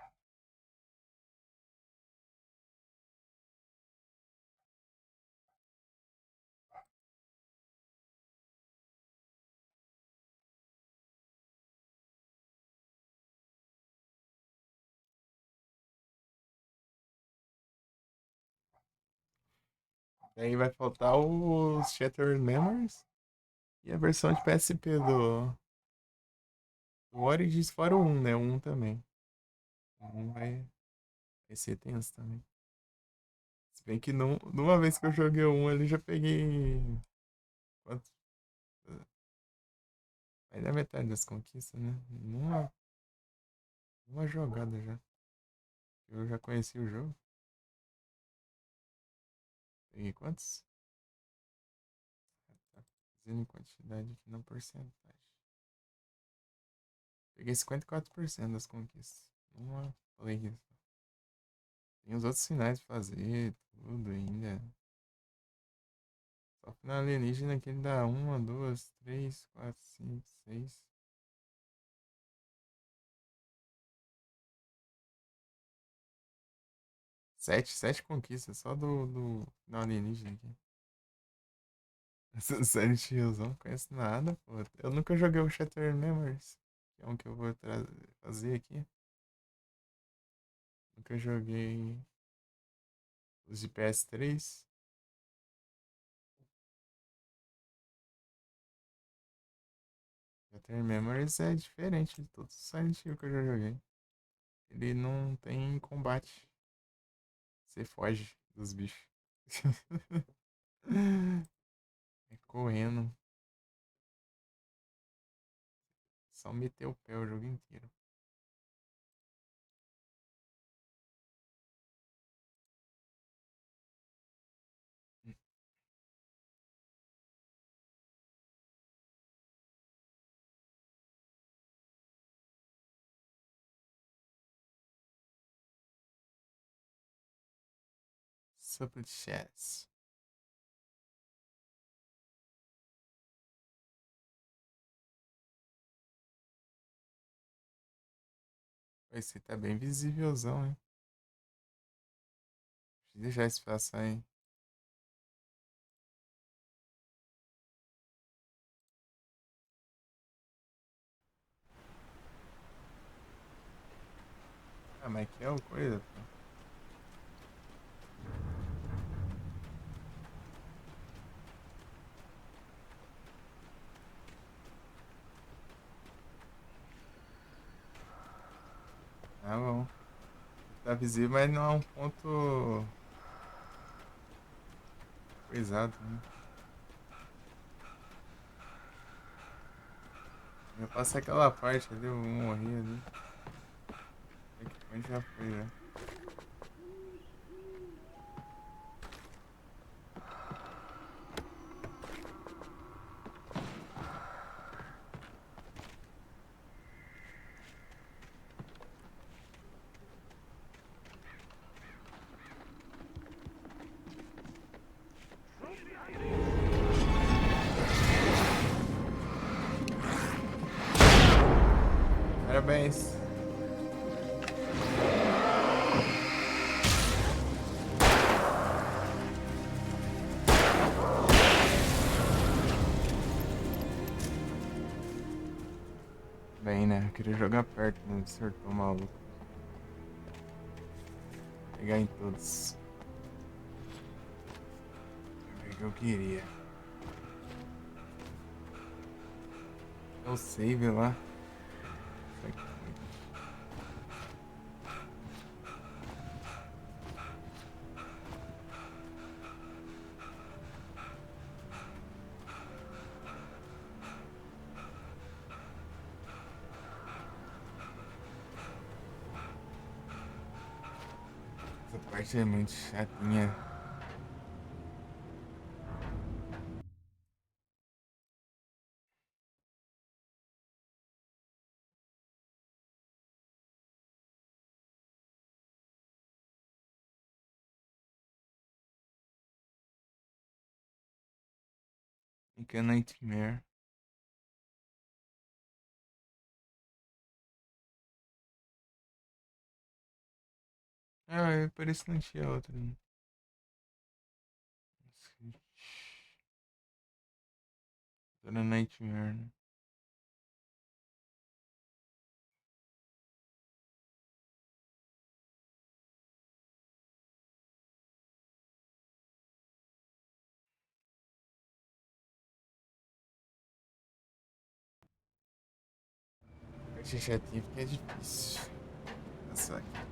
Aí vai faltar os Shattered Memories e a versão de PSP do Origins, fora o 1, né? O 1 também. O 1 vai ser tenso também. Se bem que numa vez que eu joguei o 1 ali, já peguei. Quanto? Mais da metade das conquistas, né? Numa jogada já. Eu já conheci o jogo. Peguei quantos? Tá fazendo em quantidade aqui na porcentagem. Peguei 54% das conquistas. Uma falei isso. Tem os outros finais pra fazer, tudo ainda. Só final alienígena que ele dá 1, 2, 3, 4, 5, 6. Sete conquistas só do final alienígena aqui. Essa série de tiozão, não conheço nada, pô. Eu nunca joguei o Shattered Memories, que é um que eu vou fazer aqui. Nunca joguei os de PS3. Shattered Memories é diferente de todos os Silent Hill que eu já joguei. Ele não tem combate. Você foge dos bichos. É correndo. Só meter o pé o jogo inteiro. Super chess. Esse tá bem visivelzão, hein? Deixa eu deixar esse passar, hein? Ah, mas que é uma coisa, pô. Tá bom. Tá visível, mas não é um ponto coisado, né? Eu passei aquela parte ali, eu morri ali. Onde já foi, já. Parabéns. Bem, né? Eu queria jogar perto, né? Acertou o maluco. Pegar em todos. É o que eu queria. É o save lá. Isso aqui. Essa parte é muito chatinha. Fica Nightmare. Ah, parece que não tinha outra. Era Nightmare, né? Parte chatinha porque é difícil. Passar aqui.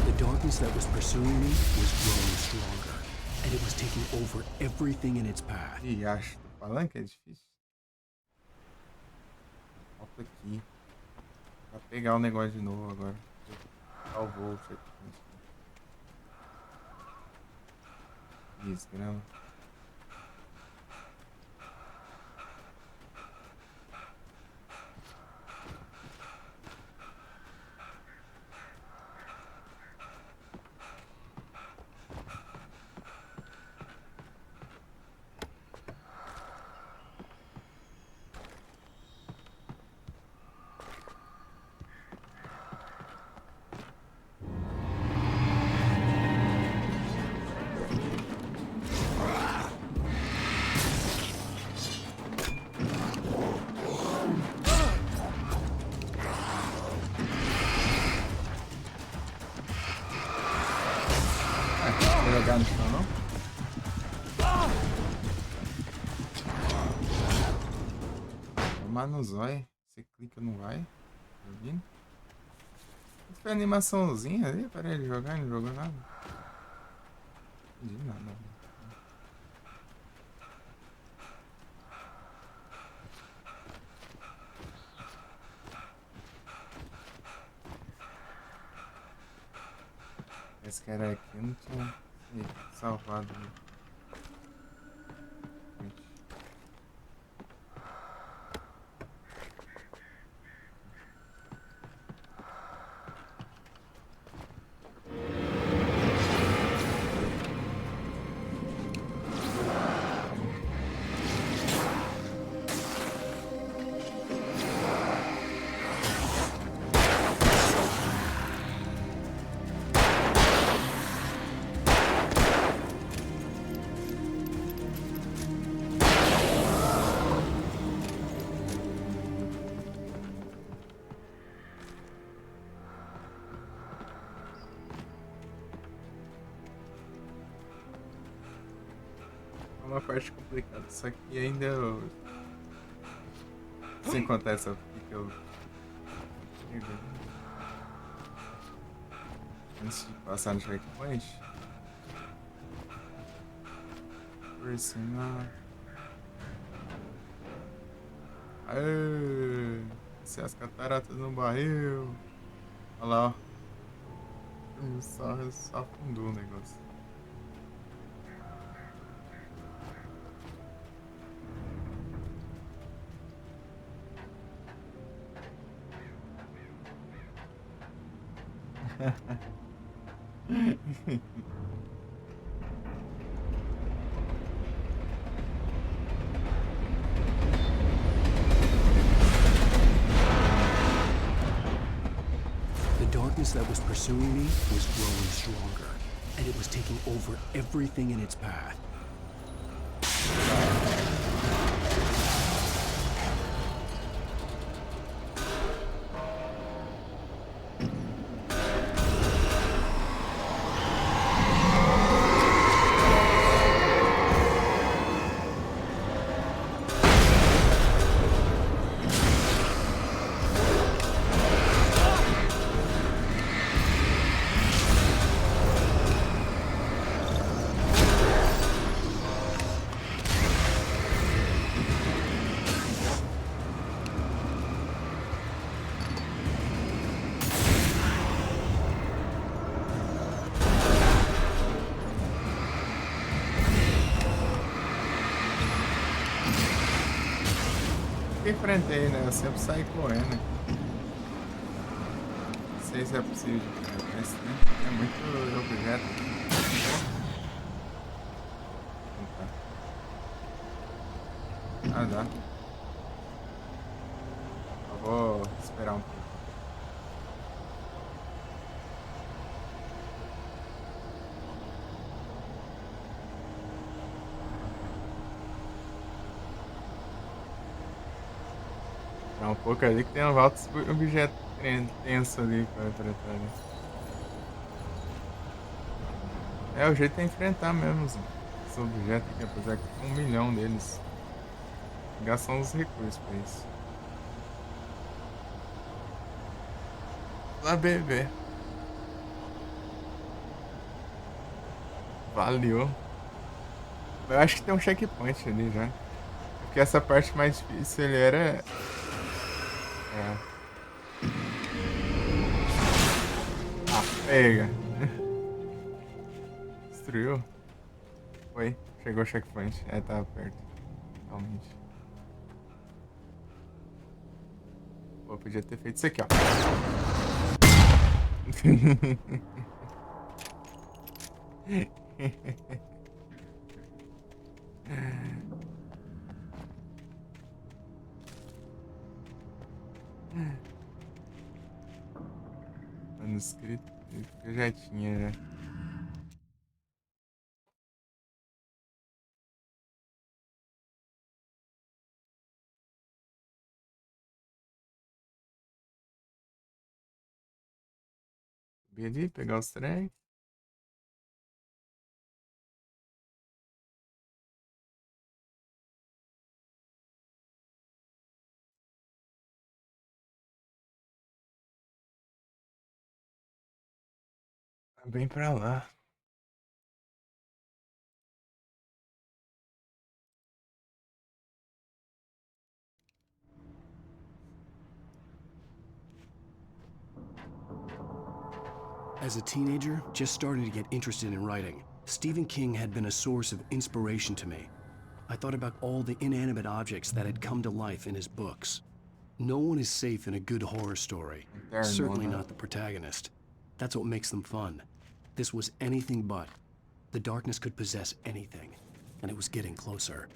The darkness that was pursuing me was growing stronger, and it was taking over everything in its path. Ih, acho. Tô falando que é difícil. Volta aqui. Pra pegar o negócio de novo agora. Salvou o checkpoint. Isso, grama. Vou jogar no chão, não? Tomar no zóio. Você clica, não vai. Tá ouvindo? Foi animaçãozinha ali para ele jogar, não jogou nada. Não entendi nada. Esse cara aqui não tinha salvado. Uma parte complicada. Isso aqui ainda eu... Sem contar essa aqui que eu... Antes de passar no checkpoint. Por cima... Aê! Se as cataratas no barril. Olha lá, ó. Só afundou o negócio. darkness that was pursuing me was growing stronger, and it was taking over everything in its path. Enfrentei, né? Eu sempre saí correndo. Não sei se é possível de enfrentar esse tempo. É muito objeto. Ah, dá. Eu vou esperar um pouco. Um pouco ali que tem uns altos objetos tensos ali pra enfrentar ali. É, o jeito é enfrentar mesmo os objetos aqui, apesar que tem 1 milhão deles. Gastam os recursos pra isso. Lá, bebê. Valeu. Eu acho que tem um checkpoint ali já. Porque essa parte mais difícil ele era... É. Ah, pega. Destruiu? Foi. Chegou o checkpoint. É, tava perto. Realmente. Pô, podia ter feito isso aqui, ó. Manuscrito, eu já tinha já. Subir ali, pegar os trem. Bem pra lá. As a teenager, just starting to get interested in writing, Stephen King had been a source of inspiration to me. I thought about all the inanimate objects that had come to life in his books. No one is safe in a good horror story. Certainly not the protagonist. That's what makes them fun. This was anything but. The darkness could possess anything, and it was getting closer.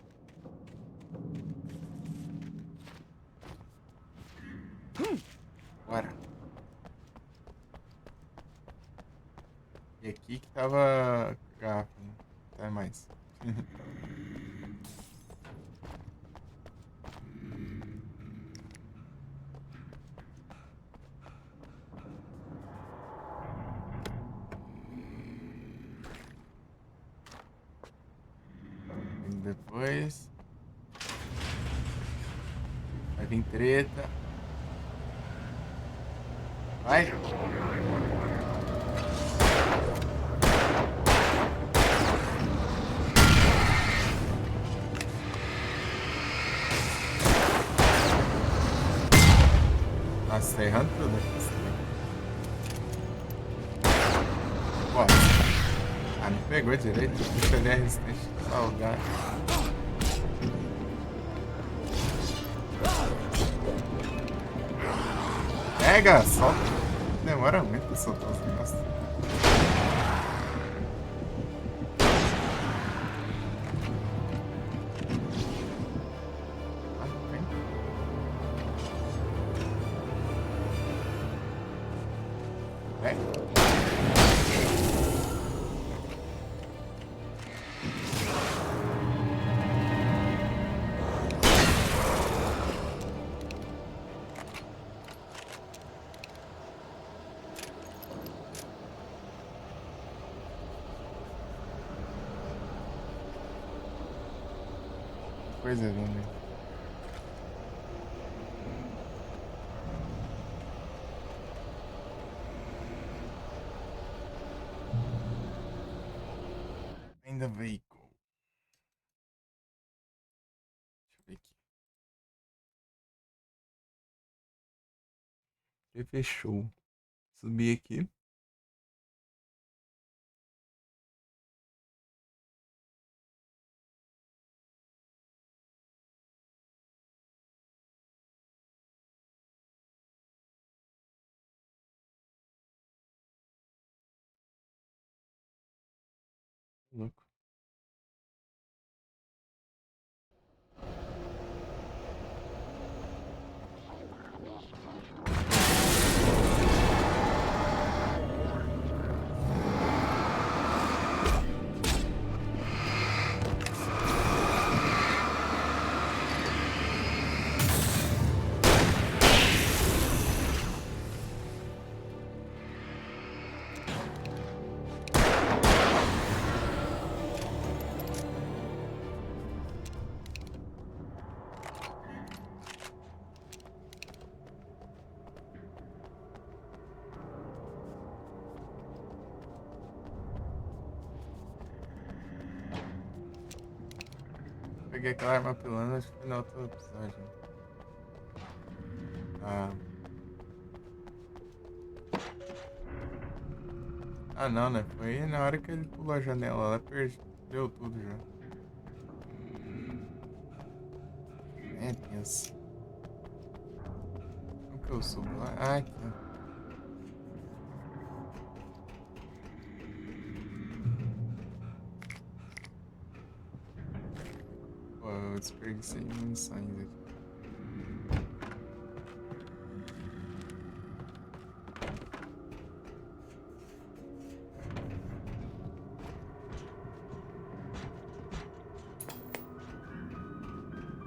Bora. E aqui que tava a garrafa, né? Até mais. E depois vai vir treta. Vai! Nossa, tá errando tudo aqui. Pô. Ah, não pegou direito. Deixa ele é resistente ao lugar. Pega, solta. Demora muito pra soltar os negócios. coisa vindo. Ainda veículo. Deixa eu ver aqui. E fechou. Subir aqui. Louco. Peguei aquela arma pilando, acho que foi no outro episódio. Ah. Ah não, né? Foi na hora que ele pulou a janela, ela perdeu tudo já. É tenso. Como que eu subo lá? Ah, aqui, ó. Pô, eu desperdicei munições aqui.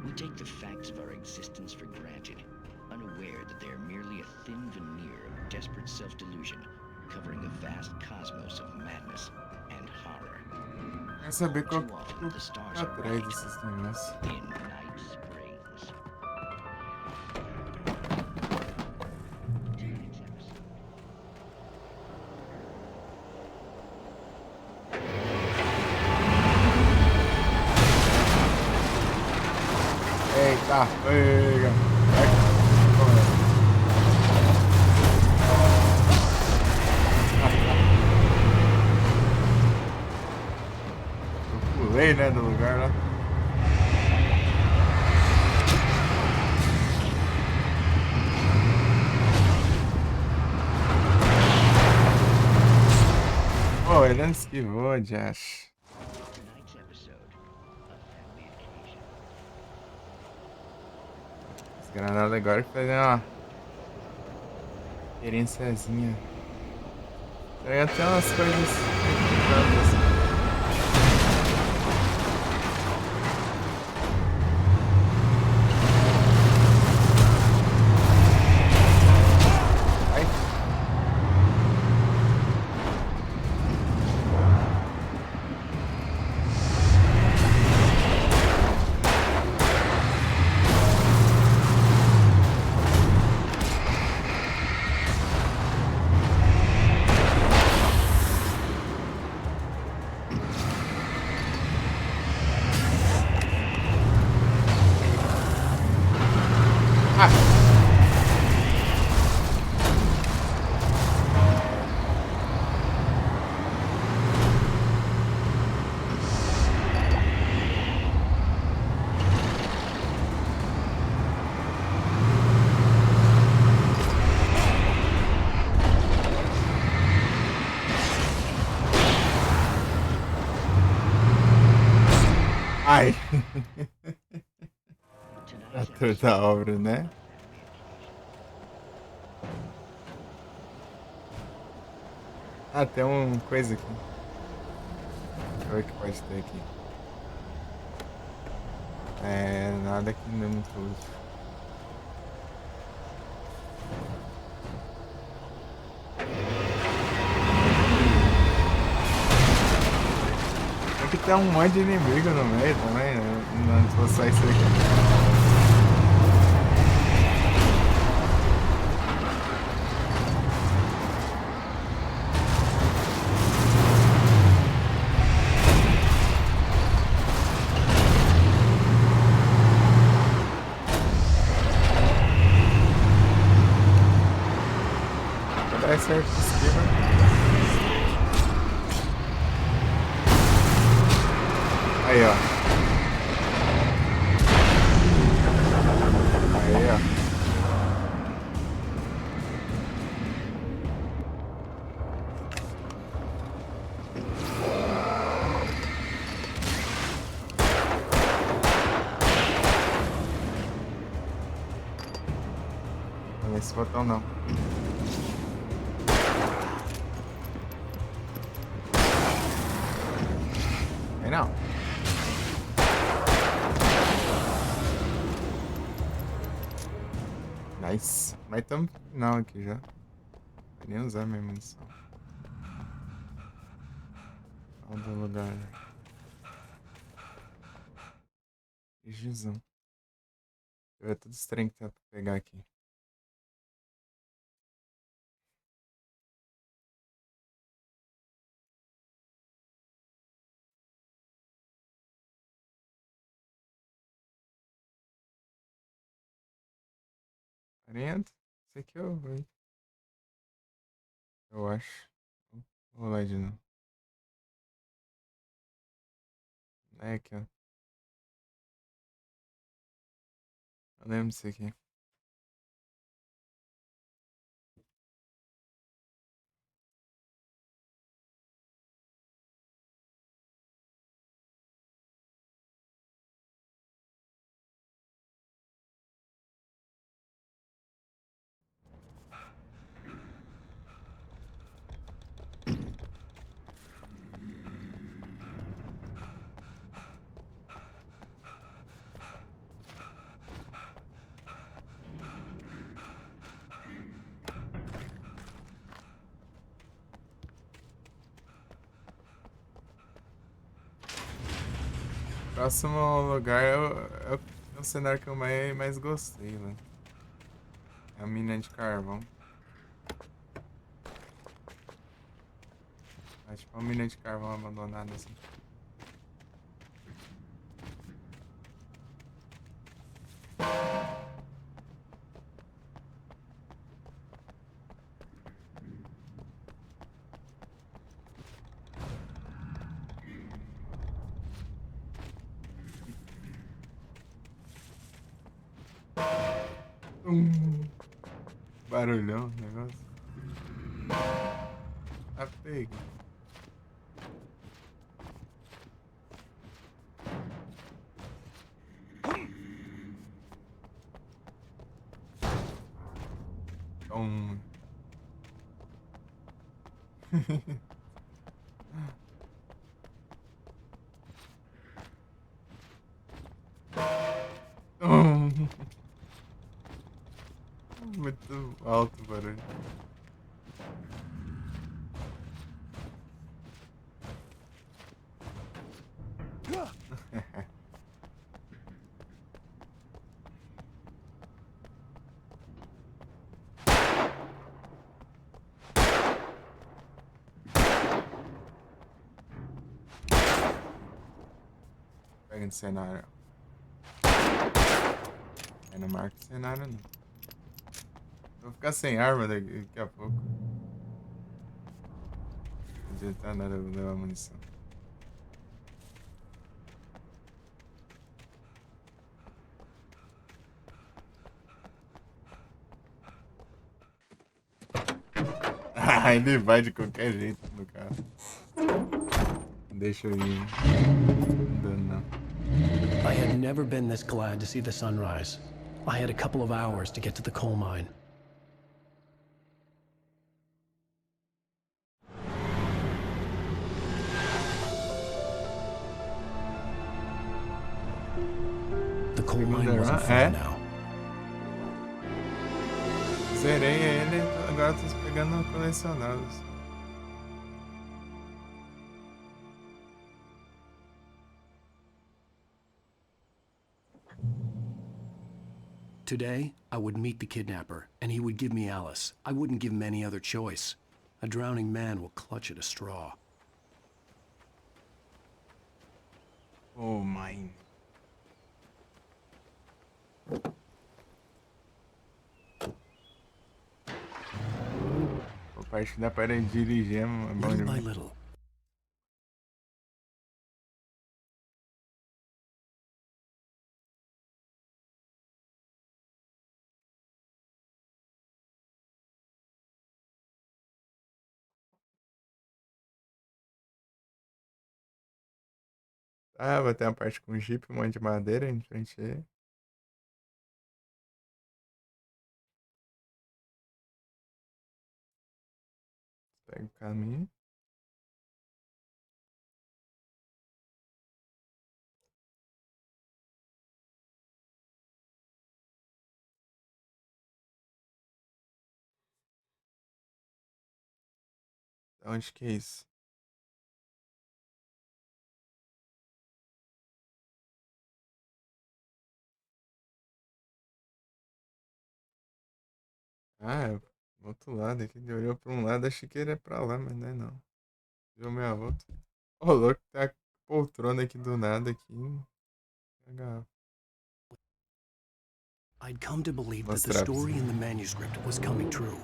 We take the facts of our existence for granted, unaware that they are merely a thin veneer of desperate self-delusion, covering a vast cosmos of madness and horror. Quer saber qual Too often, the que stars tá are atrás right desses negócios? in Night Springs. Tonight's episode. Eita, pega. Eu pulei, né, do lugar lá. Pô, ele não esquivou, Josh. Tonight's episode, a family occasion. As granadas agora que fazem uma diferençazinha. Tem até umas coisas importantes. Ai. Ai. Ator da obra, né? Ah, tem uma coisa aqui. Deixa eu ver o que pode ter aqui. É, nada que não é muito útil. que tem um monte de inimigo no meio também, né? Não vou só isso aqui. Vai certo de esquerda. Aí, ó. Aí, ó. Não é esse botão não. Aí não. Nice. Mas estamos no final aqui já. Vou nem usar minha munição. Olha o lugar. Gizão. É tudo estranho que tá pra pegar aqui. Isso aqui eu vou. Eu acho. Vou lá de novo. É aqui, ó. Eu lembro disso aqui. Próximo lugar é o cenário que eu mais gostei, né? É a mina de carvão. É tipo uma mina de carvão abandonada assim. Barulhão, negócio. Tá pego. Muito alto o barulho. Pega de cenário. Eu não marco cenário não. Vou ficar sem arma daqui a pouco. Não adianta nada levar munição. Ah, ele vai de qualquer jeito no carro. Deixa eu ir. Não dando não. I had never been this glad to see the sunrise. I had a couple of hours to get to the coal mine. The coal mine wasn't far now. Zerei ele, agora tô pegando colecionados. Today, I would meet the kidnapper, and he would give me Alice. I wouldn't give him any other choice. A drowning man will clutch at a straw. Oh, mãe. A parte que dá para dirigir é bom Little by demais. little. Ah, vai ter uma parte com Jeep, um monte de madeira em frente aí. Pega o caminho. Onde que é isso? Ah, é do outro lado aqui. Ele olhou pra um lado, achei que era pra lá, mas não é não. Deu meia volta. Ô, louco, tá a poltrona aqui do nada aqui. Legal. I'd come to believe that the Mostrar pra story você. in the manuscript was coming true.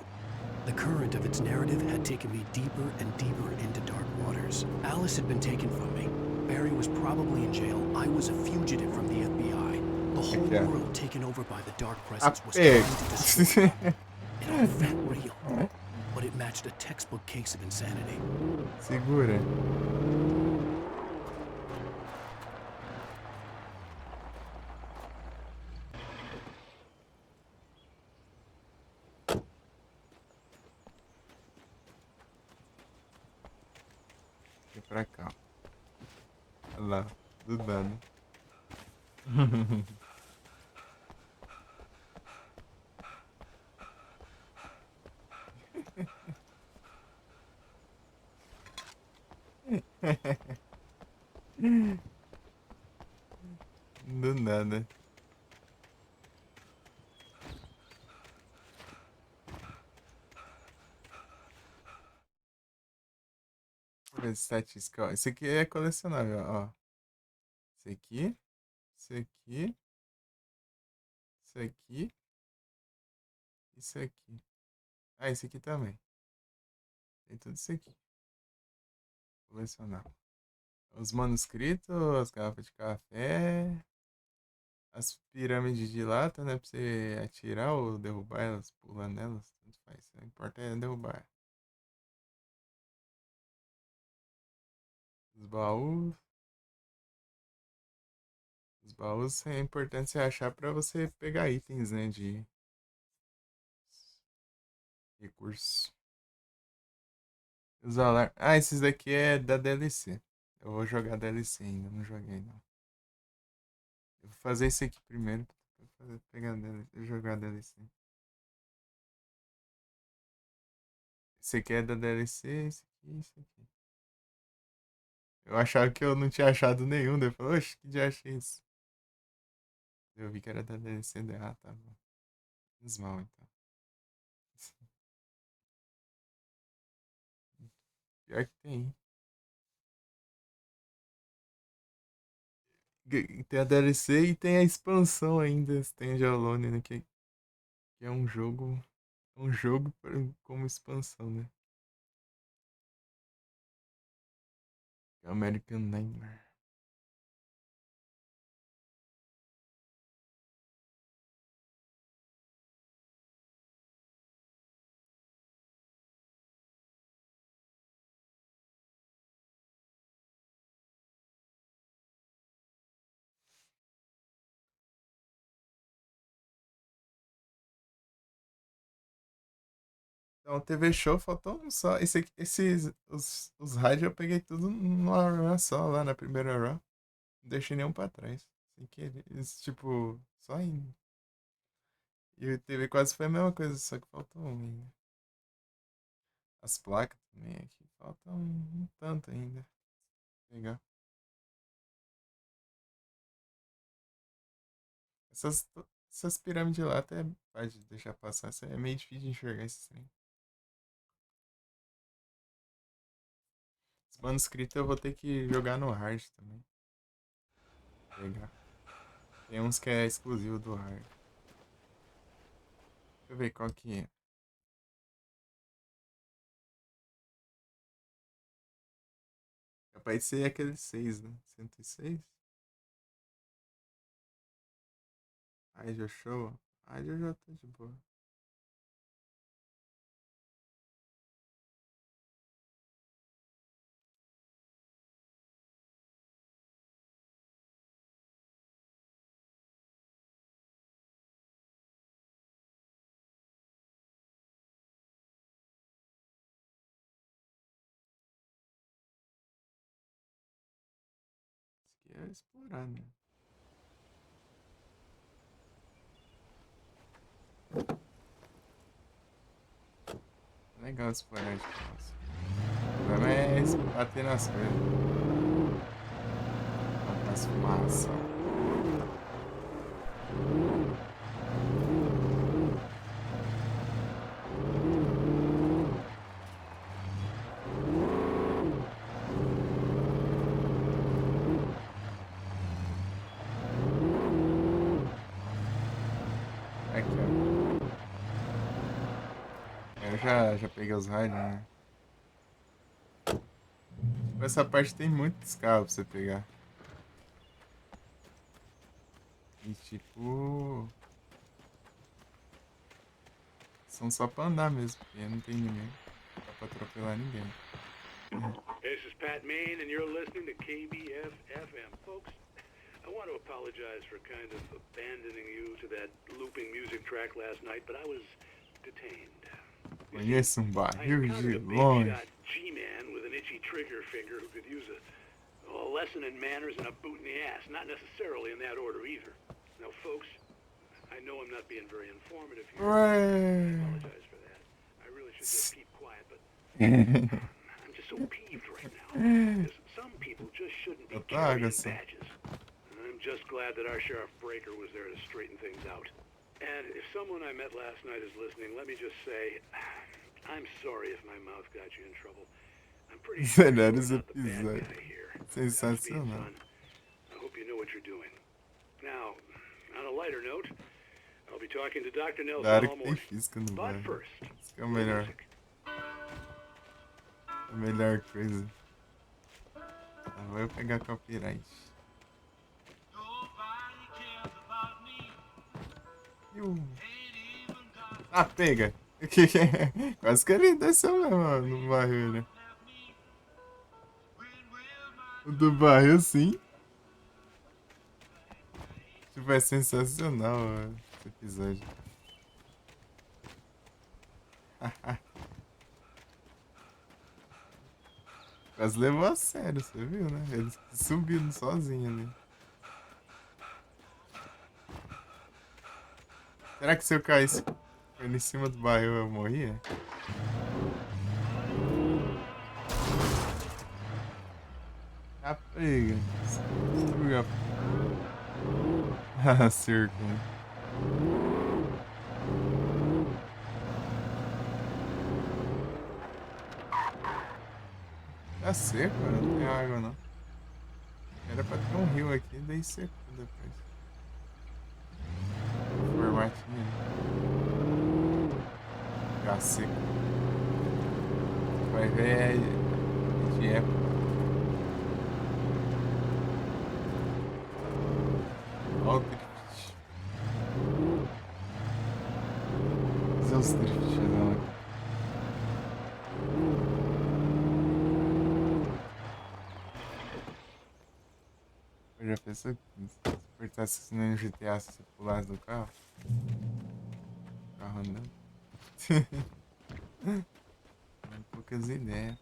The current of its narrative had taken me deeper and deeper into dark waters. Alice had been taken from me. Barry was probably in jail. I was a fugitive from the FBI. The whole Aqui, ó. world taken over by the dark A presence was pega. trying to destroy me. It all felt real, but it matched a textbook case of insanity. Segura. Vem pra cá. Olha lá, do dano. Do nada. Deixa eu ver estatística, ó. Esse aqui é colecionável, ó. Esse aqui. Esse aqui. Esse aqui. Isso aqui. Ah, esse aqui também. Tem tudo isso aqui. Colecionável. Os manuscritos, as garrafas de café. As pirâmides de lata, né? Pra você atirar ou derrubar elas, pular nelas. Tanto faz. O que importa é derrubar. Os baús. Os baús é importante você achar pra você pegar itens, né? De recursos. Os alarmes. Ah, esses daqui é da DLC. Eu vou jogar DLC ainda, não joguei não. Eu vou fazer esse aqui primeiro pra pegar a DLC, jogar a DLC. Esse aqui é da DLC, esse aqui, esse aqui. Eu achava que eu não tinha achado nenhum, daí eu falei, oxe, que já achei isso. Eu vi que era da DLC, daí, ah, tá bom. Menos mal, então. Pior que tem. Tem a DLC e tem a expansão ainda, Stand Alone, né? Que é um jogo. Um jogo como expansão, né? American Nightmare. Então, TV Show faltou um só. Os rádios eu peguei tudo numa Raw só, lá na primeira Raw. Não deixei nenhum pra trás. Sem querer. Tipo, só indo. E o TV quase foi a mesma coisa, só que faltou um ainda. As placas também aqui. Faltam um tanto ainda. Legal. Essas pirâmides lá até pode deixar passar. É meio difícil de enxergar esse trem. Os manuscritos eu vou ter que jogar no hard também. Pegar. Tem uns que é exclusivo do hard. Deixa eu ver qual que é. Capaz de ser aquele 6, né? 106? Ai, já show. Ai, já tá de boa. Isso aqui é explorar, né? Legal explorar de próximo. O problema é bater nas coisas. As fumaça. Aqui, ó. Eu já peguei os rádios, né? Essa parte tem muitos carros pra você pegar. E tipo... São só pra andar mesmo, porque não tem ninguém. Não dá pra atropelar ninguém. This is Pat Main, and you're listening to KBF FM. Folks, I want to apologize for kind of abandoning you to that looping music track last night, but I was detained. Conheço um barril de encountered a big longe. shot G-man with an itchy trigger finger who could use a lesson in manners and a boot in the ass. Not necessarily in that order either. Now, folks, I know I'm not being very informative here. I apologize for that. I really should just keep quiet, but I'm just so peeved right now. Because some people just shouldn't be carrying badges. And I'm just glad that our Sheriff Breaker was there to straighten things out. And if someone I met last night is listening, let me just say, I'm sorry if my mouth got you in trouble. I'm pretty sure you're not the bad guy here. Sensacional. I hope you know what you're doing. Now, on a lighter note, I'll be talking to Dr. Nelson all morning. But first, isso que é o melhor. A melhor coisa. Tá, vou pegar copyright. Ah, pega! Quase que ele desceu mesmo no barril, né? O do barril, sim. Tipo, é sensacional esse episódio. Quase levou a sério, você viu, né? Ele subindo sozinho ali. Será que se eu caísse em cima do barril eu morria? Ah, pega. Ah, circo. Tá seco, não tem água não. Era pra ter um rio aqui, daí secou depois. Formatinho. Já seco. Vai ver é de época. Olha o drift. Fazer os drifts não. Eu já pensou que se apertasse assim no GTA se você pulasse do carro? O carro andando. Poucas ideias.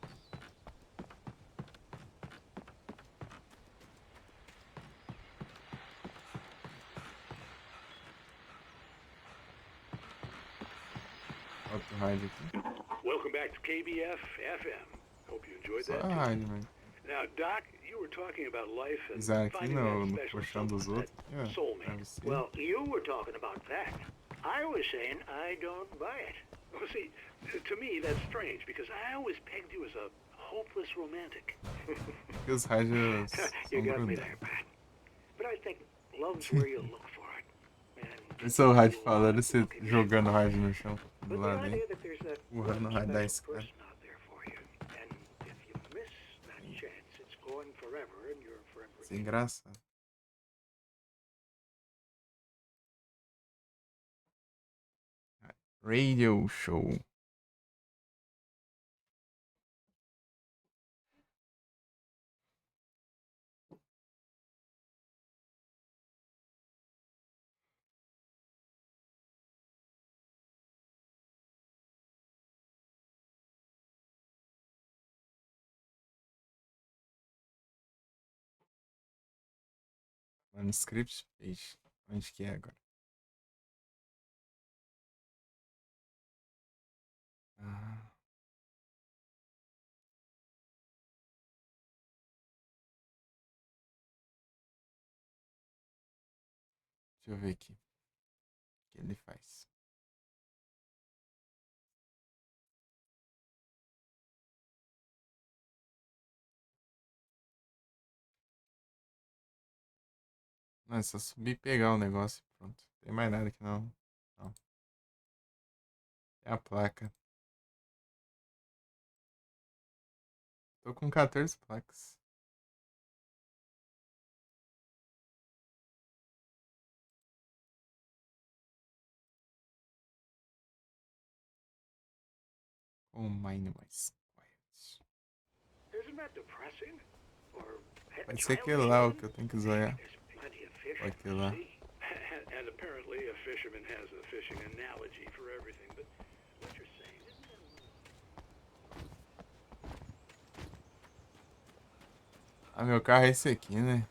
Outro rádio aqui. Welcome back to KBF FM. Hope you enjoyed Só that. rádio, mano. Now, Doc, you were talking about life and Pisar aqui finding no that special colchão dos someone, outros. that Aqui, ó. soulmate. Pra você. Well, you were talking about that. I was saying I don't buy it. Well, see, to me that's strange because I always pegged you as a hopeless romantic. Que os rádios You são got me grudados. there, Pat. But I think love's where you look for it. And Esse é o rádio falando, você jogando o rádio no chão do but the lado aí. idea that there's that Empurrando o one rádio da special escada. person out there for you, and if you miss that chance, it's going forever, and you're forever. Sem graça. Radio show. Manuscript page. Onde que é agora? Ah. Deixa eu ver aqui. O que ele faz? Não, é só subir e pegar o negócio e pronto. Não tem mais nada aqui não. Não. É a placa. Tô com 14 placas. Oh, mine mais quiet. Isn't that depressing? Or Pode ser aquele lá o que eu tenho que zoar. There's plenty of fish Ou aquele lá. And apparently a fisherman has a fishing analogy for everything, but what you're saying isn't Ah, meu carro é esse aqui, né?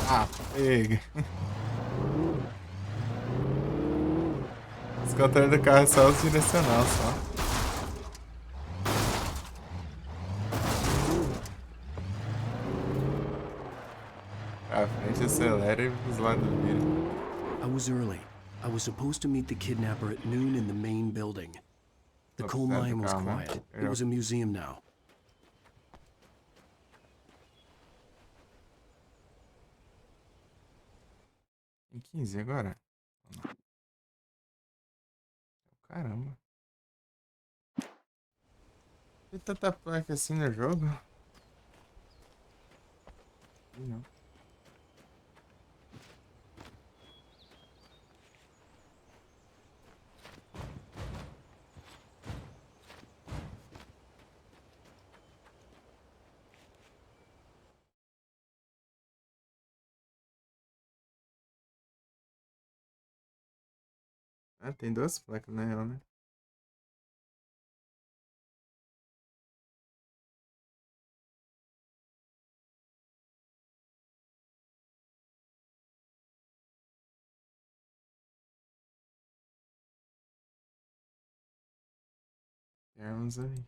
Ah, pega. Os controles do carro é só os direcional, só. Pra frente acelera e os lados viram. I was early. I was supposed to meet the kidnapper at noon in the main building. The Tô coal precisando do mine was carro, né? quiet. It was a museum now. Tem 15 agora? Caramba. Tem tanta placa assim no jogo? Não. Ah, tem duas placas na real, né? Temos aí.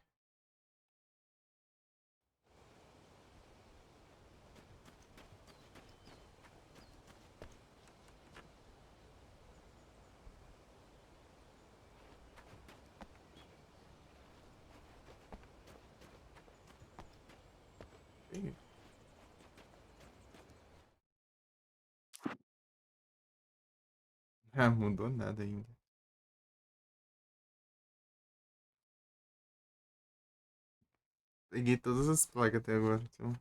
Ih. Ah, mudou nada ainda. Peguei todas as placas até agora, então.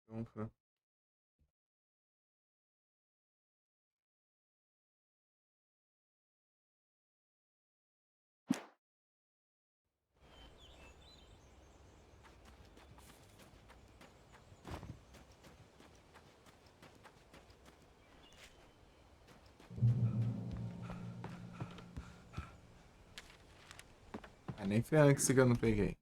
Ufa. Ah, nem ferrando que esse eu não peguei.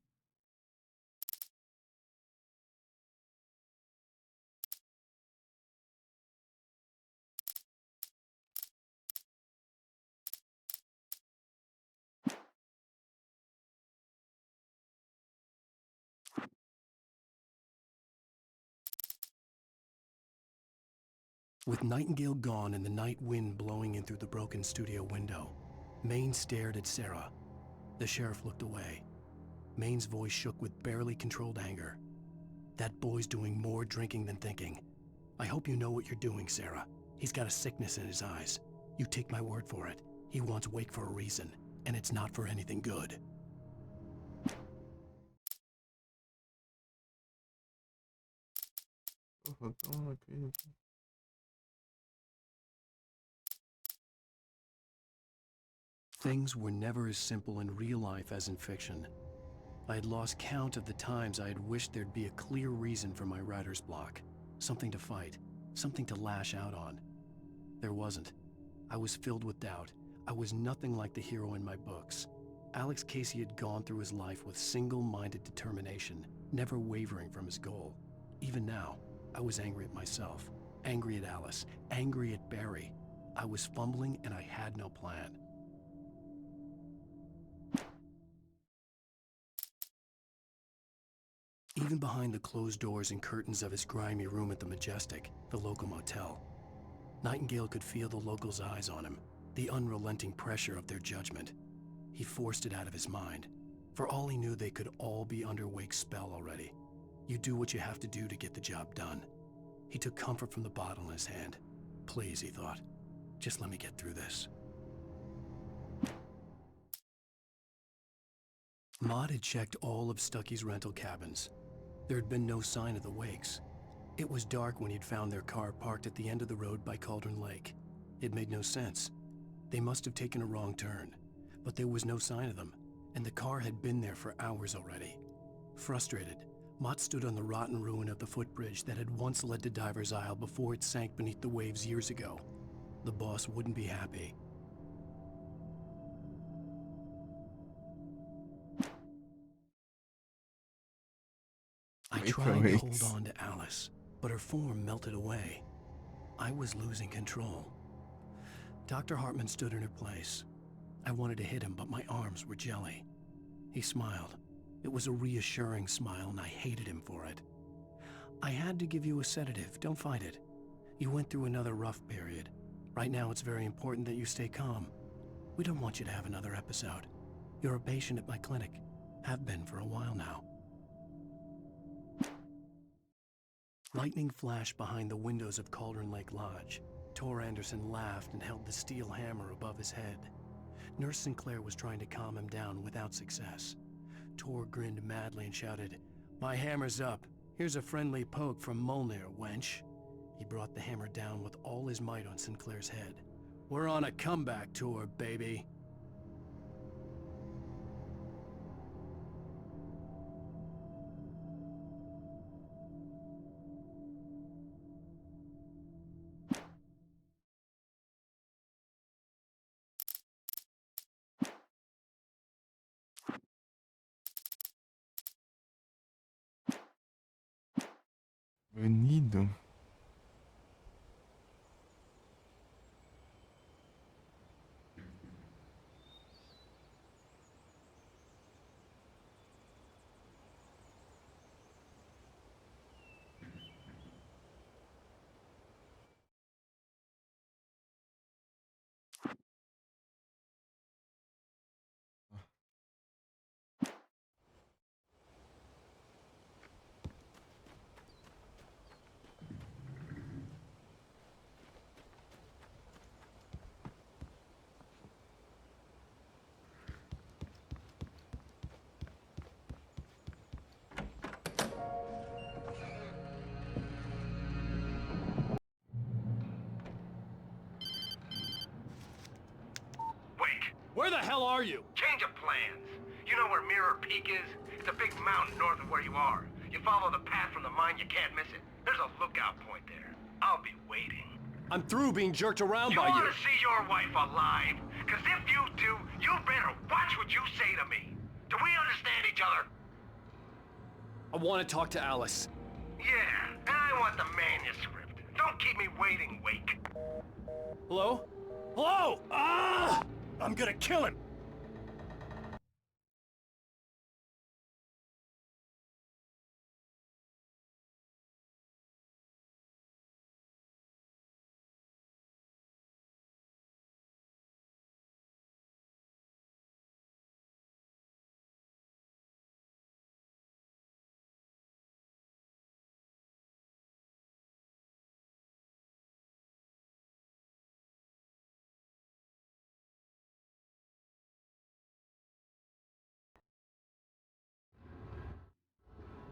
With Nightingale gone and the night wind blowing in through the broken studio window, Maine stared at Sarah. The sheriff looked away. Maine's voice shook with barely controlled anger. That boy's doing more drinking than thinking. I hope you know what you're doing, Sarah. He's got a sickness in his eyes. You take my word for it. He wants Wake for a reason, and it's not for anything good. Things were never as simple in real life as in fiction. I had lost count of the times I had wished there'd be a clear reason for my writer's block. Something to fight, something to lash out on. There wasn't. I was filled with doubt. I was nothing like the hero in my books. Alex Casey had gone through his life with single-minded determination, never wavering from his goal. Even now, I was angry at myself, angry at Alice, angry at Barry. I was fumbling and I had no plan. Even behind the closed doors and curtains of his grimy room at the Majestic, the local motel, Nightingale could feel the locals' eyes on him, the unrelenting pressure of their judgment. He forced it out of his mind. For all he knew, they could all be under Wake's spell already. You do what you have to do to get the job done. He took comfort from the bottle in his hand. Please, he thought, just let me get through this. Maud had checked all of Stucky's rental cabins. There had been no sign of the Wakes. It was dark when he'd found their car parked at the end of the road by Cauldron Lake. It made no sense. They must have taken a wrong turn, but there was no sign of them, and the car had been there for hours already. Frustrated, Mott stood on the rotten ruin of the footbridge that had once led to Diver's Isle before it sank beneath the waves years ago. The boss wouldn't be happy. I tried to hold on to Alice, but her form melted away. I was losing control. Dr. Hartman stood in her place. I wanted to hit him, but my arms were jelly. He smiled. It was a reassuring smile, and I hated him for it. I had to give you a sedative. Don't fight it. You went through another rough period. Right now, it's very important that you stay calm. We don't want you to have another episode. You're a patient at my clinic. Have been for a while now. Lightning flashed behind the windows of Cauldron Lake Lodge. Tor Anderson laughed and held the steel hammer above his head. Nurse Sinclair was trying to calm him down without success. Tor grinned madly and shouted, My hammer's up. Here's a friendly poke from Molnir, wench. He brought the hammer down with all his might on Sinclair's head. We're on a comeback tour, baby. Banido. Where the hell are you? Change of plans. You know where Mirror Peak is? It's a big mountain north of where you are. You follow the path from the mine, you can't miss it. There's a lookout point there. I'll be waiting. I'm through being jerked around You by you. want to see your wife alive? Because if you do, you better watch what you say to me. Do we understand each other? I want to talk to Alice. Yeah, and I want the manuscript. Don't keep me waiting, Wake. Hello? Hello? Ah! I'm gonna kill him!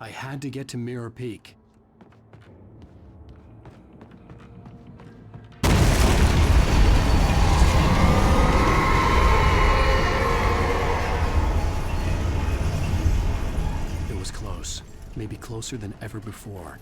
I had to get to Mirror Peak. It was close. Maybe closer than ever before.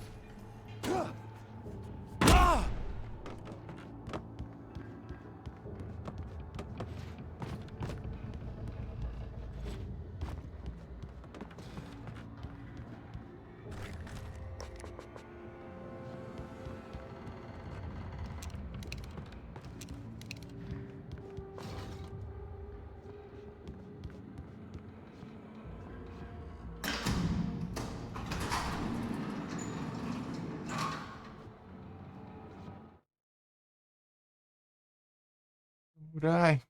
Ai.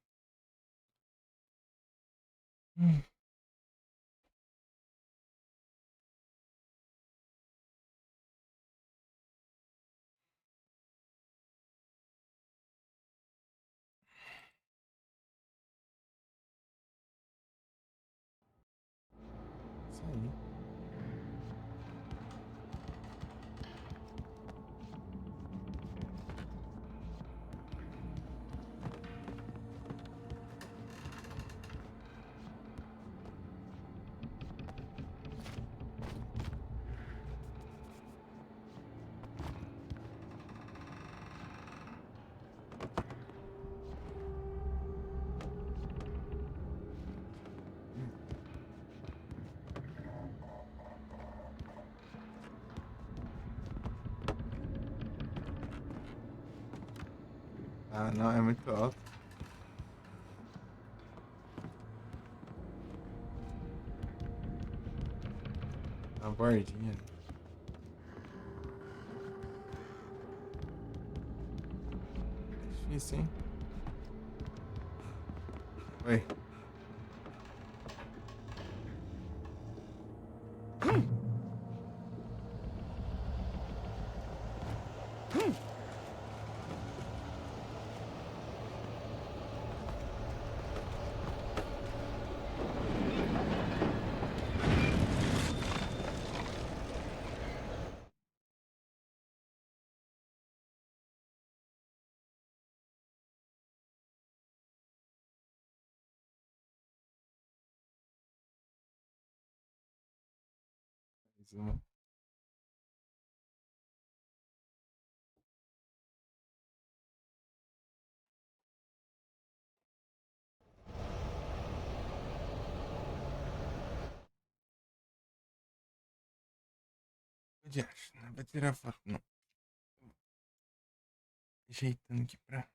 Isso aí. Ah, não, é muito alto. A bordinha. Difícil, hein? Oi. uma. Aliás, não vai tirar foto, não. Ajeitando aqui pra.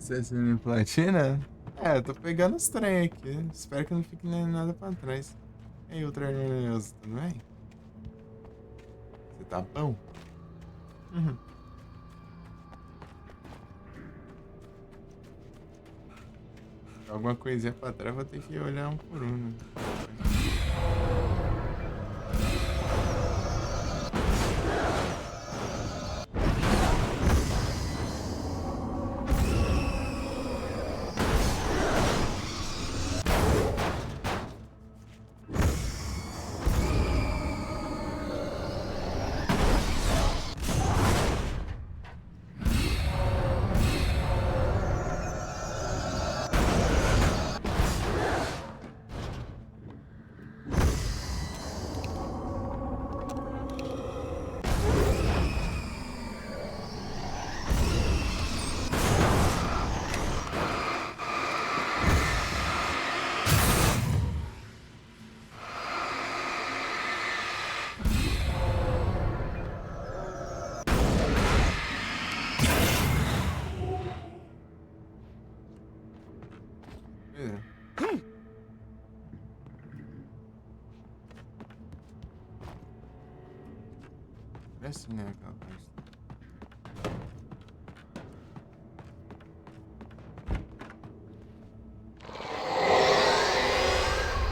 Assassino em platina? É, eu tô pegando os trem aqui. Espero que não fique nem nada pra trás. E aí, Ultra Nervoso, tudo bem? Você tá bom? Uhum. Alguma coisinha pra trás, vou ter que olhar um por um, né? Parece, né? Aquela parte.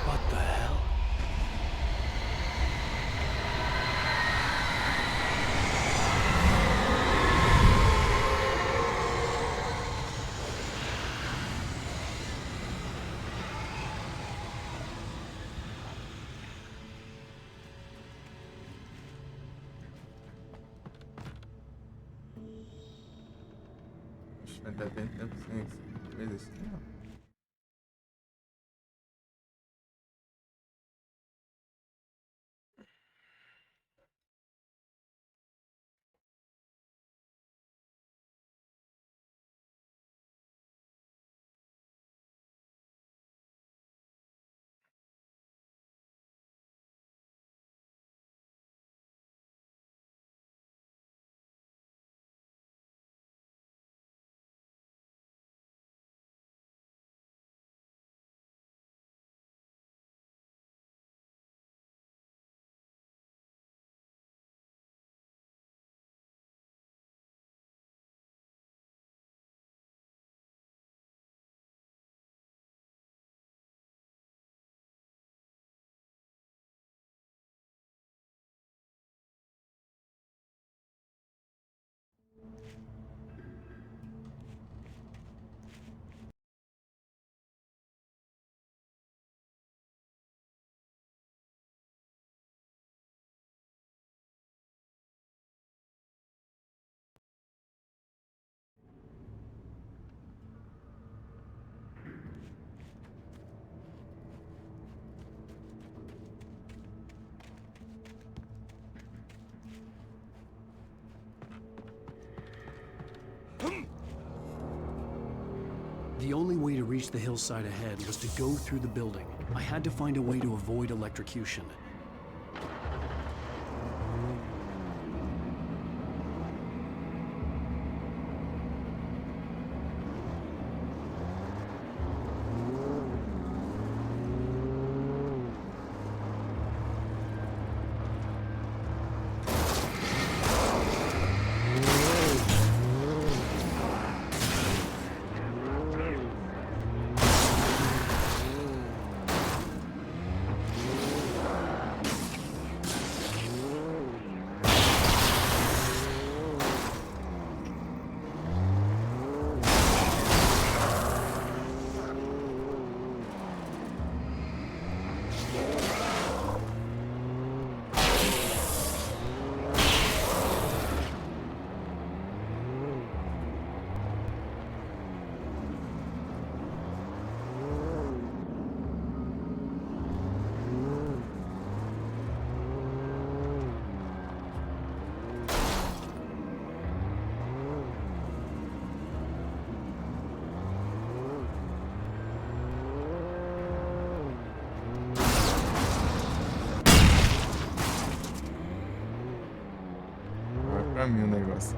What the hell? Acho que vai dar bem tempo sem coisa assim, não. The only way to reach the hillside ahead was to go through the building. I had to find a way to avoid electrocution. Pra mim o negócio.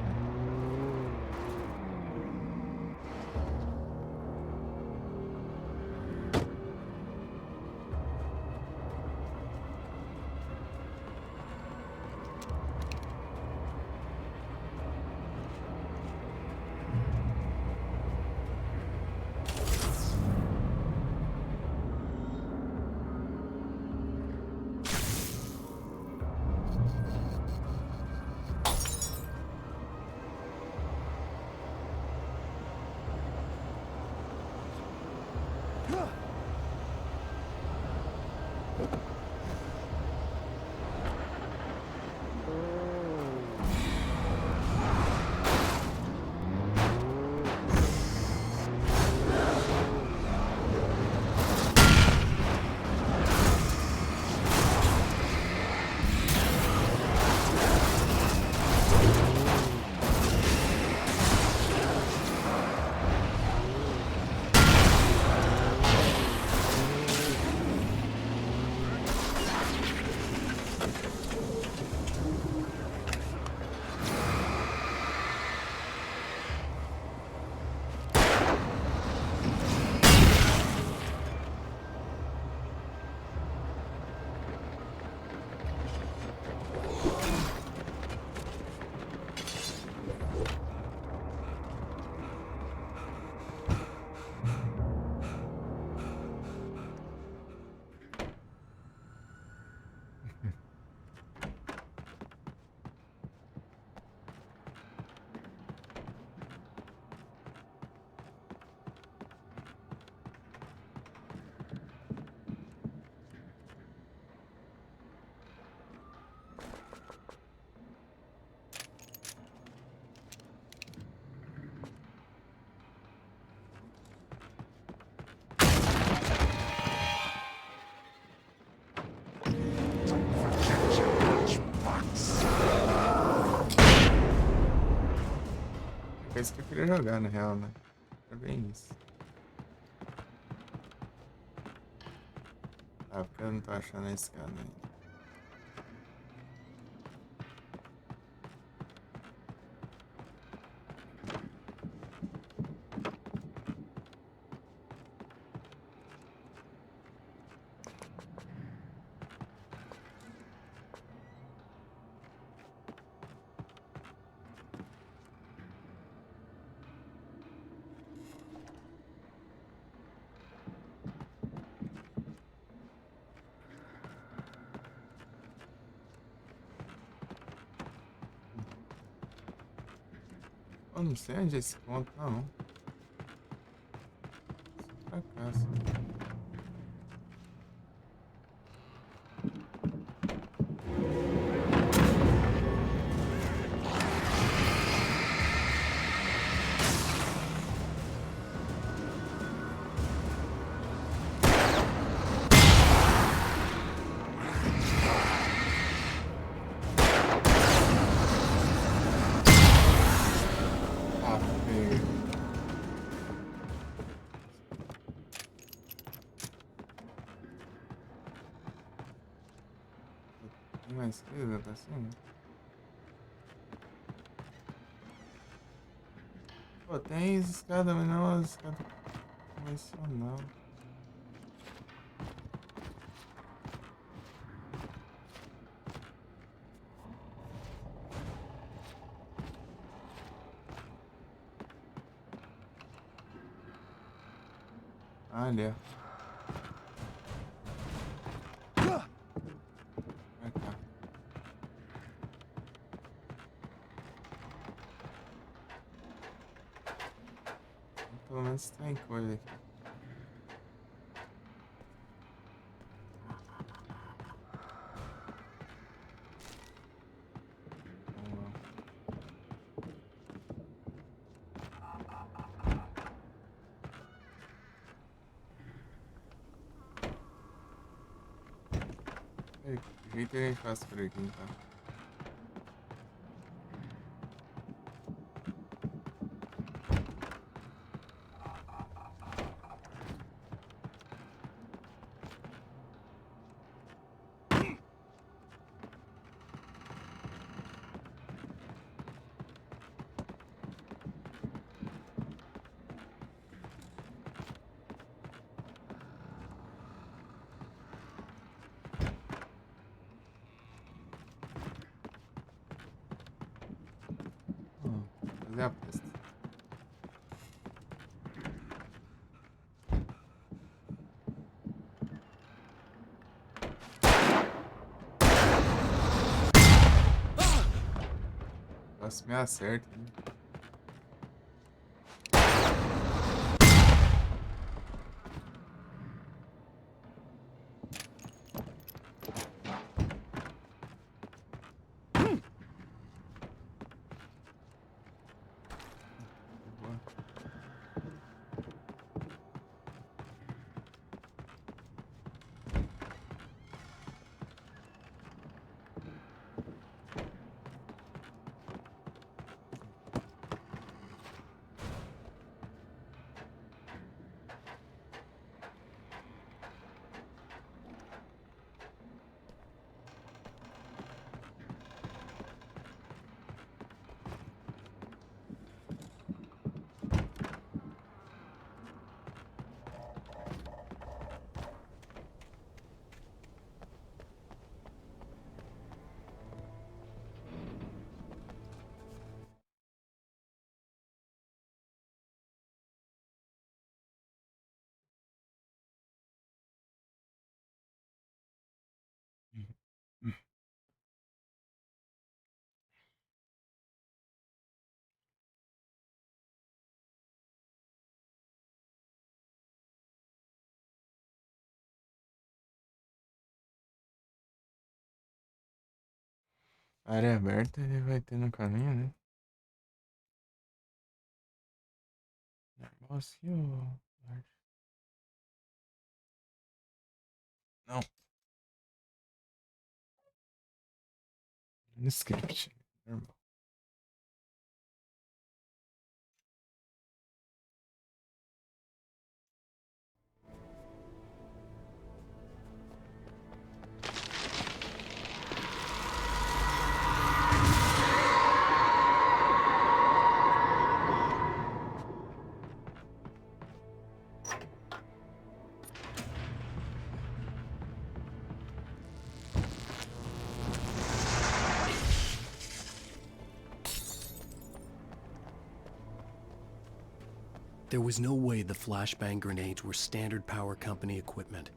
isso que eu queria jogar, na real, né? É bem isso. Ah, porque eu não tô achando a escada ainda. Eu não sei onde é esse ponto, não. Pra cá, assim. Ah, feio. Tem mais coisa, tá assim? Pô, tem escada, mas não as escada convencional. Olha. Vai cá. Pelo menos tem coisa aqui. Vamos lá. Ei, que jeito a gente faz por aqui, então? Fazer a pista. Nossa, me acerta, né? Boa. Área aberta ele vai ter no caminho, né? Normal assim ou... Não. No script. Normal. There was no way the flashbang grenades were Standard Power Company equipment.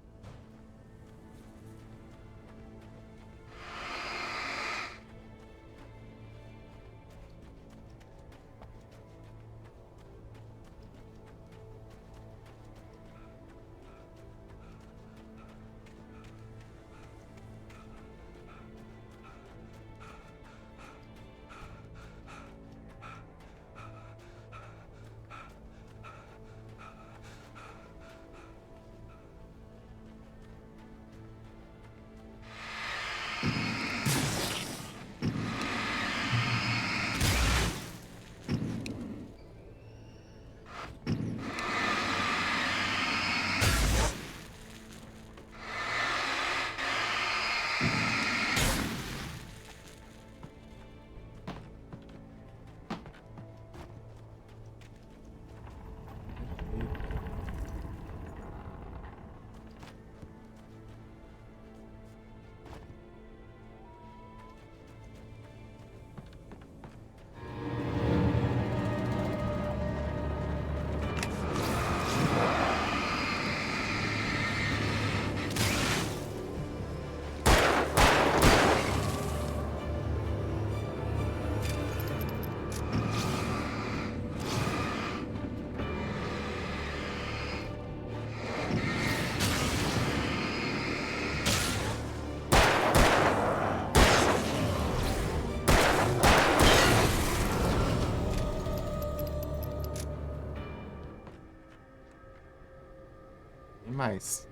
E mais.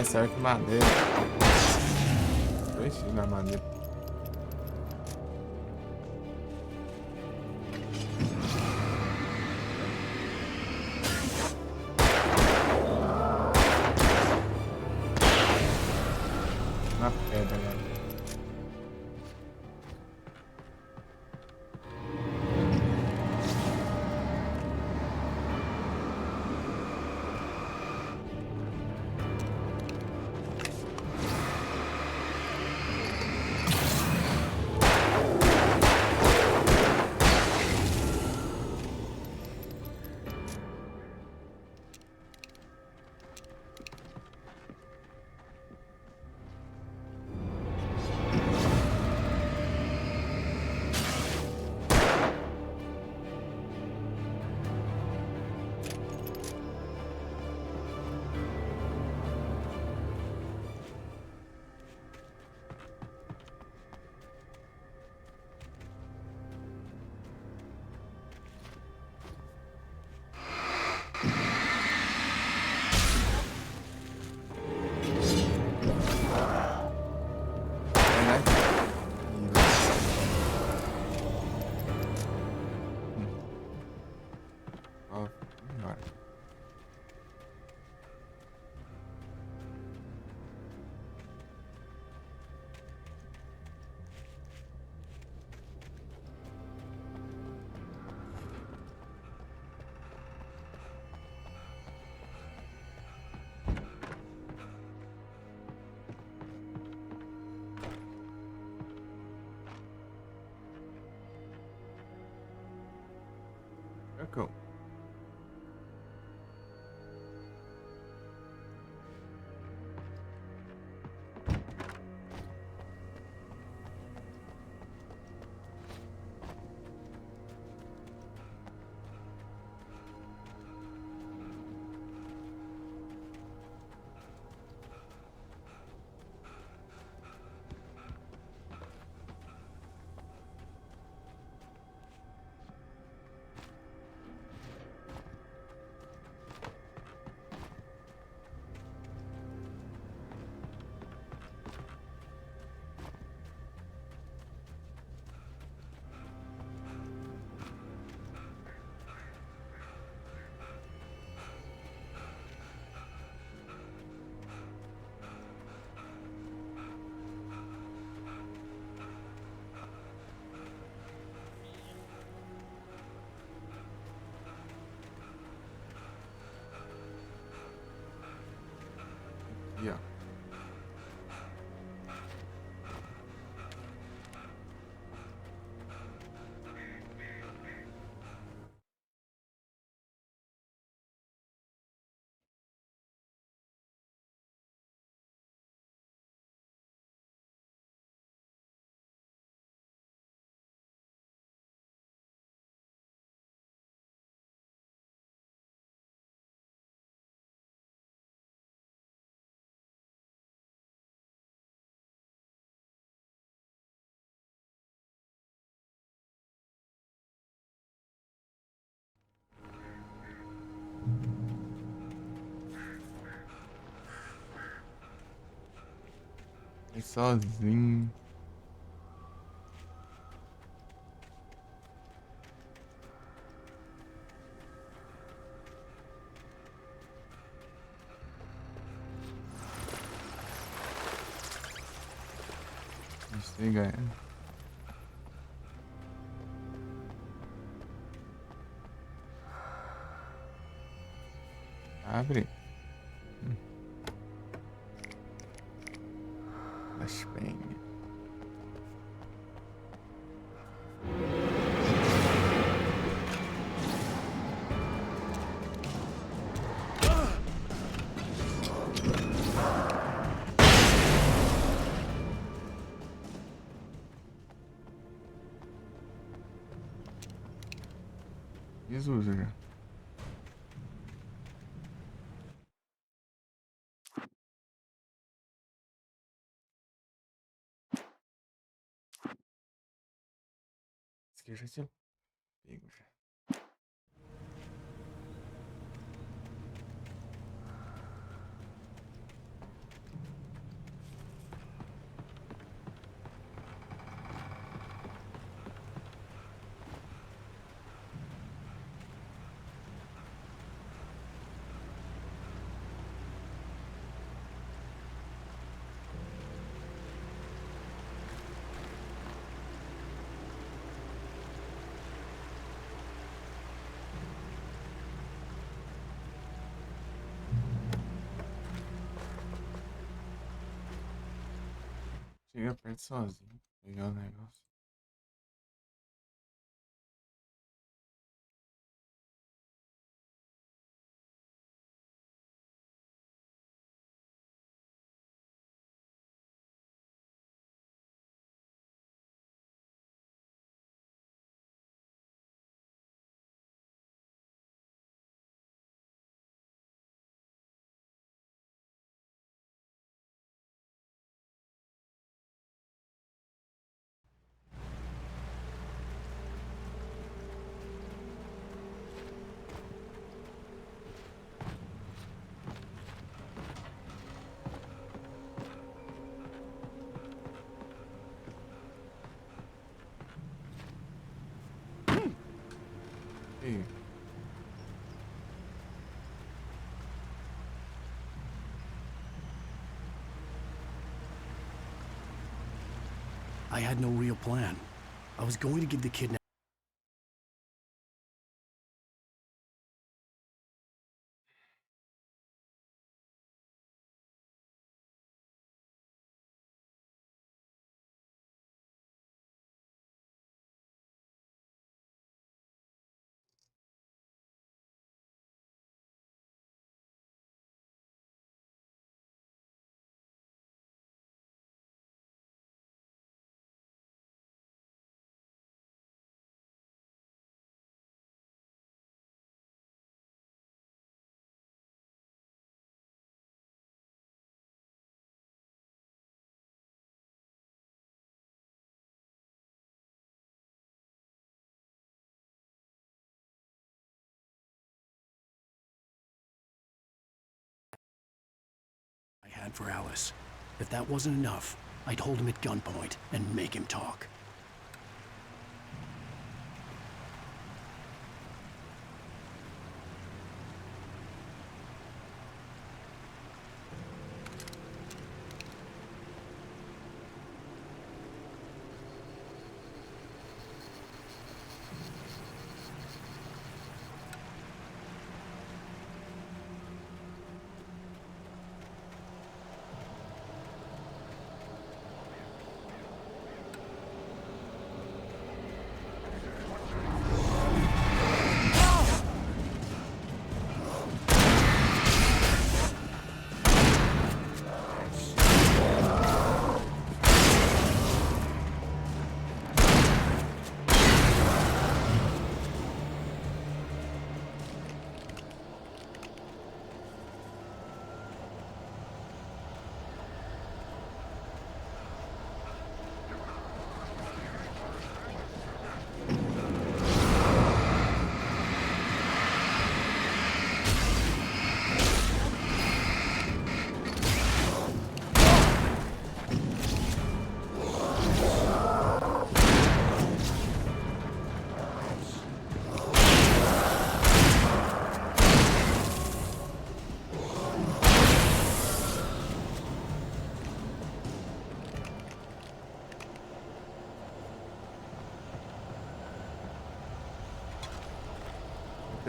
Serve que madeira. Ixi, na madeira. Na pedra, galera. Aí, ó. É sozinho. Sei, galera. Abre. Flashbang. Jesus, já. Esse aqui eu já tinha pego já. Chega perto sozinho. Pegar o negócio. Ei. I had no real plan. I was going to give the kidnap. Had for Alice. If that wasn't enough, I'd hold him at gunpoint and make him talk.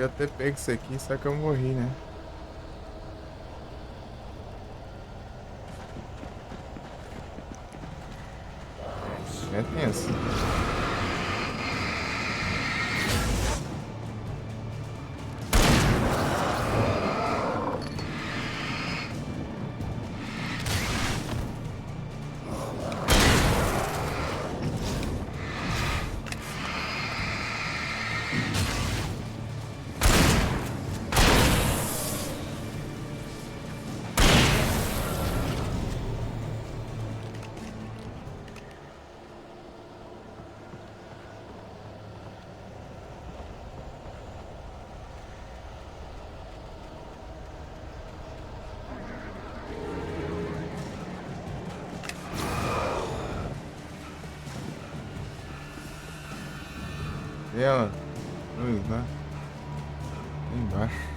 Eu ia ter pego isso aqui, só que eu morri, né? É tenso. E ela? Luz, né? Embaixo.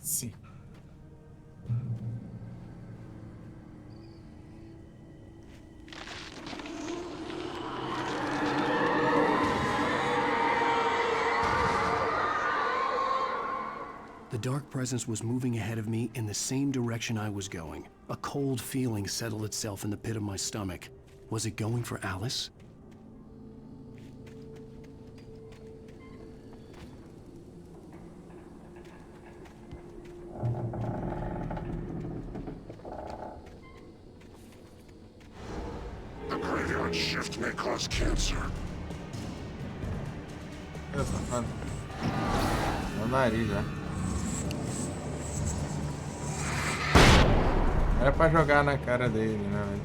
Sim. The dark presence was moving ahead of me in the same direction I was going. A cold feeling settled itself in the pit of my stomach. Was it going for Alice? The graveyard shift may cause cancer. Eu tô falando. Meu nariz já. Era pra jogar na cara dele, né?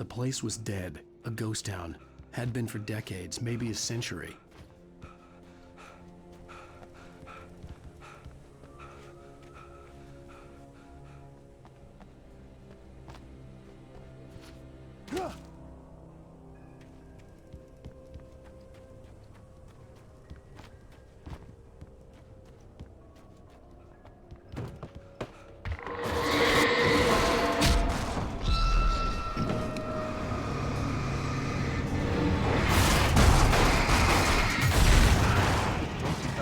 The place was dead, a ghost town. Had been for decades, maybe a century.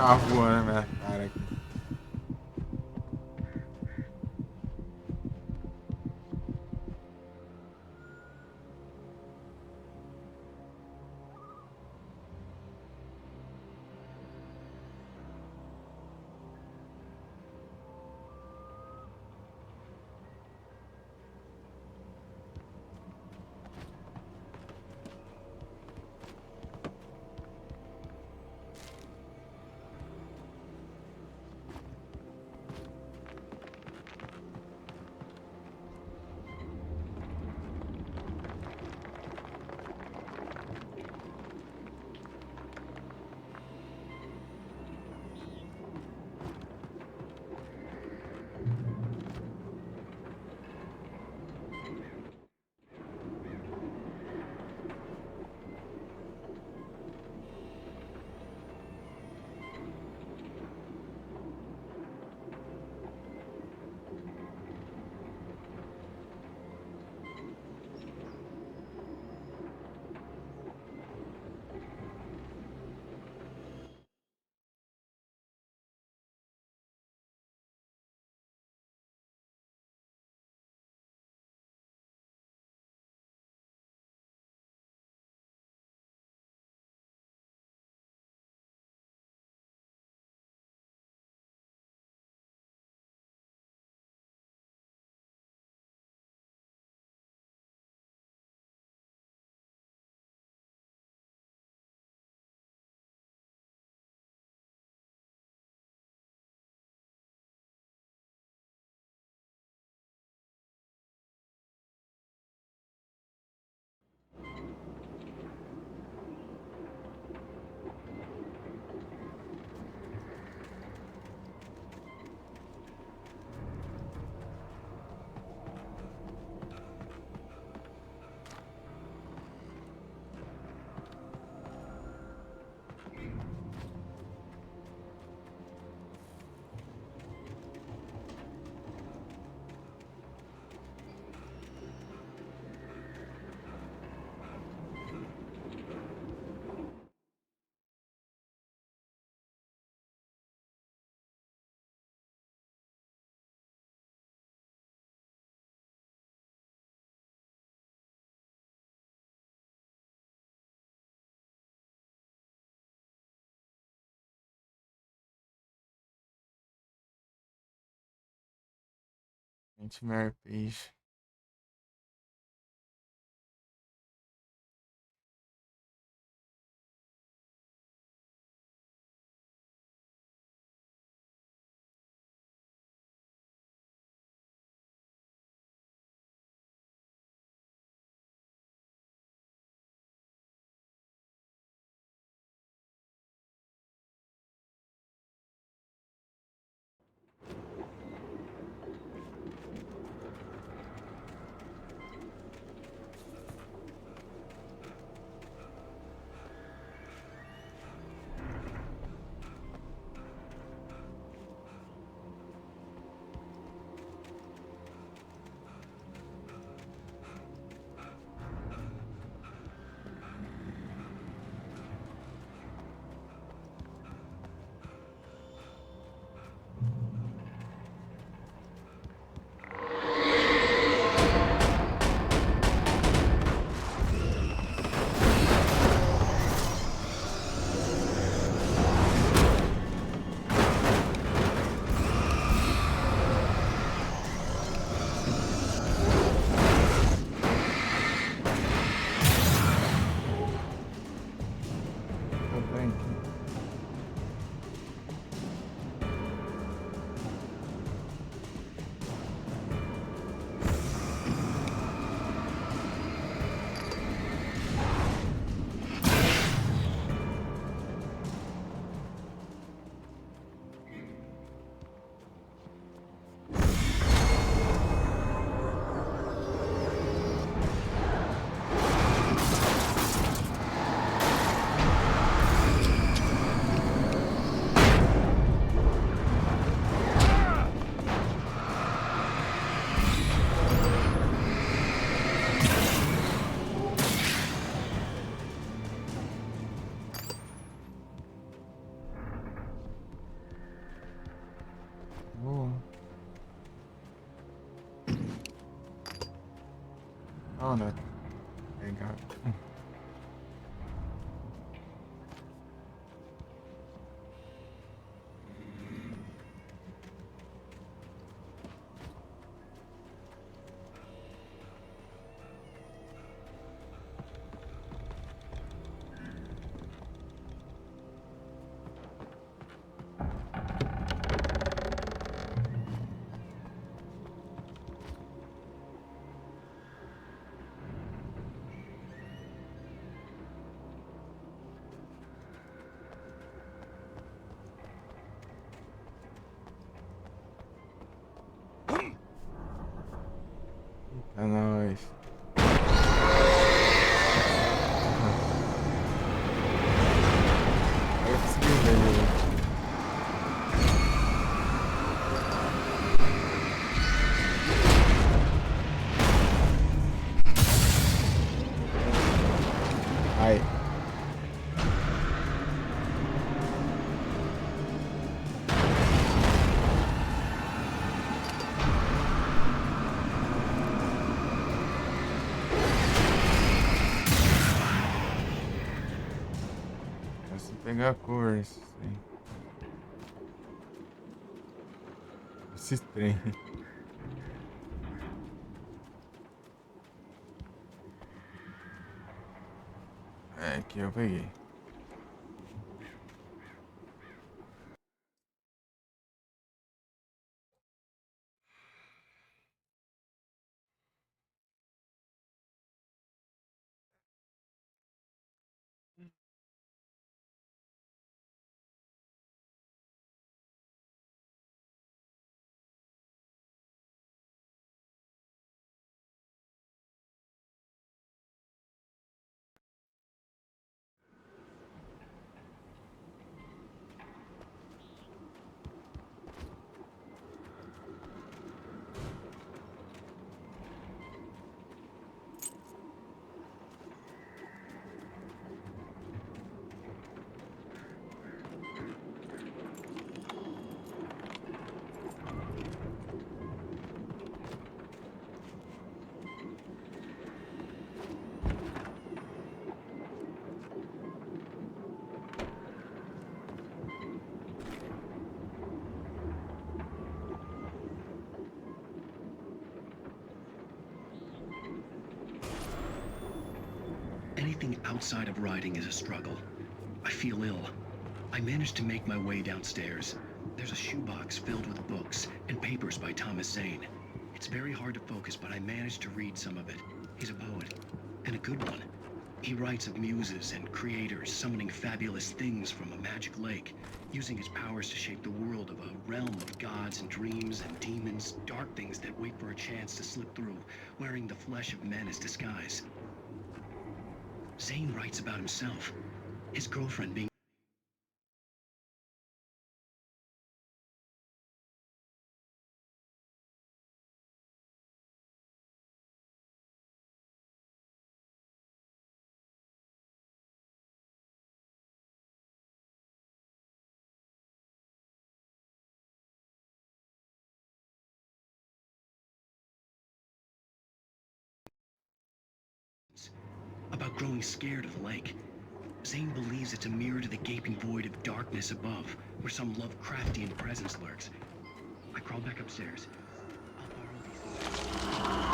Carro voando na minha cara aqui. Nightmare Page. Oh, né? Legal. É nóis. Eu consegui ver ele. Ai. Se pegar a cor, esse trem. É, aqui eu peguei. Anything outside of riding is a struggle. I feel ill. I managed to make my way downstairs. There's a shoebox filled with books and papers by Thomas Zane. It's very hard to focus, but I managed to read some of it. He's a poet, and a good one. He writes of muses and creators summoning fabulous things from a magic lake, using his powers to shape the world of a realm of gods and dreams and demons, dark things that wait for a chance to slip through, wearing the flesh of men as disguise. Zane writes about himself, his girlfriend being about growing scared of the lake. Zane believes it's a mirror to the gaping void of darkness above, where some Lovecraftian presence lurks. I crawl back upstairs. I'll borrow these.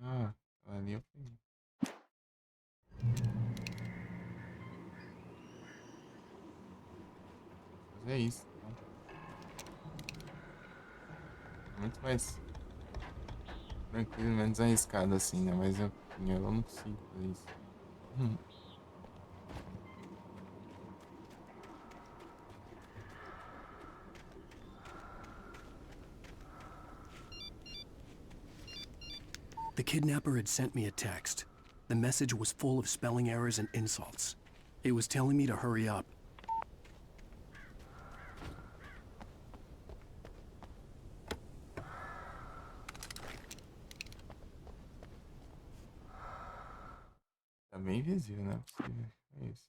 Ah, ali eu peguei. Mas é isso, então. Muito mais tranquilo, menos arriscado assim, né? Mas eu não consigo fazer isso. The kidnapper had sent me a text. The message was full of spelling errors and insults. It was telling me to hurry up. Tá bem invisível, né? É isso.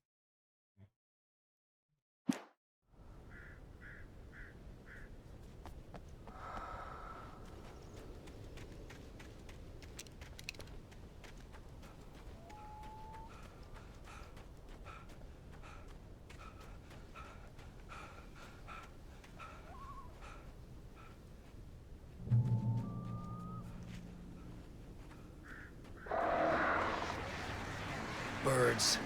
Birds.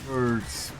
Birds.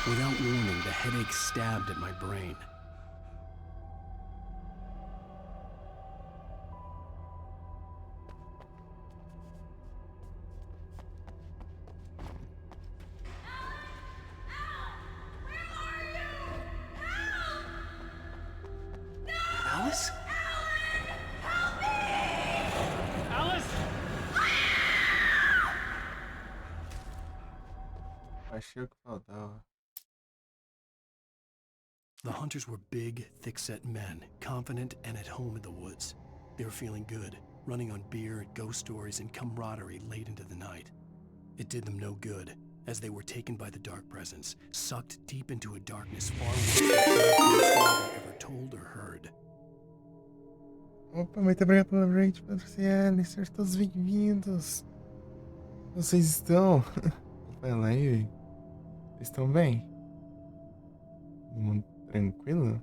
Without warning, the headache stabbed at my brain. Alice? Achei o que faltava. The hunters were big, thick-set men, confident and at home in the woods. They were feeling good, running on beer, ghost stories, and camaraderie late into the night. It did them no good. as they were taken by the dark presence, sucked deep into a darkness far worse than any story ever told or heard. Opa, muito obrigado pela raid, Patrociane. Sejam todos bem-vindos. Vocês estão? Vai lá aí. Vocês estão bem? Todo mundo tranquilo?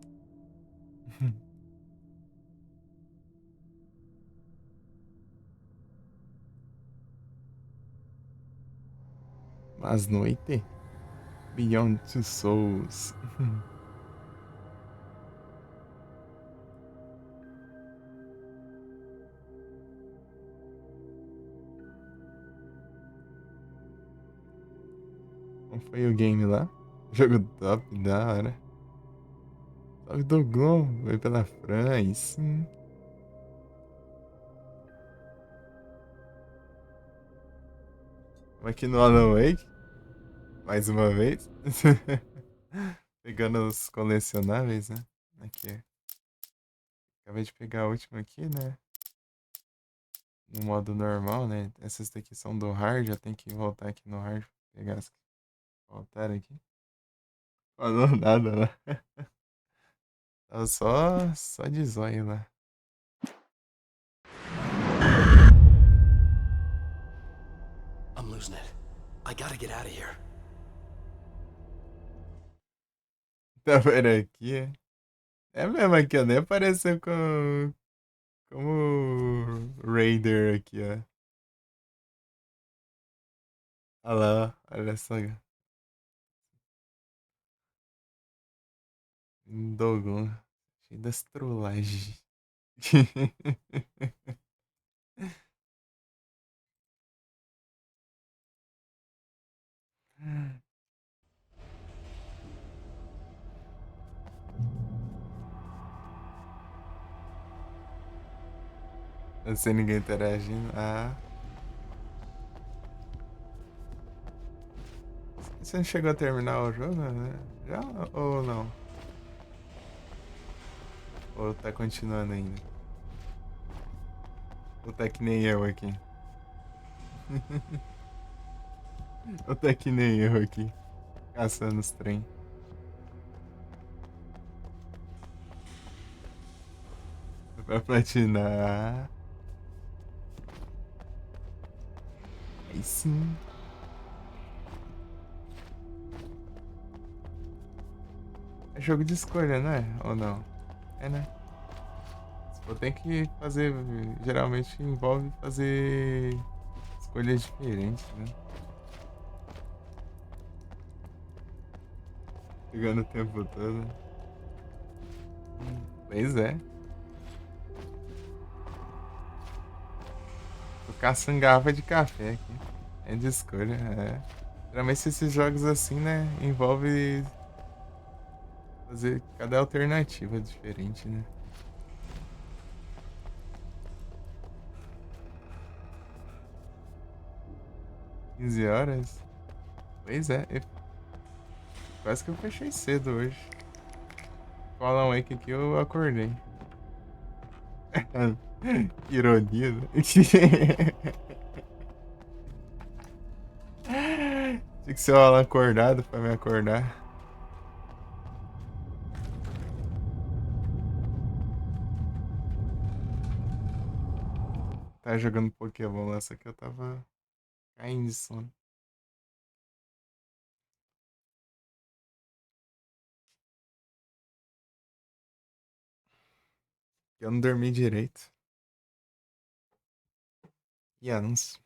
Mas noite? Beyond Two Souls. Como foi o game lá? Jogo top, da hora. Salve Dogon, foi pela Fran, aí sim. Estamos aqui no Alan Wake. Mais uma vez. Pegando os colecionáveis, né? Aqui. Acabei de pegar a última aqui, né? No modo normal, né? Essas daqui são do hard, eu tenho que voltar aqui no hard pra pegar as que faltaram aqui. Falou nada lá. Tava só de zóio lá. I'm losing it. I gotta get out of here. Tá por aqui, é? É mesmo aqui, ó. Nem apareceu como Raider aqui, ó. Olha lá, ó. Olha só. Dogon. Cheio das trollagens. Sem ninguém interagindo. Ah. Você não chegou a terminar o jogo, né? Já ou não? Ou tá continuando ainda? Ou tá que nem eu aqui? Ou tá que nem eu aqui? Caçando os trem. Pra platinar. Aí sim. É jogo de escolha, né? Ou não? É, né? Você tem que fazer. Geralmente envolve fazer escolhas diferentes, né? Pegando o tempo todo. Pois é. Tô caçando garrafa de café aqui. É de escolha, é. Geralmente esses jogos assim, né? Envolve fazer cada alternativa diferente, né? $15? Pois é. Quase que eu fechei cedo hoje. Com o Alan Wake aqui eu acordei. Que ironia, né? Tinha que ser o Alan acordado pra me acordar. Tava jogando Pokémon lá, só que eu tava caindo de sono. Eu não dormi direito. E anúncio.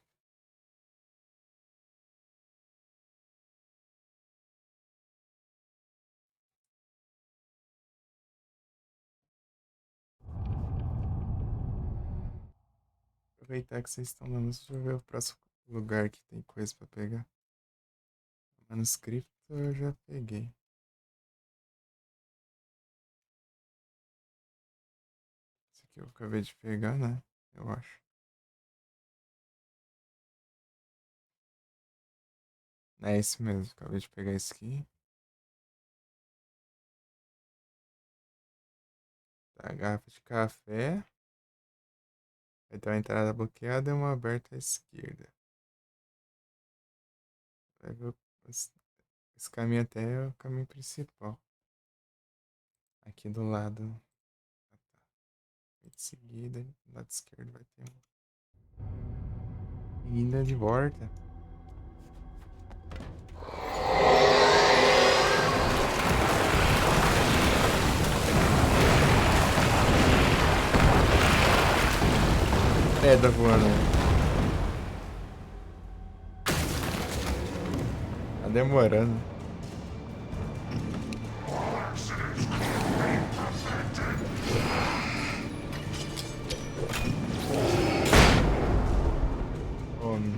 Aproveitar que vocês estão no anúncio, deixa eu ver o próximo lugar que tem coisa pra pegar. Manuscrito eu já peguei. Esse aqui eu acabei de pegar, né? Eu acho. É esse mesmo, acabei de pegar esse aqui. Tá, garrafa de café. Vai ter uma entrada bloqueada e uma aberta à esquerda. Esse caminho até é o caminho principal. Aqui do lado. Em seguida, do lado esquerdo vai ter um. Ainda de volta. É, tá voando. Tá demorando. Homem.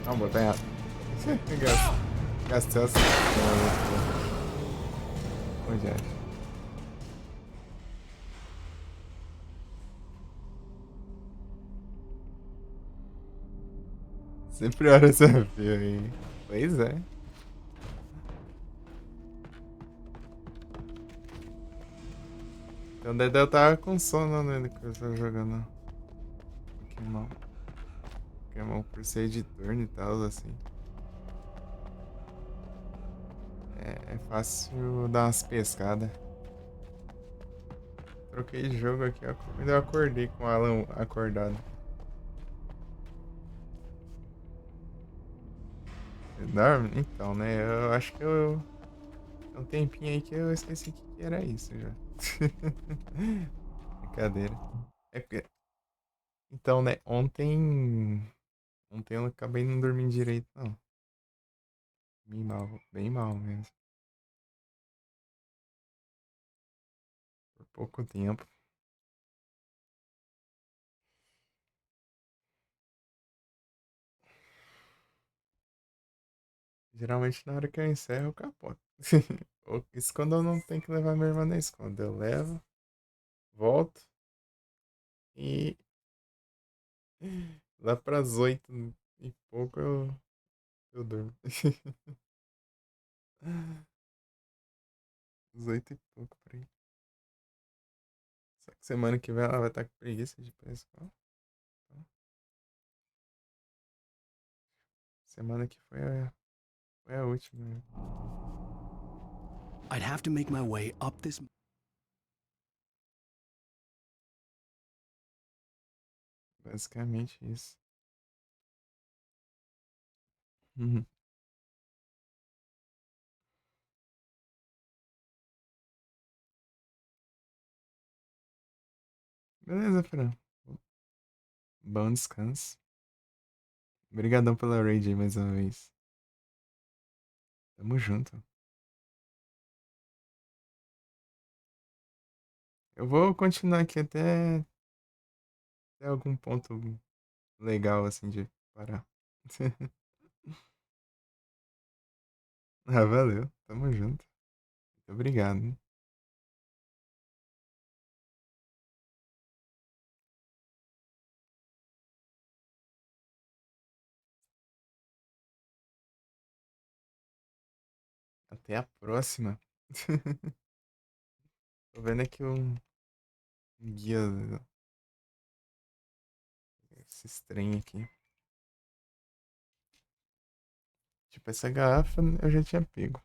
Não, botar errado. Gastei essa. Onde é? Sempre hora essa fio aí. Pois é. Então o Dedé tava com sono, né? Que eu tava jogando Pokémon. Pokémon por ser de turno e tal, assim. É fácil dar umas pescadas. Troquei de jogo aqui, ainda eu acordei com o Alan acordado. Dorme? Então, né? Eu acho que eu. Tem um tempinho aí que eu esqueci que era isso já. Brincadeira. É porque. Então, né? Ontem eu acabei não dormindo direito, não. Bem mal mesmo. Por pouco tempo. Geralmente na hora que eu encerro, eu capoto. Isso quando eu não tenho que levar minha irmã na escola. Eu levo, volto e lá pras 8 e pouco eu durmo. Às 8 e pouco por aí. Só que semana que vem ela vai estar com preguiça de ir pra escola. Então, semana que foi a última. Né? I'd have to make my way up this. Basicamente isso. Uhum. Beleza, Fran. Bom descanso. Obrigadão pela raid aí mais uma vez. Tamo junto. Eu vou continuar aqui até algum ponto legal assim de parar. Ah, valeu. Tamo junto. Muito obrigado. Até a próxima. Tô vendo aqui um guia. Esse estranho aqui. Tipo, essa garrafa eu já tinha pego.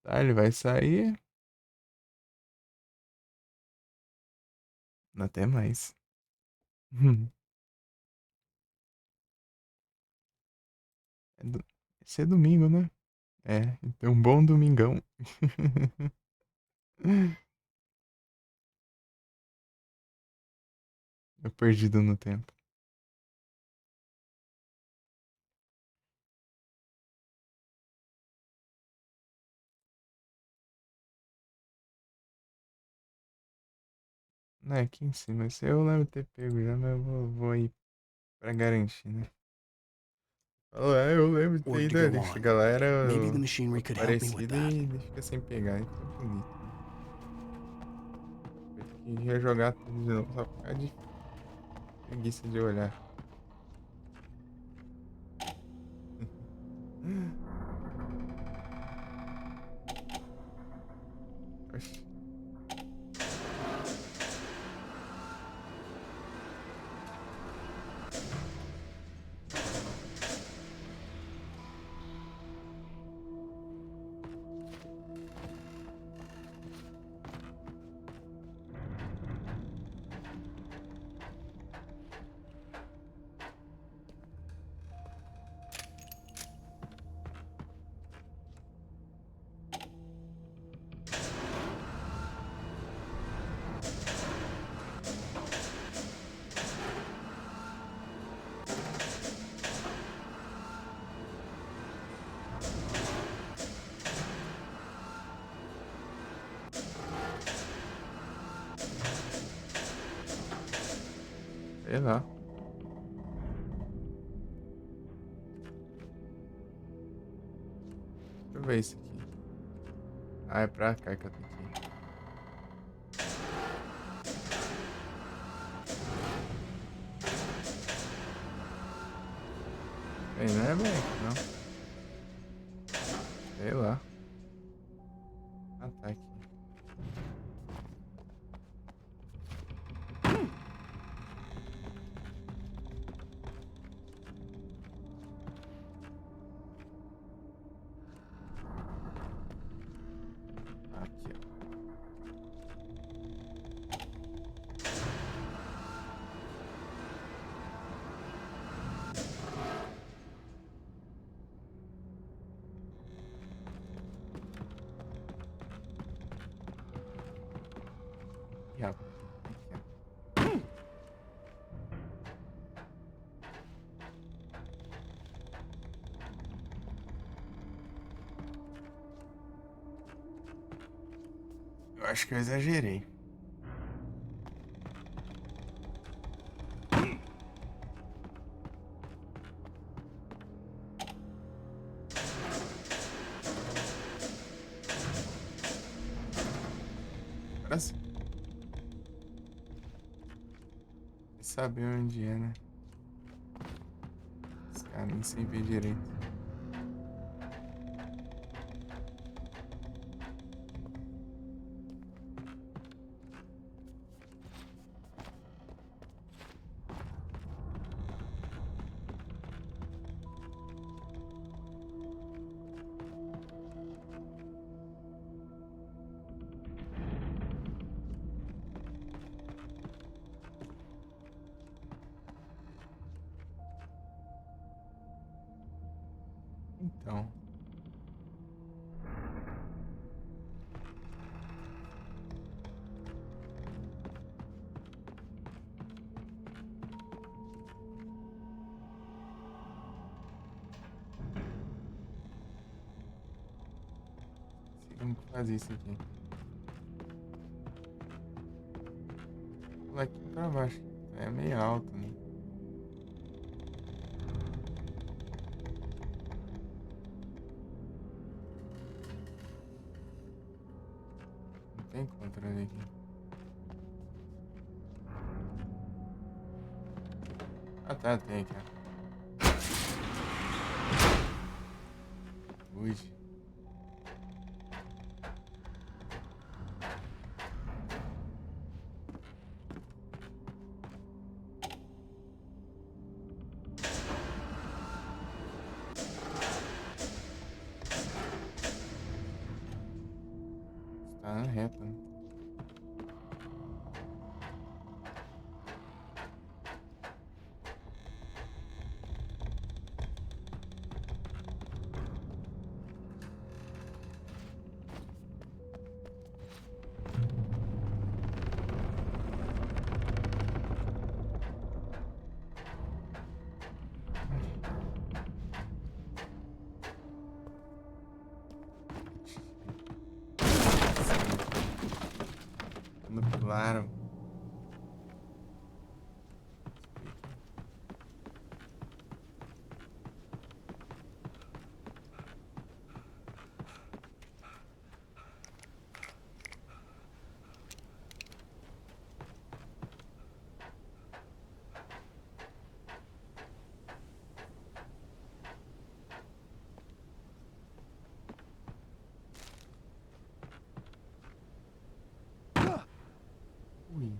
Tá, ele vai sair. Até mais. Esse é domingo, né? É, então um bom domingão. Eu perdido no tempo. Não, é aqui em cima. Esse eu lembro de ter pego já, mas eu vou ir pra garantir, né? Falou, eu lembro de ter Work ido to ali. go on. Chega lá, era Maybe the machinery could help me with parecido that. e fica sem pegar. Então, bonito. Né? Vou ter que rejogar tudo de novo, só por causa de preguiça de olhar. Sei lá. Deixa eu ver isso aqui. Ah, é pra cá que eu tenho que ir. Bem, não é bem aqui, não. Sei lá. Ah, tá aqui. Aqui, ó. Ih, rapaz. Aqui, ó. Eu acho que eu exagerei. Agora sim. Saber onde é, né? Esse cara nem sei ver direito. Então. Como que faz isso aqui? Pular aqui pra baixo. É meio alto, né? Não tem controle aqui. Ah tá, tem aqui, ó. Ui. Tá na reta, né? Claro. Ui.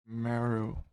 Meryl.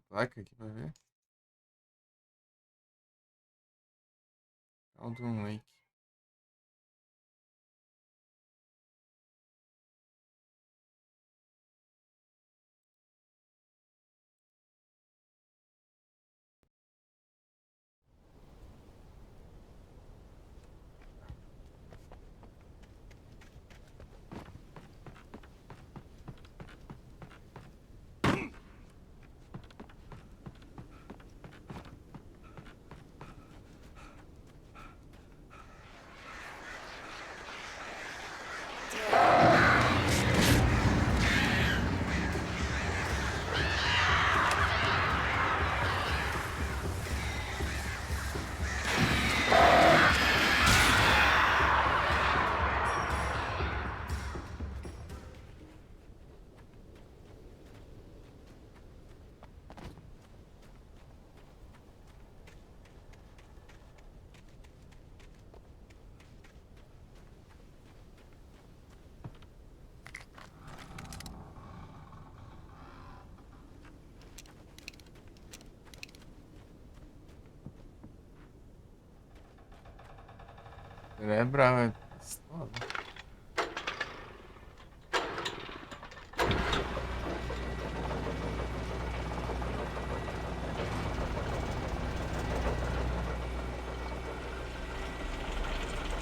placa aqui pra ver. Cauldron Lake. Ele é bravo, é pistola.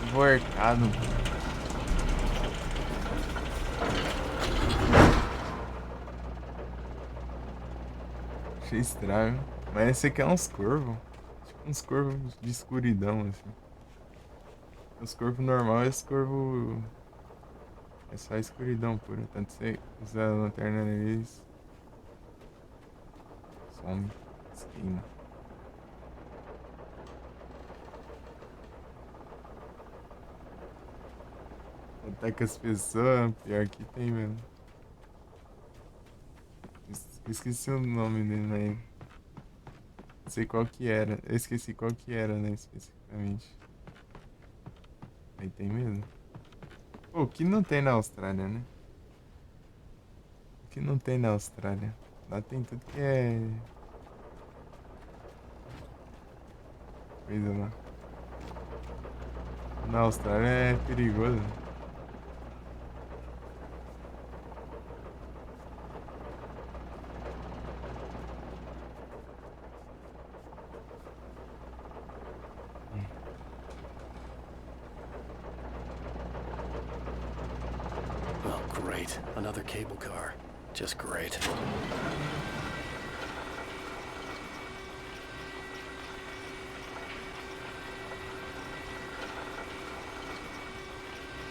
Enforcado. Achei estranho. Mas esse aqui é uns corvos. Tipo uns corvos de escuridão, assim. Os corvos normais, esse corvo é só escuridão pura. Tanto você usar a lanterna neles, some, se queima. Ataca as pessoas, pior que tem mesmo. Esqueci o nome dele, né? Não sei qual que era. Eu esqueci qual que era, né, especificamente. Aí tem mesmo. Pô, o que não tem na Austrália, né? O que não tem na Austrália? Lá tem tudo que é... coisa lá. Na Austrália é perigoso. Oh, great. Another cable car. Just great.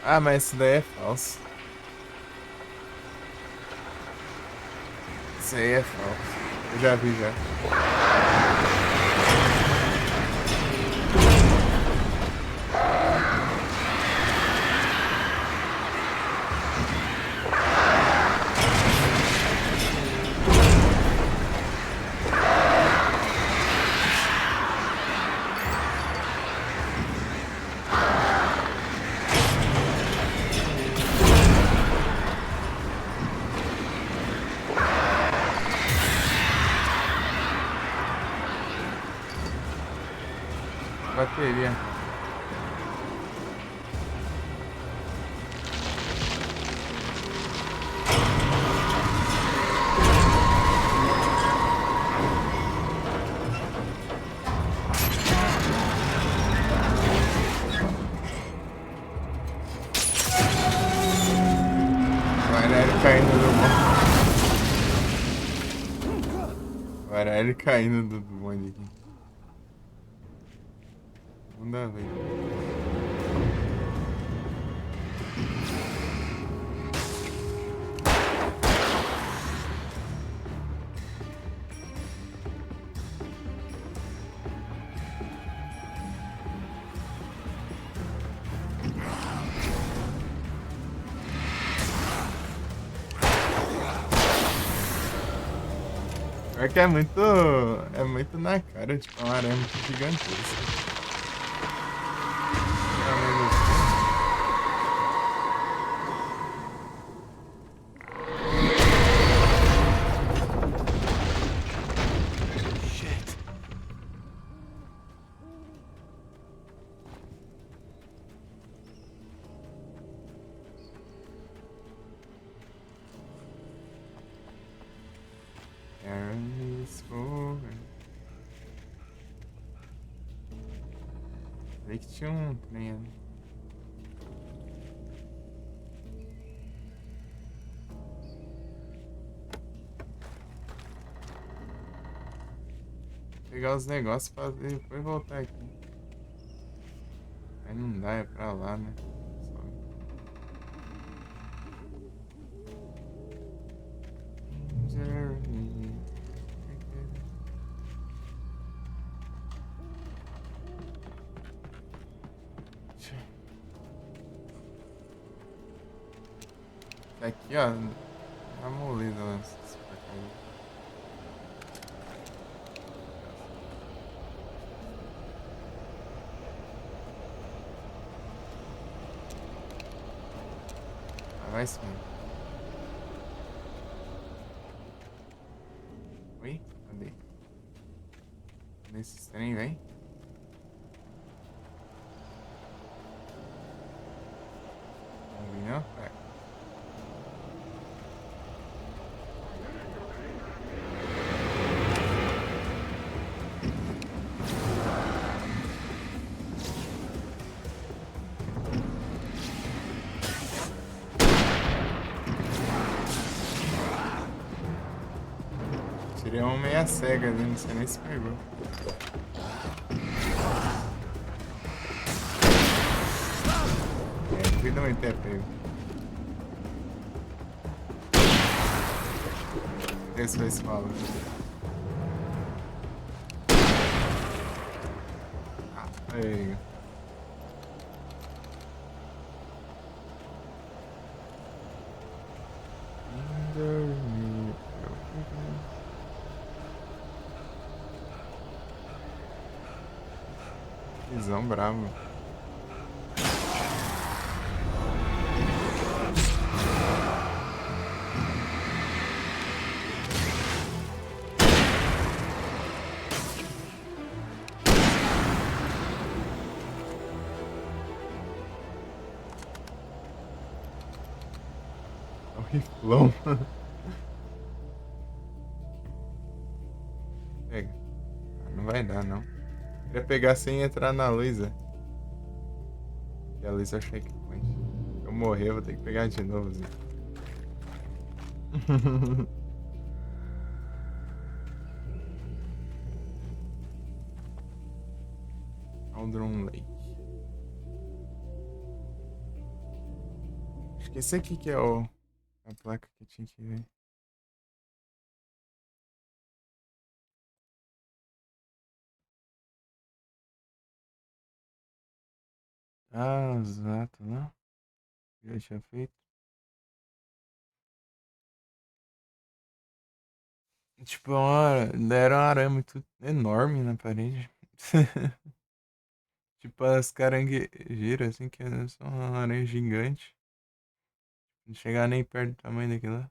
Ah, mas isso daí é falso. Isso aí é falso. Eu já vi já. Bateria. Baralho caindo do bonde. Baralho caindo do bonde aqui. Não dá, velho. Pior que é muito na cara, tipo, uma aranha muito gigantesca. Sei que tinha um trem ali. Pegar os negócios, fazer e depois voltar aqui. Aí não dá, é pra lá, né? Aqui, ó, tá molida lá essas porcarias. Vai sim. Oi? Cadê? Cadê esses trem, vem? Não vi não? É. Tirei uma meia cega ali, não sei nem se pegou. É, duvido muito ter pego. Esse foi esse maluco. Aí. Visão bravo. É um riflão. Pega. Não vai dar, não. Queria pegar sem entrar na luz, é. E a luz é checkpoint. Se eu morrer, eu vou ter que pegar de novo, Zé. Aldron Lake. Acho que esse aqui que é a placa que eu tinha que ver. Ah, exato, né? Já tinha feito. Tipo, deram uma arame muito enorme na parede. Tipo as caranguejeiras, assim, que são uma aranha gigante. Não chegar nem perto do tamanho daquilo lá.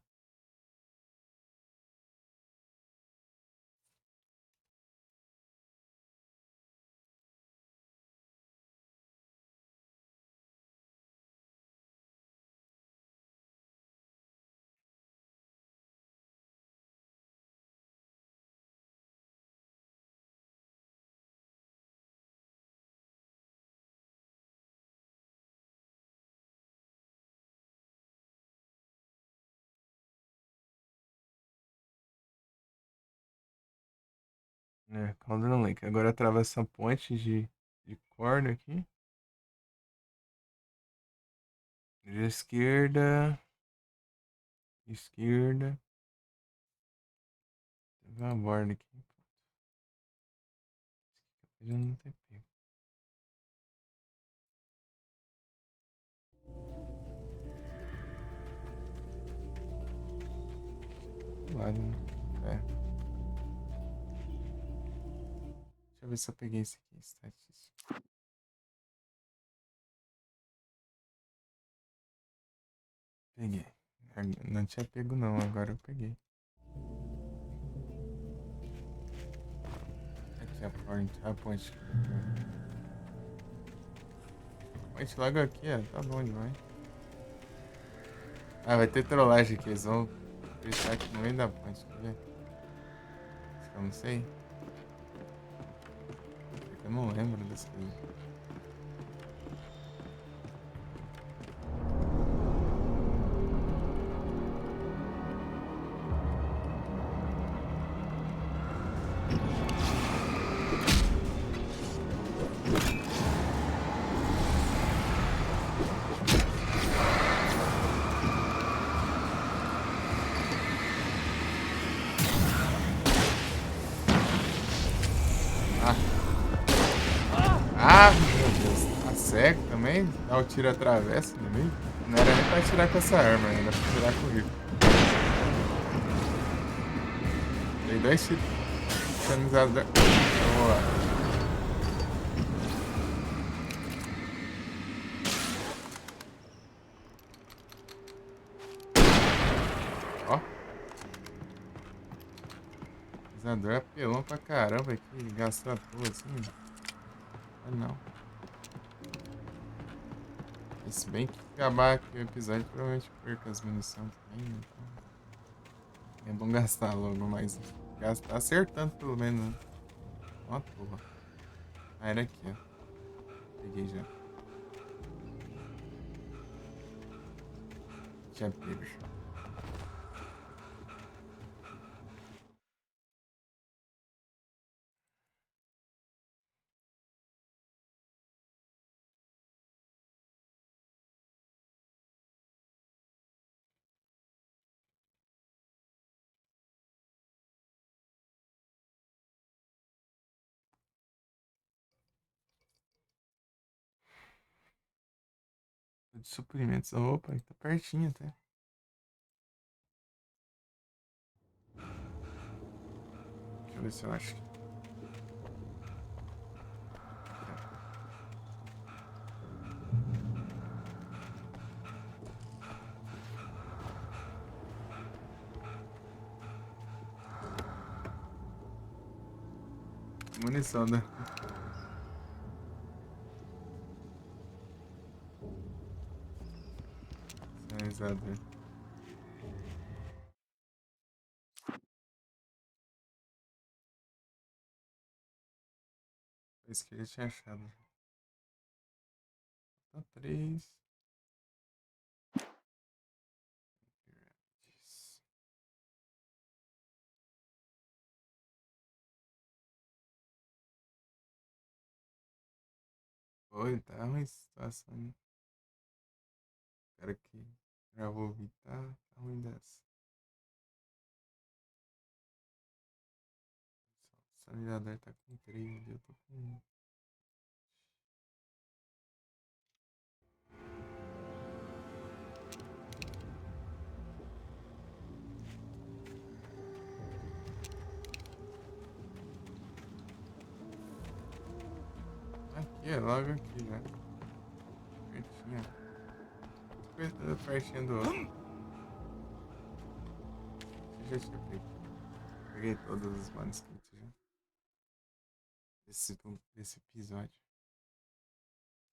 É, Cauldron Lake. Agora atravessa a ponte de corda aqui. De esquerda. Esquerda. Teve uma borda aqui. Já não tem pego. Do lado, né? É. Deixa eu ver se eu peguei esse aqui. Estatística. Peguei. Não tinha pego não, agora eu peguei. Aqui a ponte. Ponte logo aqui, ó. Tá bom demais. Ah, vai ter trollagem aqui. Eles vão deixar aqui no meio da ponte, quer ver? Eu não sei. Eu não lembro desse coisa. Ah, meu Deus. Tá cego também? Dá o tiro atravessa o inimigo? Não era nem pra atirar com essa arma ainda, pra atirar com o rifle. Dei 2 tiros. Finalizador. Boa. Ó. Finalizador é apelão pra caramba aqui. Gastou a toa assim. Ah, não. Se bem que acabar aqui o episódio, provavelmente perca as munições também, né? Então, é bom gastar logo, mas gastar acertando pelo menos, né? Ó, porra. Ah, era aqui, ó. Peguei já. Já pego. De suprimentos. Opa, tá pertinho até. Deixa eu ver se eu acho. Munição, né? Sinalizador. Esse que eu já tinha achado. Tá 3. Oi, tá ruim a situação, né? Espero que já vou ouvir. Tá ruim dessa. O sinalizador tá com 3, eu tô com 1. Aqui, é logo aqui já. Pertinho. Coisa pertinho do outro. Eu já tinha pego. Peguei todos os manuscritos já. Desse episódio.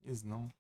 Eles não.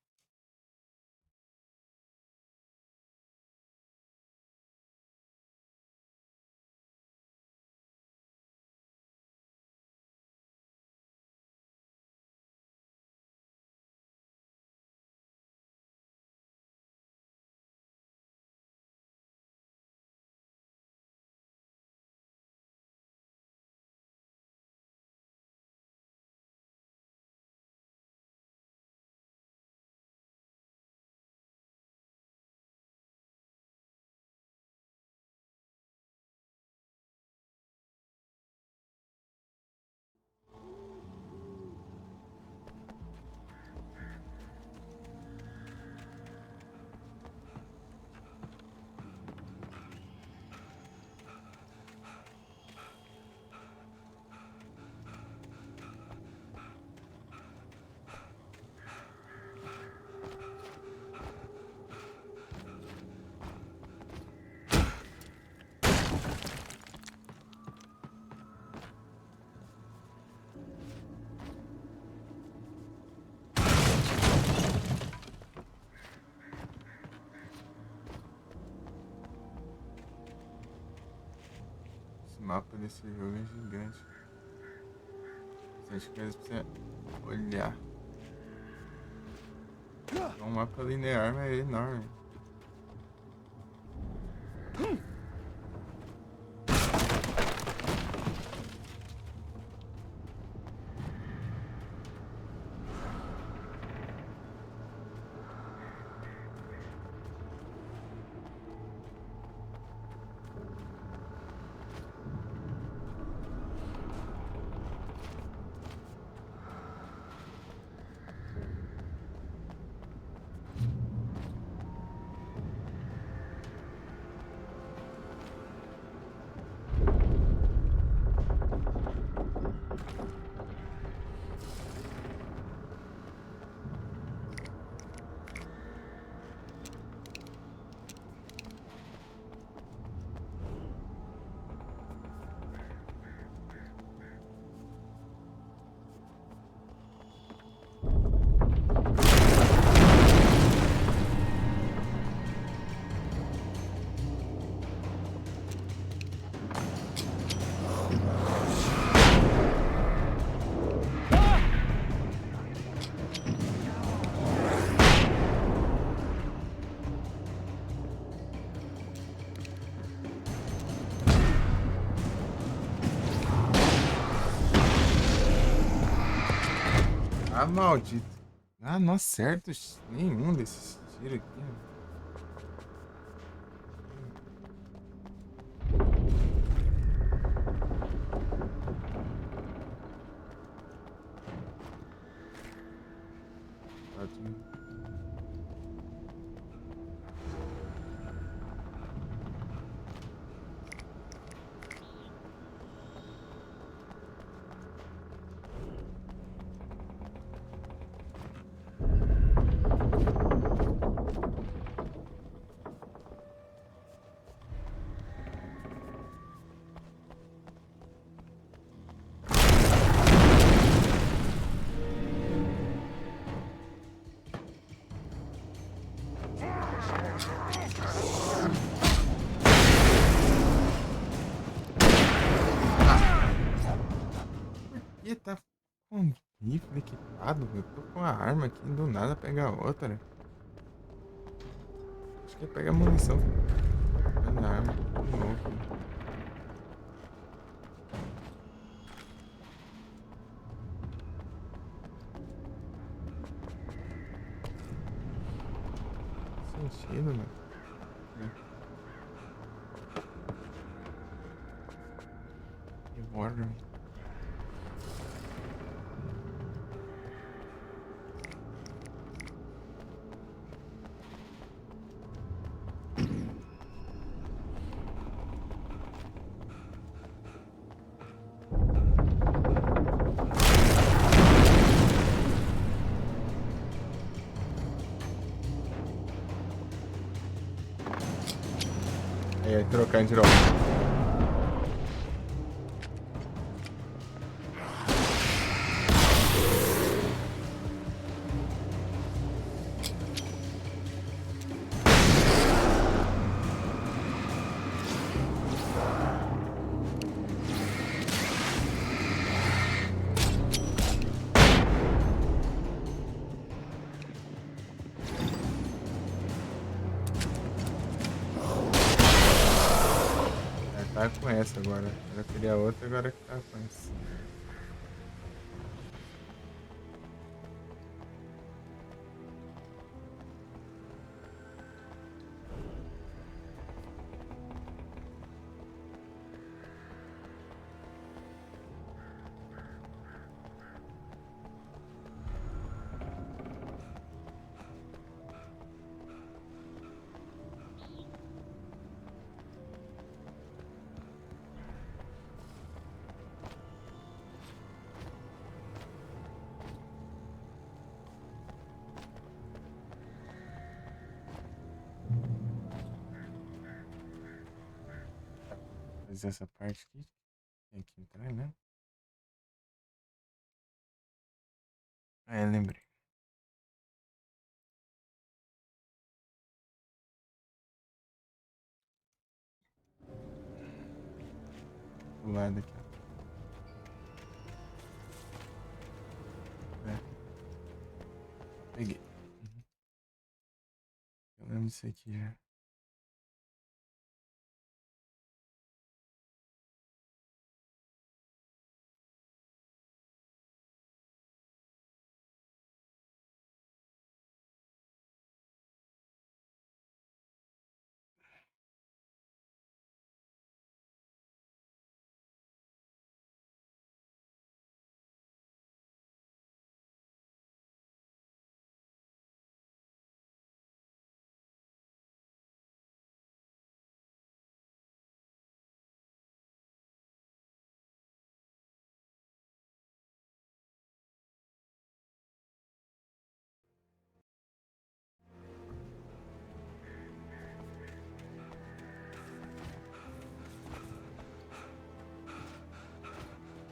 Esse mapa desse jogo é gigante. Bastante coisa pra você olhar. É um mapa linear, mas é enorme. Ah, maldito. Ah, não acerto nenhum desses tiros aqui. Ih, tá com rifle equipado. Eu tô com a arma aqui, do nada pega outra. Acho que pega munição. Pega a arma de novo. Sentido, mano. Reward. Aí, trocar de novo. Tá com essa agora. Eu queria outra, agora que tá com essa. Fazer essa parte aqui. Tem que entrar, né? Ah, eu lembrei. Do lado aqui, ó. É. Peguei. Eu lembro disso aqui já.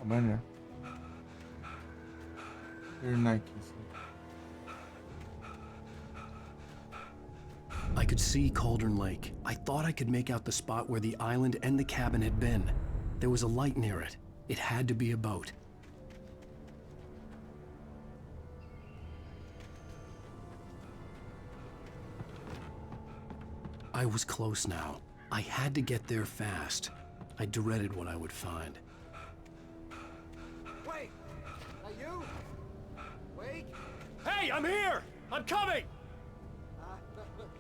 Mano, I could see Cauldron Lake. I thought I could make out the spot where the island and the cabin had been. There was a light near it. It had to be a boat. I was close now. I had to get there fast. I dreaded what I would find. Wait! Are you? Wait! Hey, I'm here! I'm coming!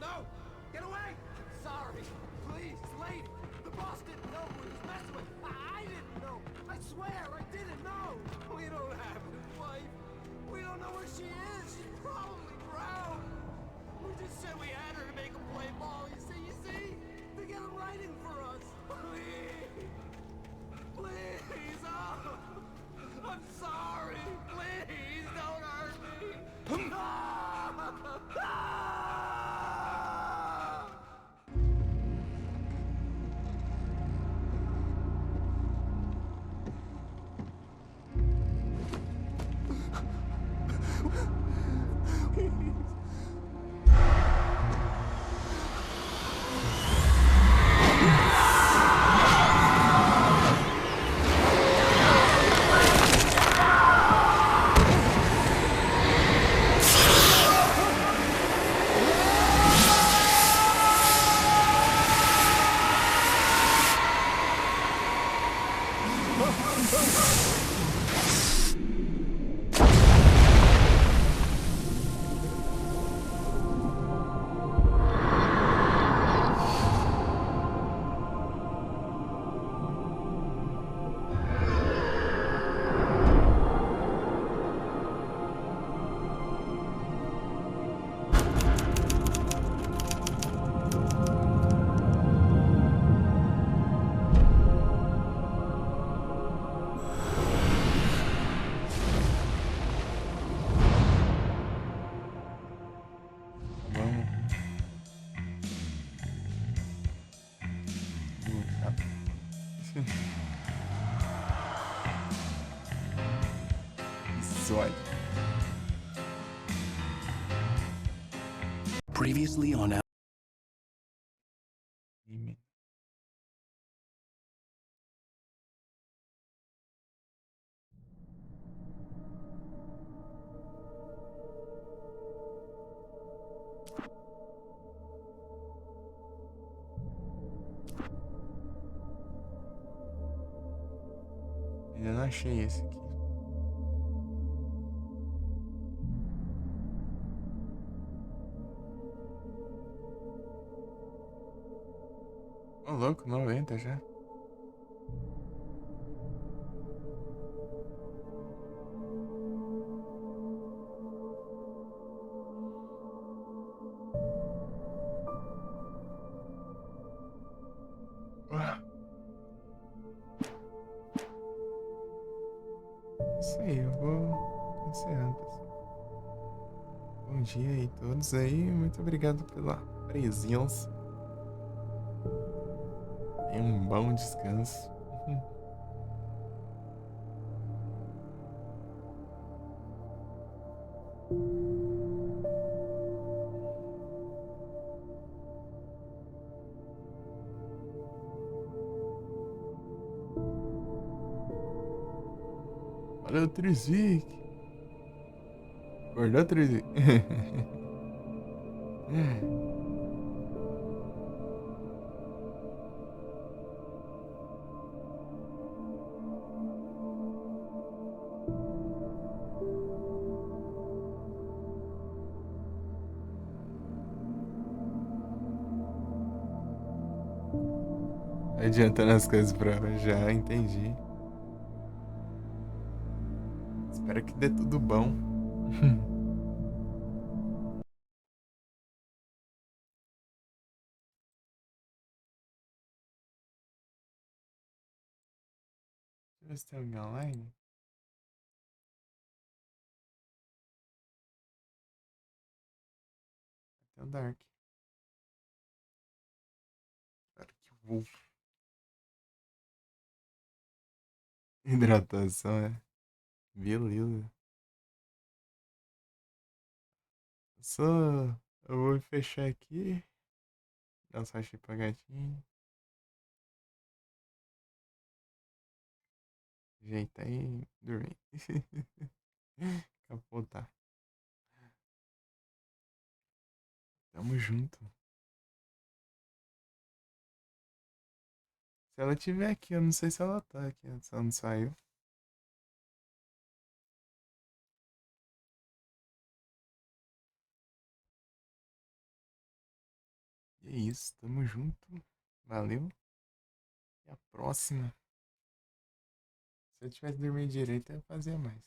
No! Get away! Sorry. Please, lady. The boss didn't know who he was messing with. I didn't know. I swear, I didn't know. We don't have his wife. We don't know where she is. She's probably drowned. We just said we had her to make him play ball. You see? To get him writing for us. Please. Please. Oh. I'm sorry. Please don't hurt me. Zoid. Previously on Ainda não achei esse aqui. Ô, louco, 90 já. Isso aí, eu vou encerrando, pessoal. Bom dia aí a todos aí. Muito obrigado pela presença. Tenha um bom descanso. Valeu, Trizik. Acordou, Trizik? Adiantando as coisas pra já, entendi. Espero que dê tudo bom. Deixa eu ver se tem alguém online. Tem o Dark. Dark Wolf. Hidratação, é. Beleza. Só eu vou fechar aqui. Dar um site pra gatinho. Ajeitar e dormir. Capotar. Tamo junto. Se ela tiver aqui, eu não sei se ela tá aqui. Se ela não saiu. Que isso, tamo junto. Valeu. E a próxima. Se eu tivesse dormido direito, eu fazia mais.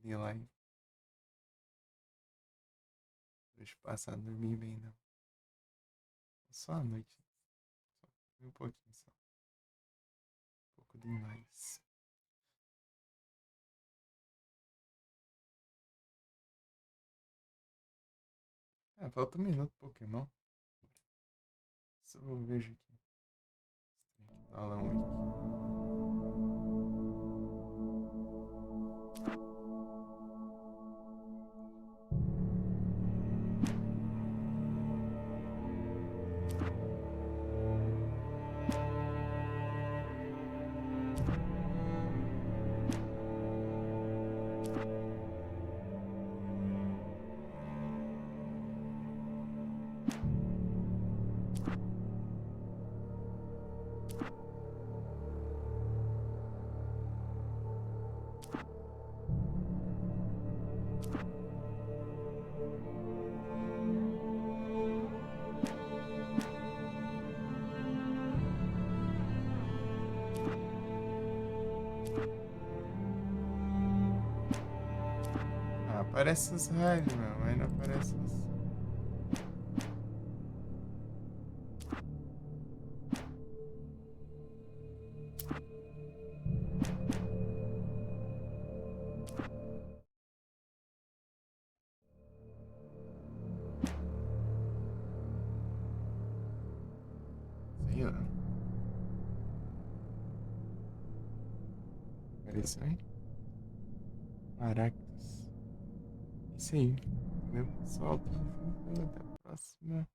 Eu ia lá e... Deixa eu passar a dormir bem, não. Só a noite. Só um pouquinho só. Um pouco demais. Ah, falta um minuto Pokémon. Só eu vejo aqui. Alan Wake. Ah, aparece os raios, meu, mas não aparece os... Sei lá. Apareceu aí? Maractus. Isso aí. Meu pessoal, até a próxima.